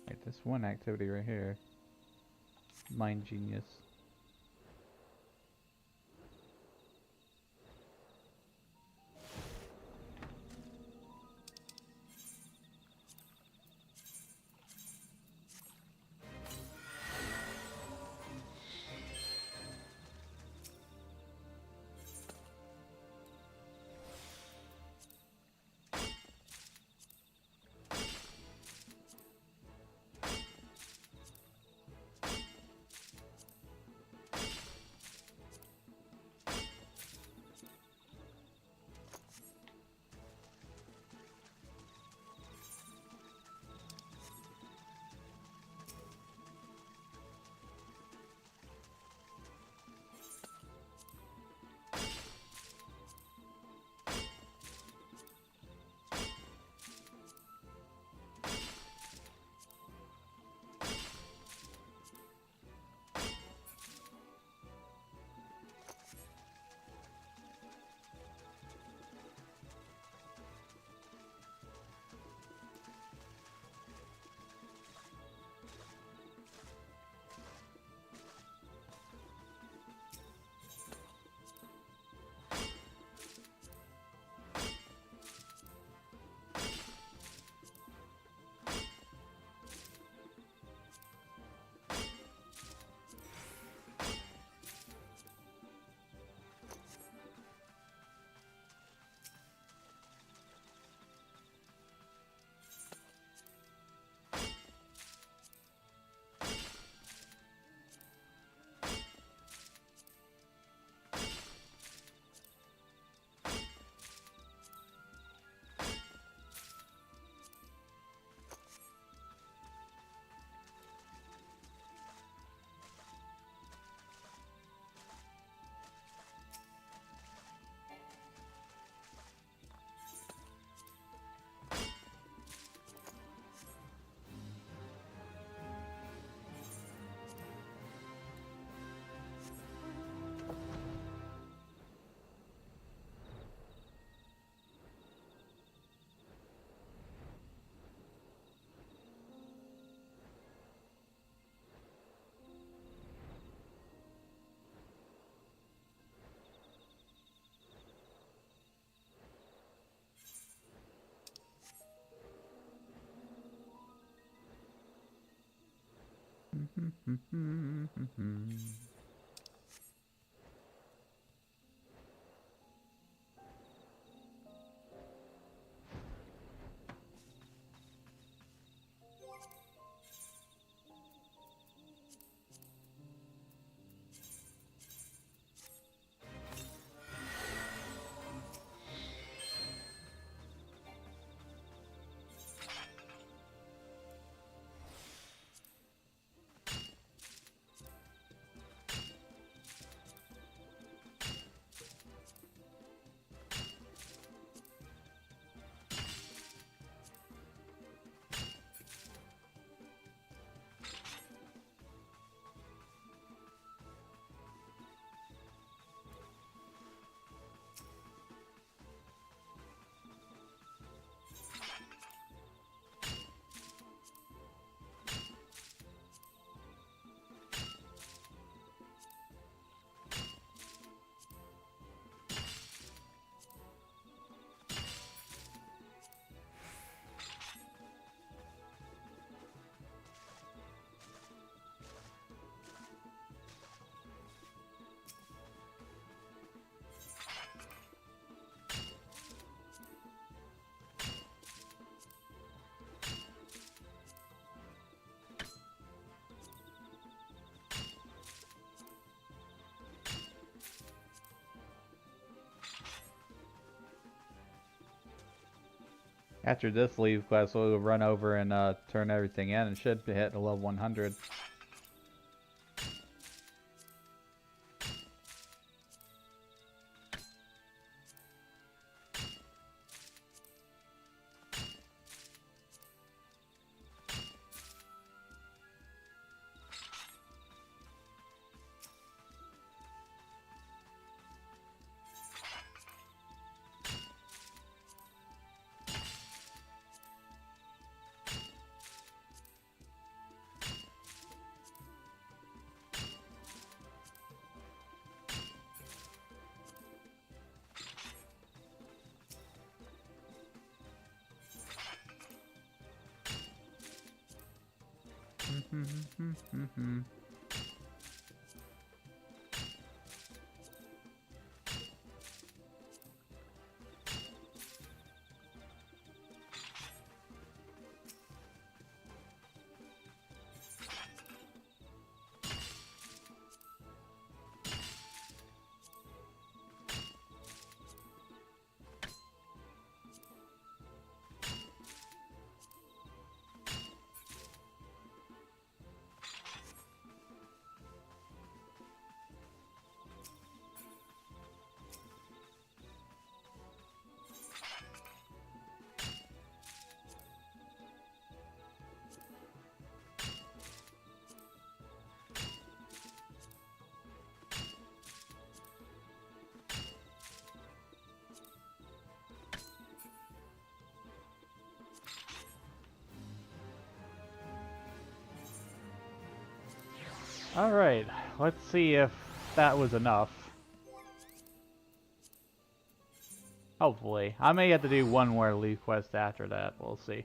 Speaker 1: Wait, this one activity right here. Mind genius. After this leave quest, we'll run over and turn everything in and should hit a level 100. Alright, let's see if that was enough. Hopefully. I may have to do one more leave quest after that, we'll see.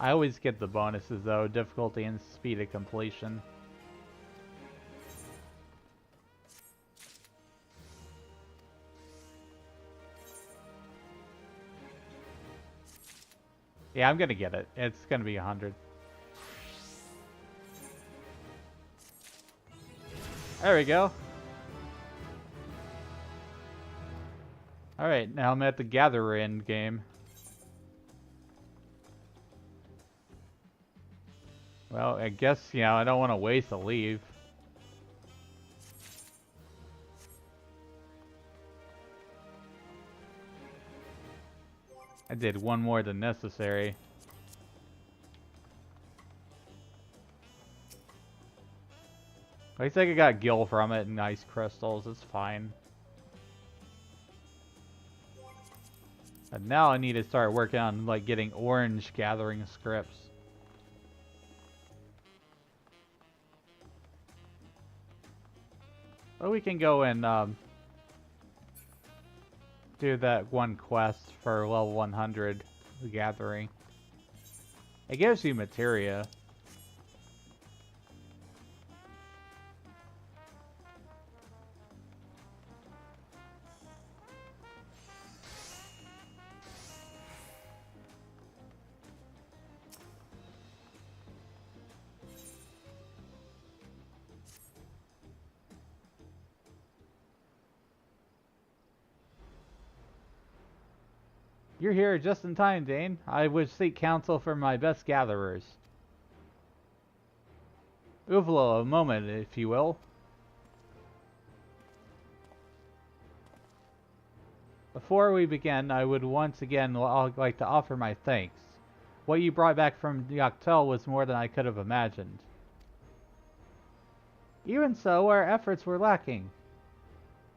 Speaker 1: I always get the bonuses though, difficulty and speed of completion. Yeah, I'm gonna get it. It's gonna be 100. There we go. Alright, now I'm at the Gatherer end game. Well, I guess, you know, I don't want to waste a leave. I did one more than necessary. At least I got gil from it and nice crystals, it's fine. But now I need to start working on, like, getting orange gathering scripts. But we can go and do that one quest for level 100, the gathering. It gives you materia. You're here just in time, Dane. I would seek counsel from my best gatherers. Uvalo, a moment, if you will. Before we begin, I would once again like to offer my thanks. What you brought back from Yoctel was more than I could have imagined. Even so, our efforts were lacking.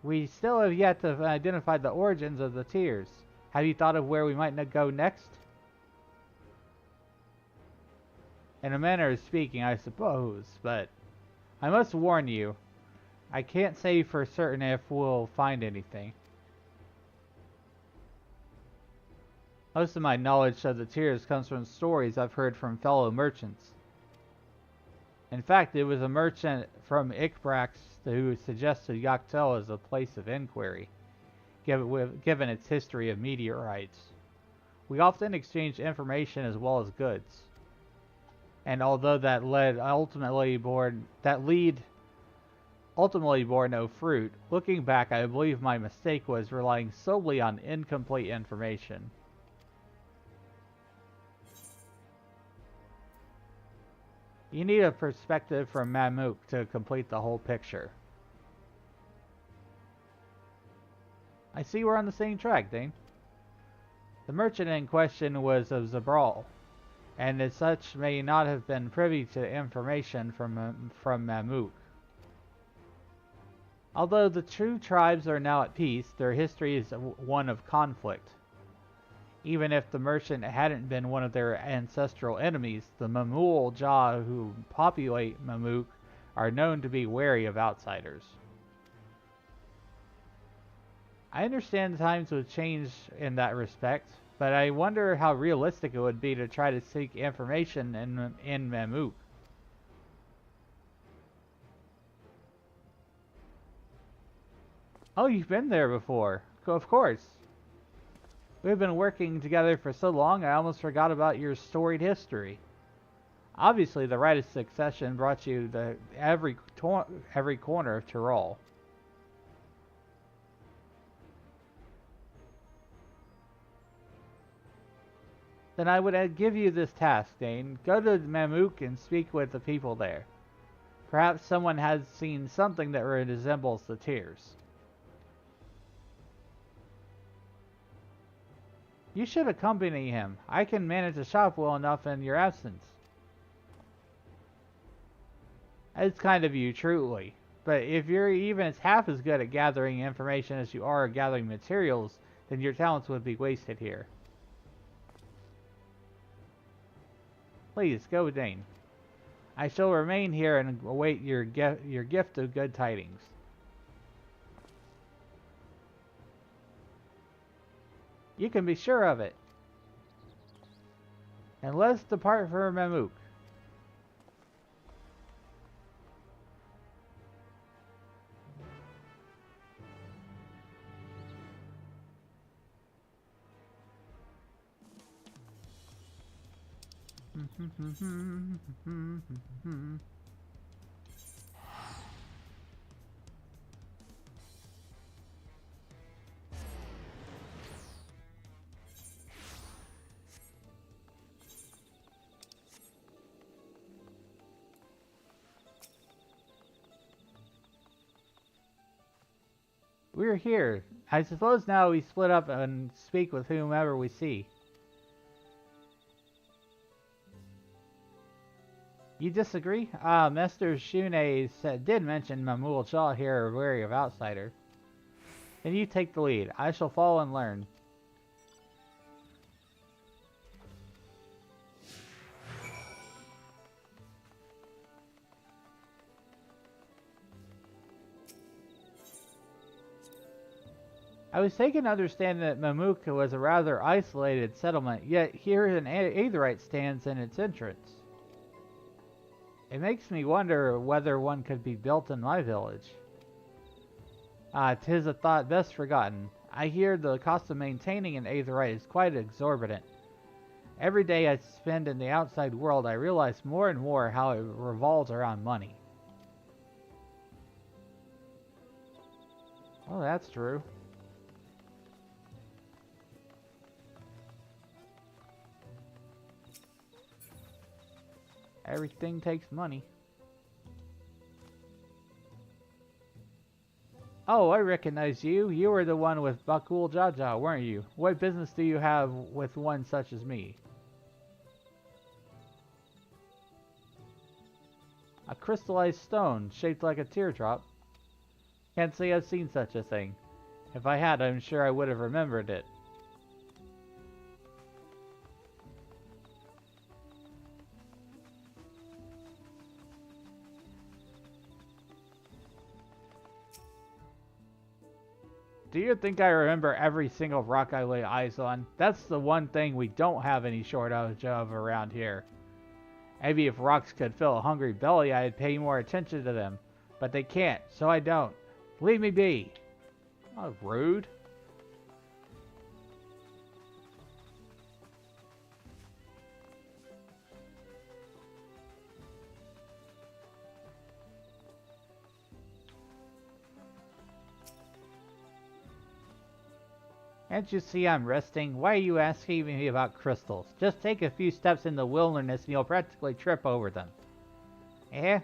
Speaker 1: We still have yet to identify the origins of the tears. Have you thought of where we might go next? In a manner of speaking, I suppose, but I must warn you, I can't say for certain if we'll find anything. Most of my knowledge of the tears comes from stories I've heard from fellow merchants. In fact, it was a merchant from Ikbrax who suggested Yaktel as a place of inquiry, given its history of meteorites. We often exchange information as well as goods. And although that lead ultimately bore no fruit, looking back I believe my mistake was relying solely on incomplete information. You need a perspective from Mamuk to complete the whole picture. I see we're on the same track, Dane. The merchant in question was of Zabral, and as such may not have been privy to information from Mamuk. Although the two tribes are now at peace, their history is one of conflict. Even if the merchant hadn't been one of their ancestral enemies, the Mamul Jah who populate Mamuk are known to be wary of outsiders. I understand times would change in that respect, but I wonder how realistic it would be to try to seek information in Mamuk. Oh, you've been there before. Of course. We've been working together for so long I almost forgot about your storied history. Obviously, the right of succession brought you to every corner of Tyrol. Then I would give you this task, Dane. Go to Mamuk and speak with the people there. Perhaps someone has seen something that resembles the tears. You should accompany him. I can manage the shop well enough in your absence. It's kind of you, truly. But if you're even half as good at gathering information as you are at gathering materials, then your talents would be wasted here. Please, go, Dane. I shall remain here and await your gift of good tidings. You can be sure of it. And let's depart for Mamuk. We're here. I suppose now we split up and speak with whomever we see. You disagree? Master Shune did mention Mamul Shaw here are wary of outsider. Then you take the lead. I shall follow and learn. I was taken to understand that Mamuk was a rather isolated settlement, yet here an Aetherite stands in its entrance. It makes me wonder whether one could be built in my village. 'Tis a thought best forgotten. I hear the cost of maintaining an Aetherite is quite exorbitant. Every day I spend in the outside world, I realize more and more how it revolves around money. Well, that's true. Everything takes money. Oh, I recognize you. You were the one with Bakul Jaja, weren't you? What business do you have with one such as me? A crystallized stone, shaped like a teardrop. Can't say I've seen such a thing. If I had, I'm sure I would have remembered it. Do you think I remember every single rock I lay eyes on? That's the one thing we don't have any shortage of around here. Maybe if rocks could fill a hungry belly, I'd pay more attention to them. But they can't, so I don't. Leave me be. Oh, rude. Can't you see I'm resting? Why are you asking me about crystals? Just take a few steps in the wilderness and you'll practically trip over them. Eh?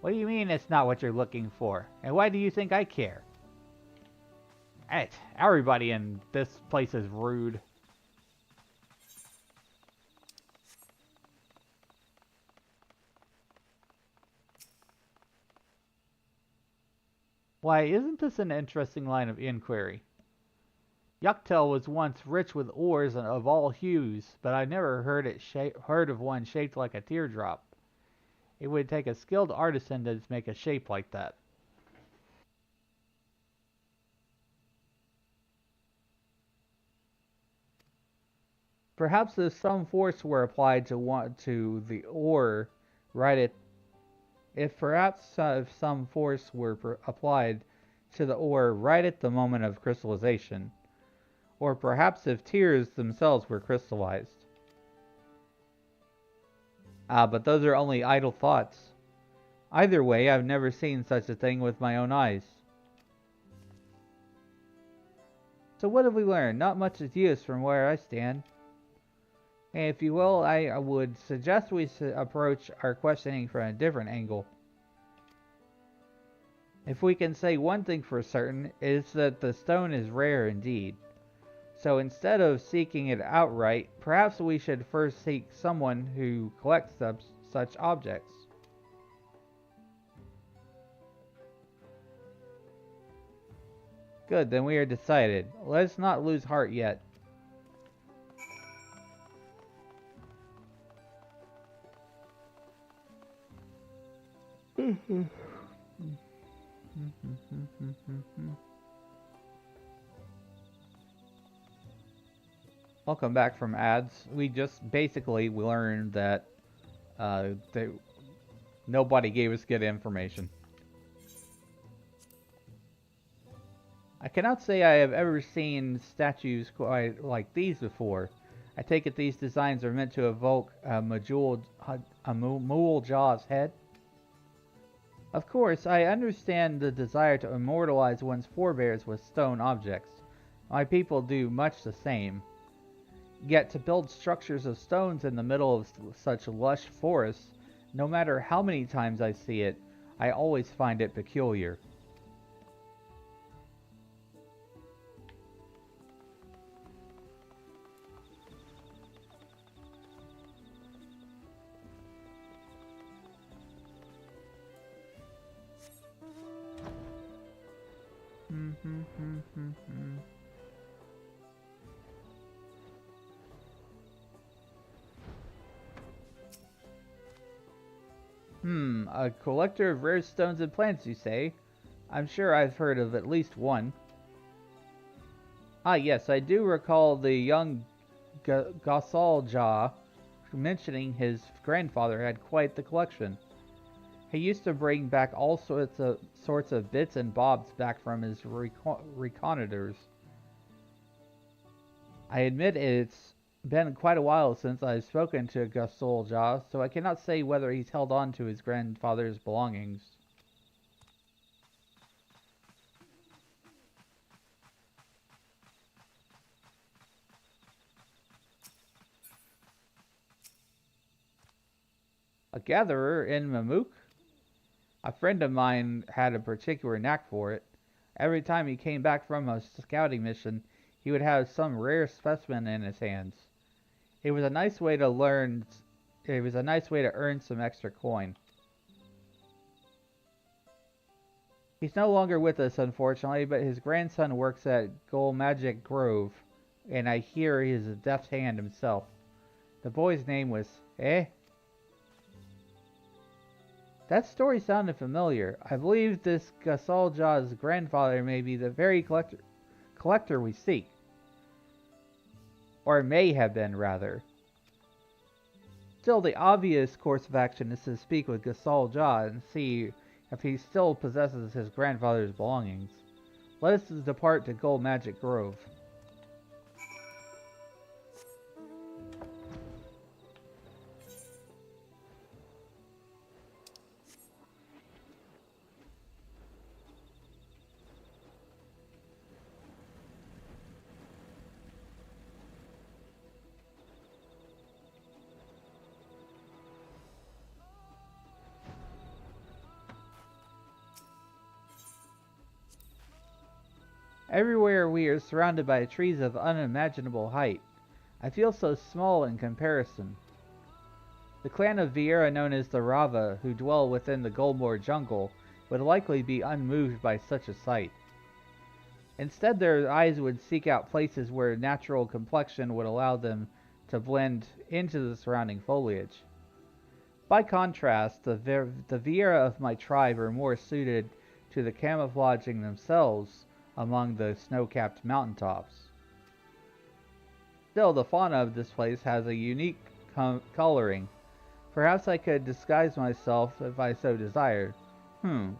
Speaker 1: What do you mean it's not what you're looking for? And why do you think I care? Everybody in this place is rude. Why, isn't this an interesting line of inquiry? Yucktail was once rich with ores of all hues, but I never heard of one shaped like a teardrop. It would take a skilled artisan to make a shape like that. Perhaps if some force were applied to the ore right at if perhaps if some force were applied to the ore right at the moment of crystallization, or perhaps if tears themselves were crystallized. But those are only idle thoughts. Either way, I've never seen such a thing with my own eyes. So what have we learned? Not much is use from where I stand. And if you will, I would suggest we approach our questioning from a different angle. If we can say one thing for certain, it is that the stone is rare indeed. So instead of seeking it outright, perhaps we should first seek someone who collects such objects. Good, then we are decided. Let's not lose heart yet. Welcome back from ads. We just basically learned that nobody gave us good information. I cannot say I have ever seen statues quite like these before. I take it these designs are meant to evoke a Mool-Jaw's head. Of course, I understand the desire to immortalize one's forebears with stone objects. My people do much the same. Yet to build structures of stones in the middle of such lush forests, no matter how many times I see it, I always find it peculiar. A collector of rare stones and plants, you say? I'm sure I've heard of at least one. Ah, yes, I do recall the young Gausalja mentioning his grandfather had quite the collection. He used to bring back all sorts of bits and bobs back from his reconnoiters. I admit it's been quite a while since I've spoken to Gausalja, so I cannot say whether he's held on to his grandfather's belongings. A gatherer in Mamook? A friend of mine had a particular knack for it. Every time he came back from a scouting mission, he would have some rare specimen in his hands. It was a nice way to earn some extra coin. He's no longer with us, unfortunately, but his grandson works at Magic Grove, and I hear he is a deft hand himself. The boy's name was... That story sounded familiar. I believe this Gasalja's grandfather may be the very collector collector we seek. Or may have been, rather. Still, the obvious course of action is to speak with Gasol Ja and see if he still possesses his grandfather's belongings. Let us depart to Gold Magic Grove. Everywhere we are surrounded by trees of unimaginable height. I feel so small in comparison. The clan of Vieira known as the Rava, who dwell within the Goldmoor jungle, would likely be unmoved by such a sight. Instead, their eyes would seek out places where natural complexion would allow them to blend into the surrounding foliage. By contrast, the Vieira of my tribe are more suited to the camouflaging themselves among the snow-capped mountaintops. Still, the fauna of this place has a unique coloring. Perhaps I could disguise myself if I so desired.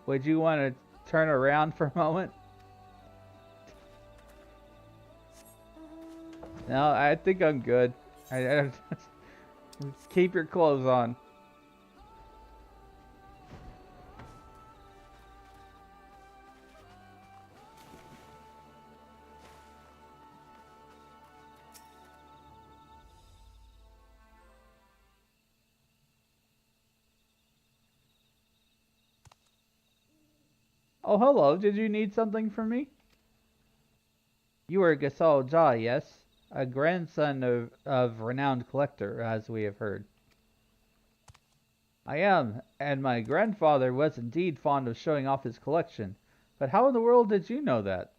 Speaker 1: Would you want to turn around for a moment? No, I think I'm good. Keep your clothes on. Oh, hello. Did you need something from me? You are Gasol Ja, yes? A grandson of renowned collector, as we have heard. I am, and my grandfather was indeed fond of showing off his collection. But how in the world did you know that?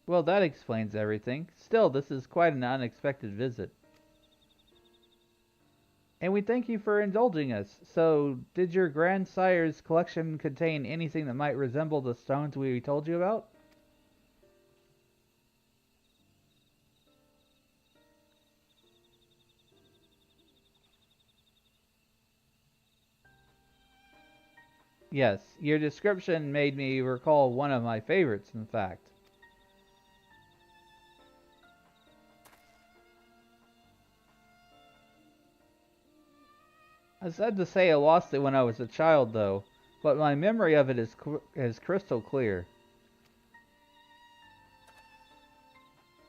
Speaker 1: Well, that explains everything. Still, this is quite an unexpected visit. And we thank you for indulging us. So, did your grandsire's collection contain anything that might resemble the stones we told you about? Yes, your description made me recall one of my favorites, in fact. I sad to say I lost it when I was a child, though, but my memory of it is crystal clear.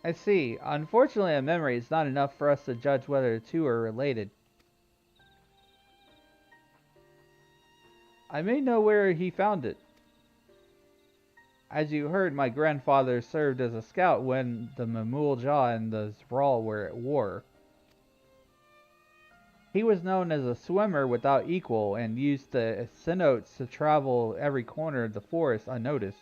Speaker 1: I see. Unfortunately, a memory is not enough for us to judge whether the two are related. I may know where he found it. As you heard, my grandfather served as a scout when the Mamul Jaw and the Zbrawl were at war. He was known as a swimmer without equal and used the cenotes to travel every corner of the forest unnoticed.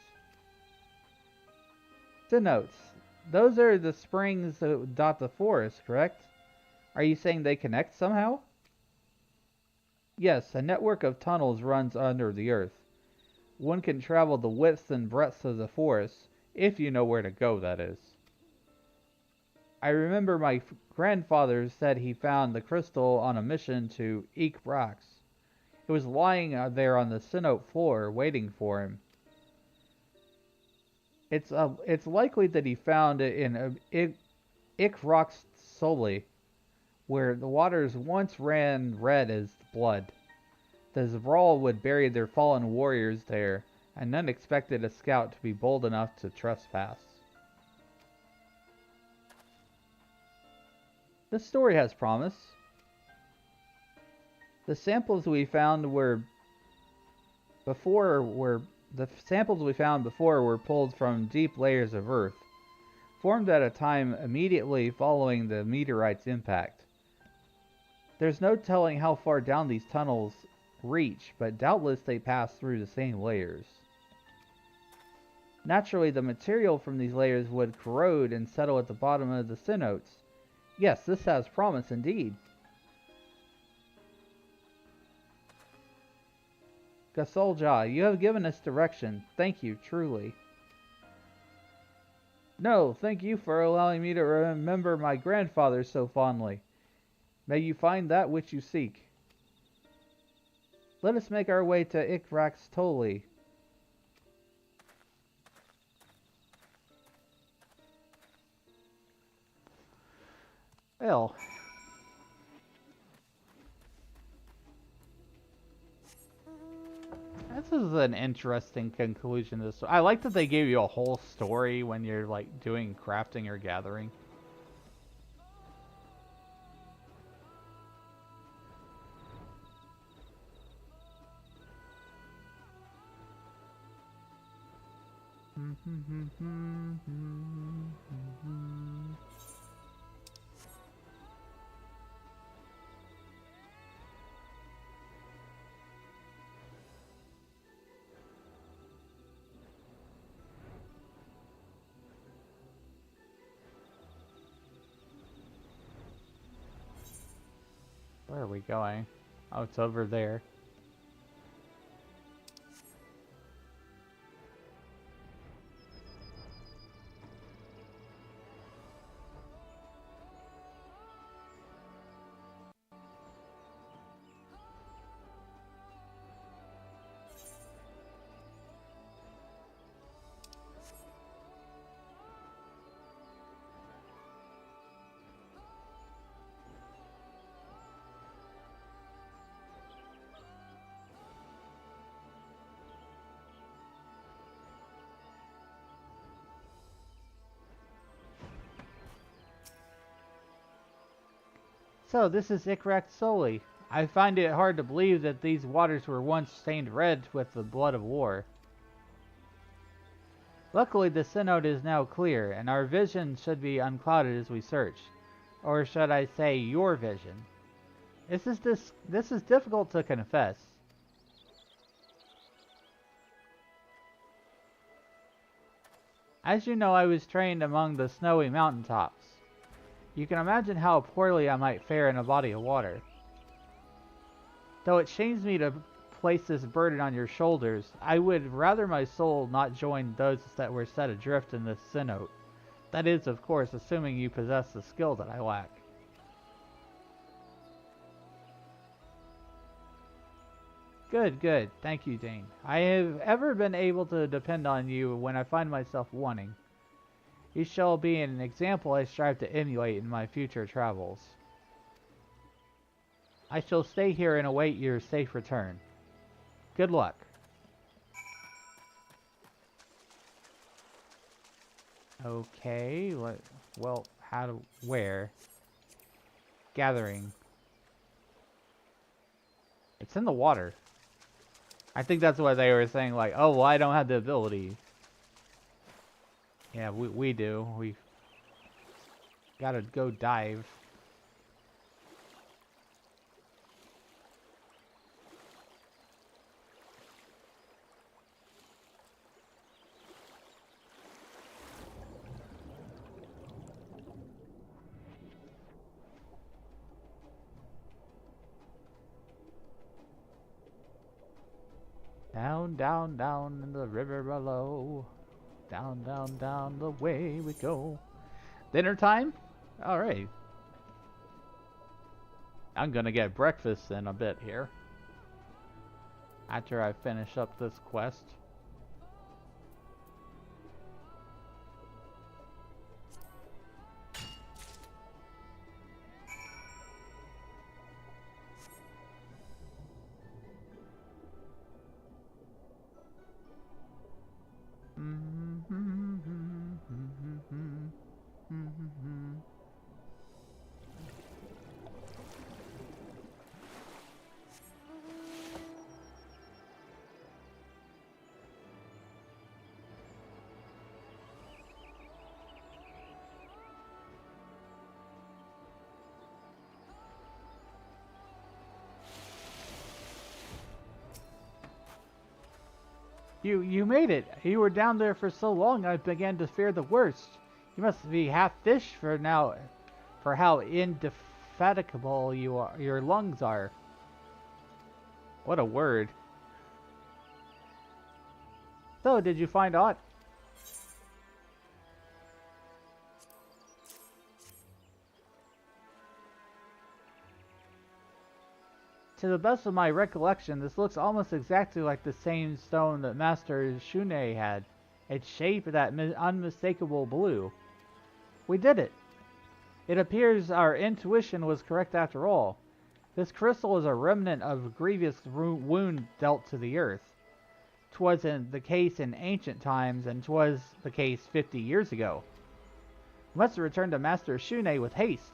Speaker 1: Cenotes. Those are the springs that dot the forest, correct? Are you saying they connect somehow? Yes, a network of tunnels runs under the earth. One can travel the width and breadth of the forest, if you know where to go, that is. I remember my grandfather said he found the crystal on a mission to Eek Rocks. It was lying there on the cenote floor, waiting for him. It's likely that he found it in Eek Rocks Soli, where the waters once ran red as blood. The Zbrawl would bury their fallen warriors there, and none expected a scout to be bold enough to trespass. This story has promise. The samples we found before were pulled from deep layers of earth, formed at a time immediately following the meteorite's impact. There's no telling how far down these tunnels reach, but doubtless they pass through the same layers. Naturally, the material from these layers would corrode and settle at the bottom of the cenotes. Yes, this has promise indeed. Gasolja, you have given us direction. Thank you, truly. No, thank you for allowing me to remember my grandfather so fondly. May you find that which you seek. Let us make our way to Ikrax Toli. Well, this is an interesting conclusion to this. I like that they gave you a whole story when you're like doing crafting or gathering. Where are we going? Oh, it's over there. So, this is Ikrax Soli. I find it hard to believe that these waters were once stained red with the blood of war. Luckily, the synod is now clear, and our vision should be unclouded as we search. Or should I say, your vision. This is difficult to confess. As you know, I was trained among the snowy mountaintops. You can imagine how poorly I might fare in a body of water. Though it shames me to place this burden on your shoulders, I would rather my soul not join those that were set adrift in this cenote. That is, of course, assuming you possess the skill that I lack. Good, good. Thank you, Dane. I have ever been able to depend on you when I find myself wanting. You shall be an example I strive to emulate in my future travels. I shall stay here and await your safe return. Good luck. Okay, well, where? Gathering. It's in the water. I think that's what they were saying, like, oh, well, I don't have the ability. Yeah, we do. We gotta go dive. Down, down, down in the river below. Down, down, down the way we go. Dinner time? Alright. I'm gonna get breakfast in a bit here. After I finish up this quest. You made it. You were down there for so long I began to fear the worst. You must be half fish for now, for how indefatigable your lungs are. What a word. So, did you find aught? To the best of my recollection, this looks almost exactly like the same stone that Master Shune had. Its shape that unmistakable blue. We did it. It appears our intuition was correct after all. This crystal is a remnant of a grievous wound dealt to the earth. 'Twasn't the case in ancient times, and 'twas the case 50 years ago. We must return to Master Shune with haste.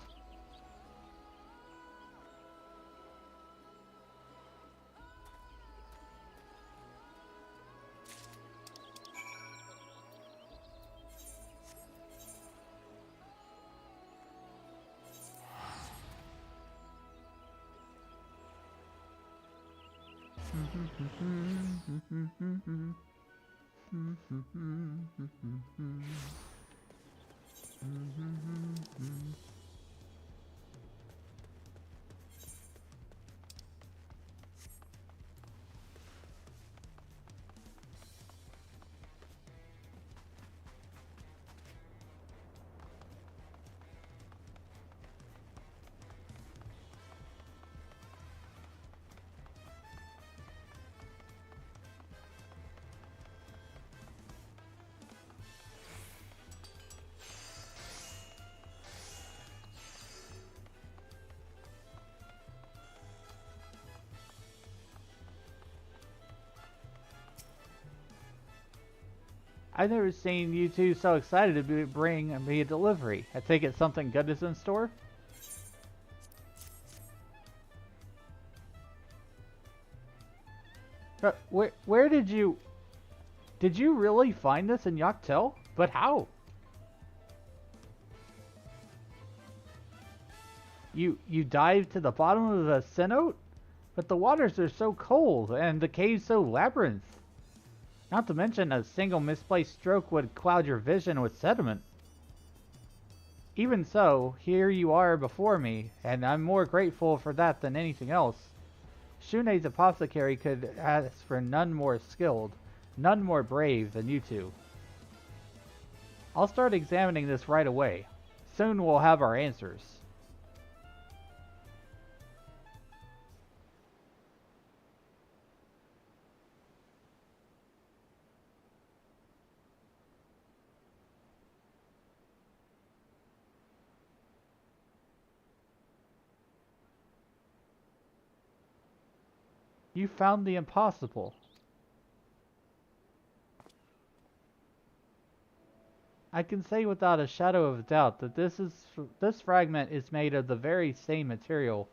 Speaker 1: I've never seen you two so excited to bring me a delivery. I take it something good is in store? Where did you... Did you really find this in Yaktel? But how? You dived to the bottom of the cenote? But the waters are so cold, and the cave's so labyrinth. Not to mention a single misplaced stroke would cloud your vision with sediment. Even so, here you are before me, and I'm more grateful for that than anything else. Shune's apothecary could ask for none more skilled, none more brave than you two. I'll start examining this right away. Soon we'll have our answers. You found the impossible. I can say without a shadow of doubt that this fragment is made of the very same material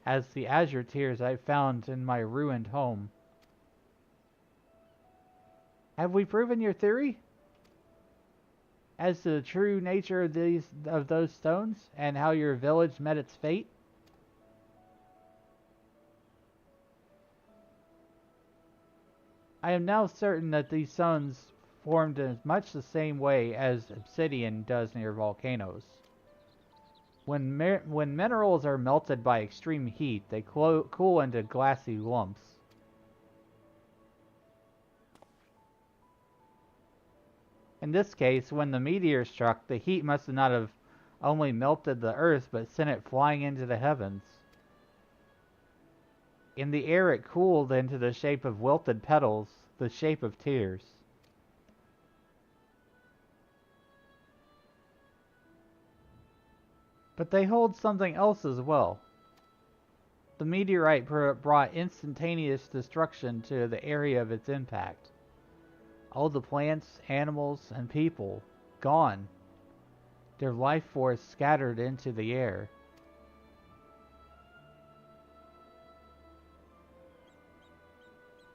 Speaker 1: as the azure tears I found in my ruined home. Have we proven your theory? As to the true nature of those stones, and how your village met its fate? I am now certain that these stones formed in much the same way as obsidian does near volcanoes. When minerals are melted by extreme heat, they cool into glassy lumps. In this case, when the meteor struck, the heat must not have only melted the earth, but sent it flying into the heavens. In the air it cooled into the shape of wilted petals, the shape of tears. But they hold something else as well. The meteorite brought instantaneous destruction to the area of its impact. All the plants, animals, and people, gone. Their life force scattered into the air.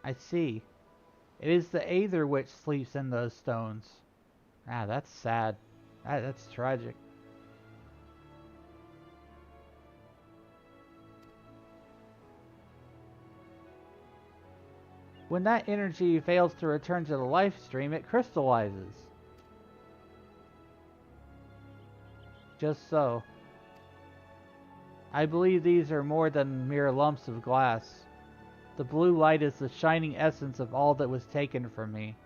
Speaker 1: I see. It is the Aether which sleeps in those stones. Ah, that's sad. That's tragic. When that energy fails to return to the life stream, it crystallizes. Just so. I believe these are more than mere lumps of glass. The blue light is the shining essence of all that was taken from me.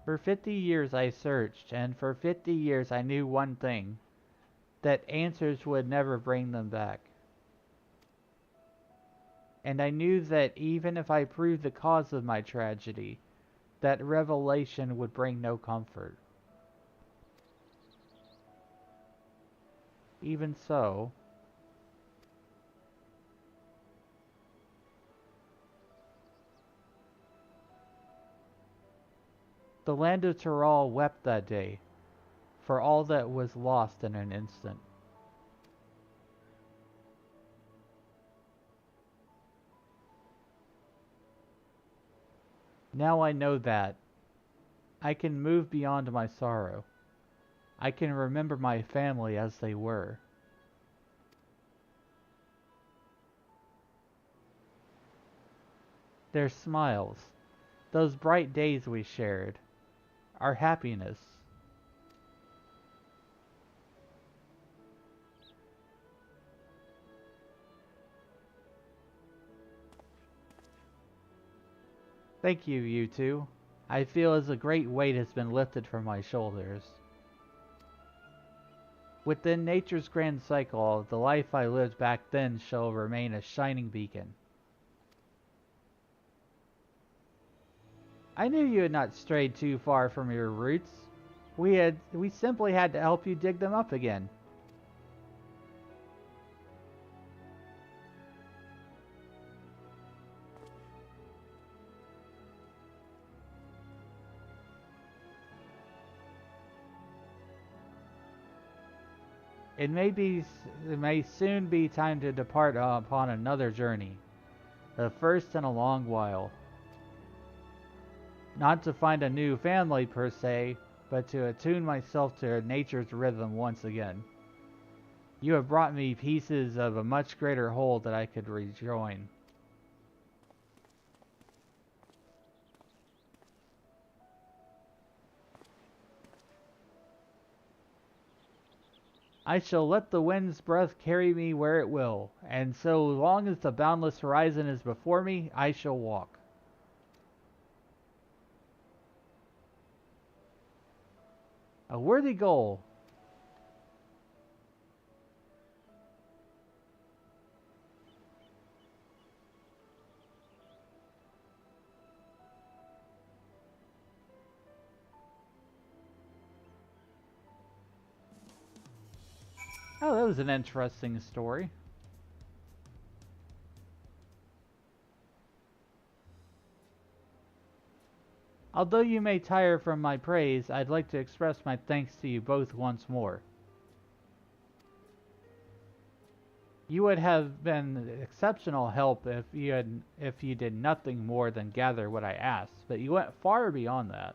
Speaker 1: For 50 years I searched, and for 50 years I knew one thing, that answers would never bring them back. And I knew that even if I proved the cause of my tragedy, that revelation would bring no comfort. Even so, the land of Tyrol wept that day, for all that was lost in an instant. Now I know that I can move beyond my sorrow. I can remember my family as they were. Their smiles, those bright days we shared, our happiness. Thank you, you two. I feel as a great weight has been lifted from my shoulders. Within nature's grand cycle, the life I lived back then shall remain a shining beacon. I knew you had not strayed too far from your roots. We simply had to help you dig them up again. It may soon be time to depart upon another journey, the first in a long while. Not to find a new family per se, but to attune myself to nature's rhythm once again. You have brought me pieces of a much greater whole that I could rejoin. I shall let the wind's breath carry me where it will, and so long as the boundless horizon is before me, I shall walk. A worthy goal. Oh, that was an interesting story. Although you may tire from my praise, I'd like to express my thanks to you both once more. You would have been exceptional help if you did nothing more than gather what I asked, but you went far beyond that.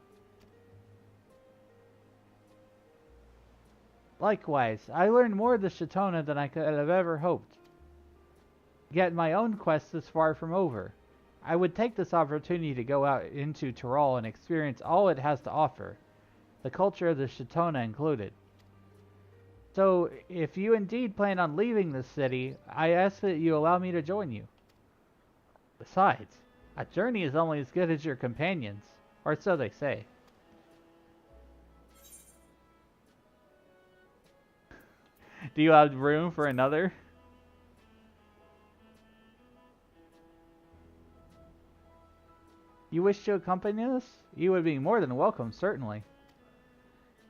Speaker 1: Likewise, I learned more of the Shatona than I could have ever hoped. Yet my own quest is far from over. I would take this opportunity to go out into Tyrol and experience all it has to offer, the culture of the Shatona included. So, if you indeed plan on leaving this city, I ask that you allow me to join you. Besides, a journey is only as good as your companions, or so they say. Do you have room for another? You wish to accompany us? You would be more than welcome, certainly.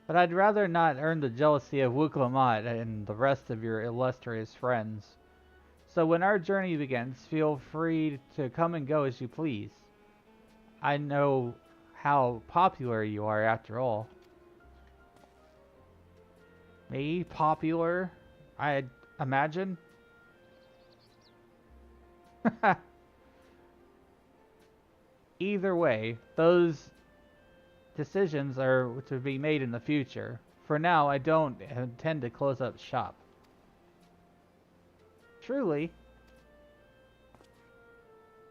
Speaker 1: But I'd rather not earn the jealousy of Wuklamat and the rest of your illustrious friends. So when our journey begins, feel free to come and go as you please. I know how popular you are after all. Me? Popular? I'd imagine. Either way, those decisions are to be made in the future. For now, I don't intend to close up shop. Truly,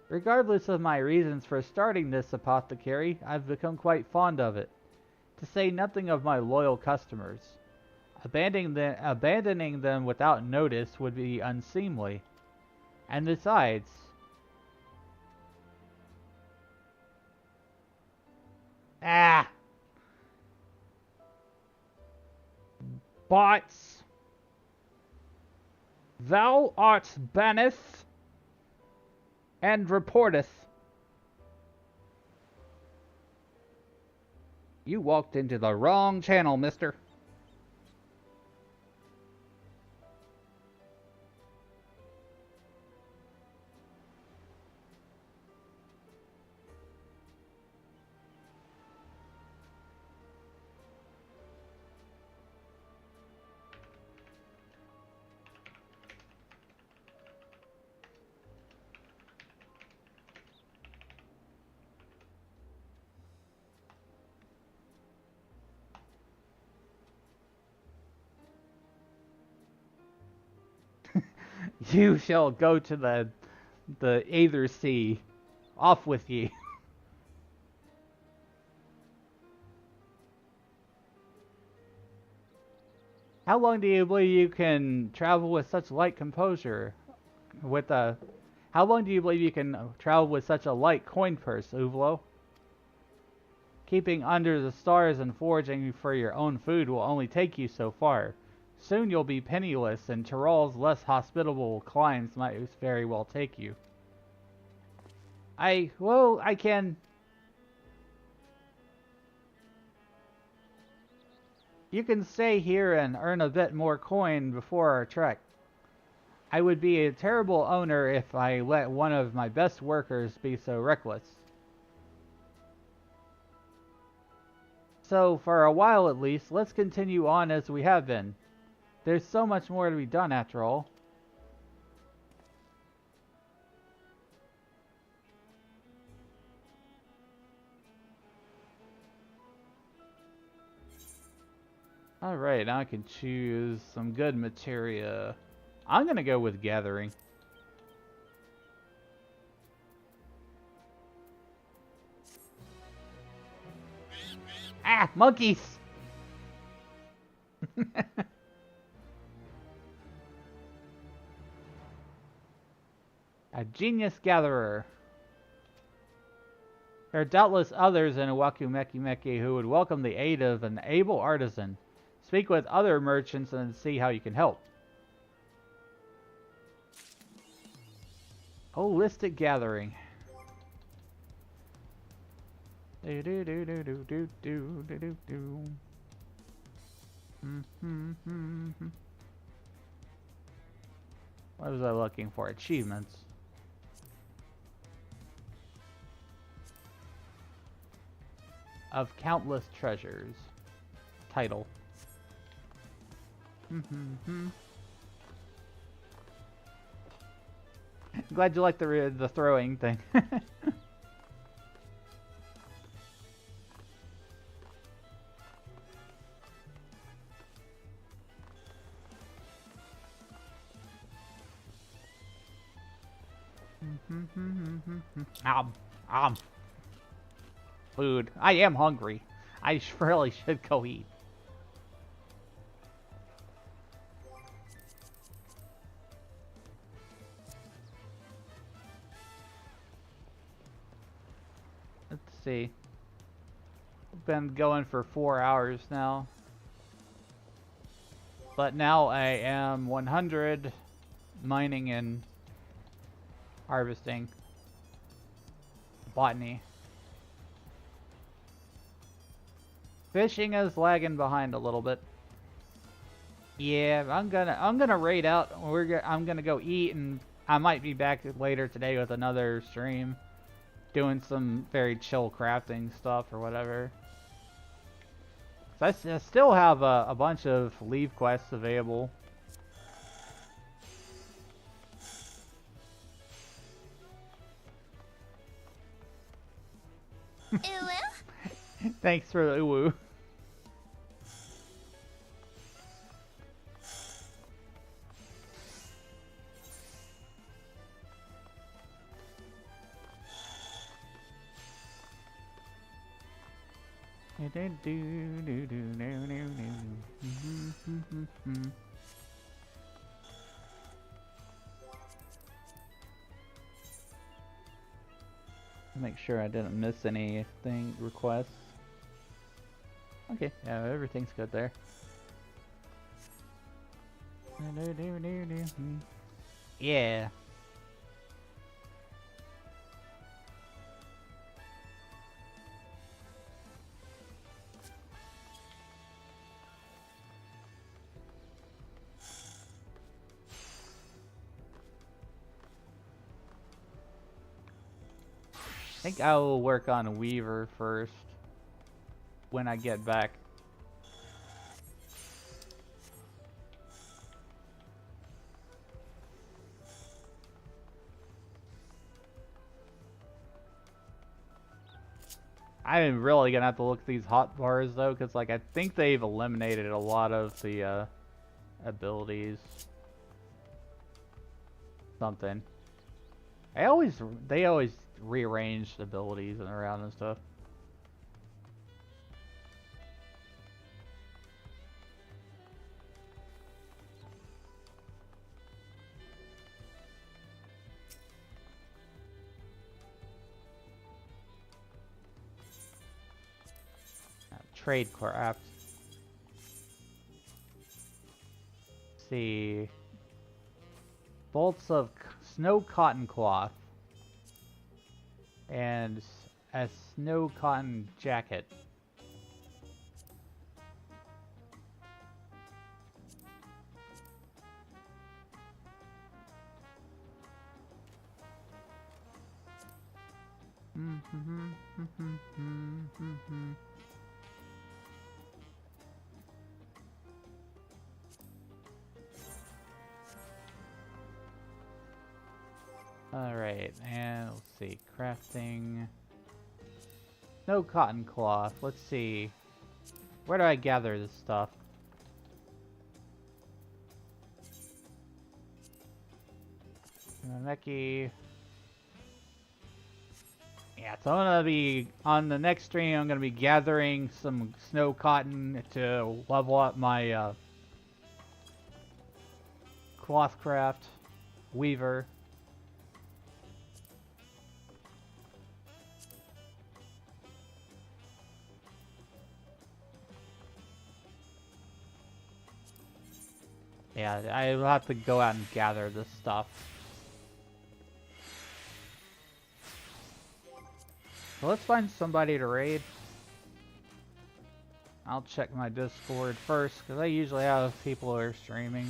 Speaker 1: regardless of my reasons for starting this apothecary, I've become quite fond of it. To say nothing of my loyal customers. Abandoning them without notice would be unseemly. And besides, bots, thou art banneth and reporteth. You walked into the wrong channel, mister. You shall go to the Aether Sea. Off with ye. How long do you believe you can travel with such light composure? How long do you believe you can travel with such a light coin purse, Uvlo? Keeping under the stars and foraging for your own food will only take you so far. Soon you'll be penniless, and Tyrol's less hospitable climes might very well take you. I can... You can stay here and earn a bit more coin before our trek. I would be a terrible owner if I let one of my best workers be so reckless. So, for a while at least, let's continue on as we have been. There's so much more to be done after all. Alright, now I can choose some good materia. I'm gonna go with gathering. Ah, monkeys! A genius gatherer. There are doubtless others in Iwaku who would welcome the aid of an able artisan. Speak with other merchants and see how you can help. Holistic gathering. Do do do do do do do do do do. What was I looking for? Achievements. Of countless treasures. Title. Glad you like the throwing thing. Food. I am hungry. I really should go eat. Let's see. Been going for 4 hours now. But now I am 100 mining and harvesting. Botany. Fishing is lagging behind a little bit. Yeah, I'm gonna raid out. I'm gonna go eat, and I might be back later today with another stream, doing some very chill crafting stuff or whatever. So I still have a bunch of leave quests available. Thanks for the woo. Make sure I didn't miss anything requests. Okay, yeah, everything's good there. Yeah. I think I will work on Weaver first when I get back. I'm really gonna have to look at these hot bars though, because like I think they've eliminated a lot of the abilities. Something. They always rearrange the abilities and around and stuff. Trade craft. See. Bolts of snow cotton cloth. And a snow cotton jacket. Alright, and let's see, crafting. No cotton cloth. Let's see. Where do I gather this stuff? Neki. Yeah, so I'm gonna be on the next stream. I'm gonna be gathering some snow cotton to level up my cloth craft weaver. Yeah, I will have to go out and gather this stuff. So let's find somebody to raid. I'll check my Discord first, because I usually have people who are streaming.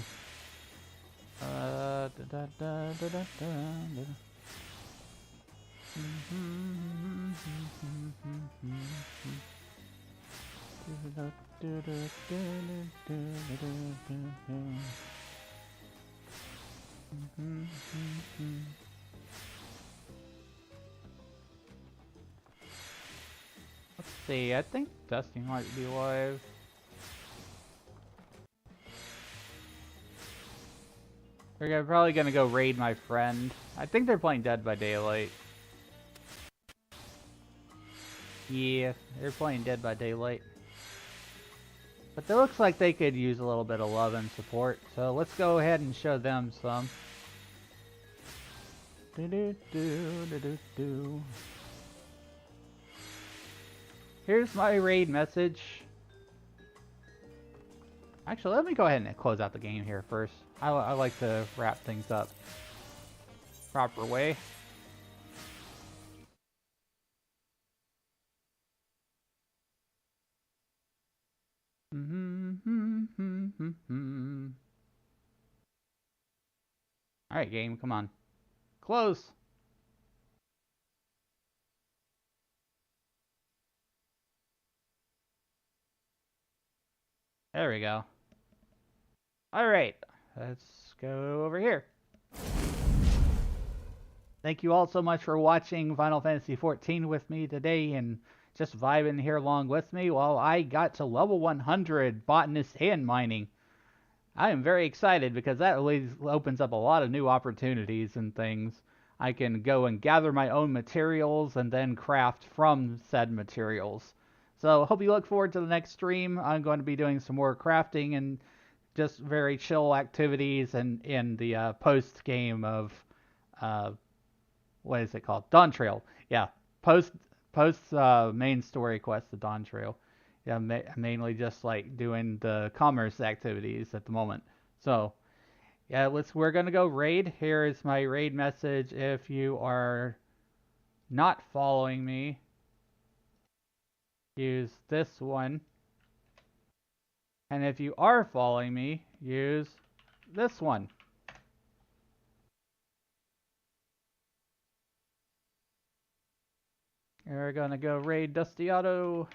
Speaker 1: Let's see, I think Dusty might be live. They're probably gonna go raid my friend. I think they're playing Dead by Daylight. Yeah, they're playing Dead by Daylight. But it looks like they could use a little bit of love and support, so let's go ahead and show them some. Here's my raid message. Actually, let me go ahead and close out the game here first. I like to wrap things up proper way. Alright, game, come on. Close! There we go. Alright, let's go over here. Thank you all so much for watching Final Fantasy XIV with me today and just vibing here along with me while I got to level 100 botanist and mining. I am very excited because that always opens up a lot of new opportunities and things. I can go and gather my own materials and then craft from said materials. So, hope you look forward to the next stream. I'm going to be doing some more crafting and just very chill activities and in the post game of uh, what is it called? Dawn Trail. Yeah, post main story quest, the Dawn Trail. Yeah, mainly just like doing the commerce activities at the moment. So yeah, we're gonna go raid. Here is my raid message. If you are not following me, use this one. And if you are following me, use this one. We're gonna go raid Dusty Auto.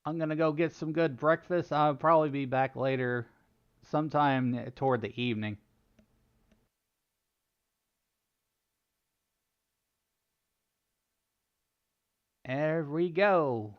Speaker 1: I'm gonna go get some good breakfast. I'll probably be back later, sometime toward the evening. There we go.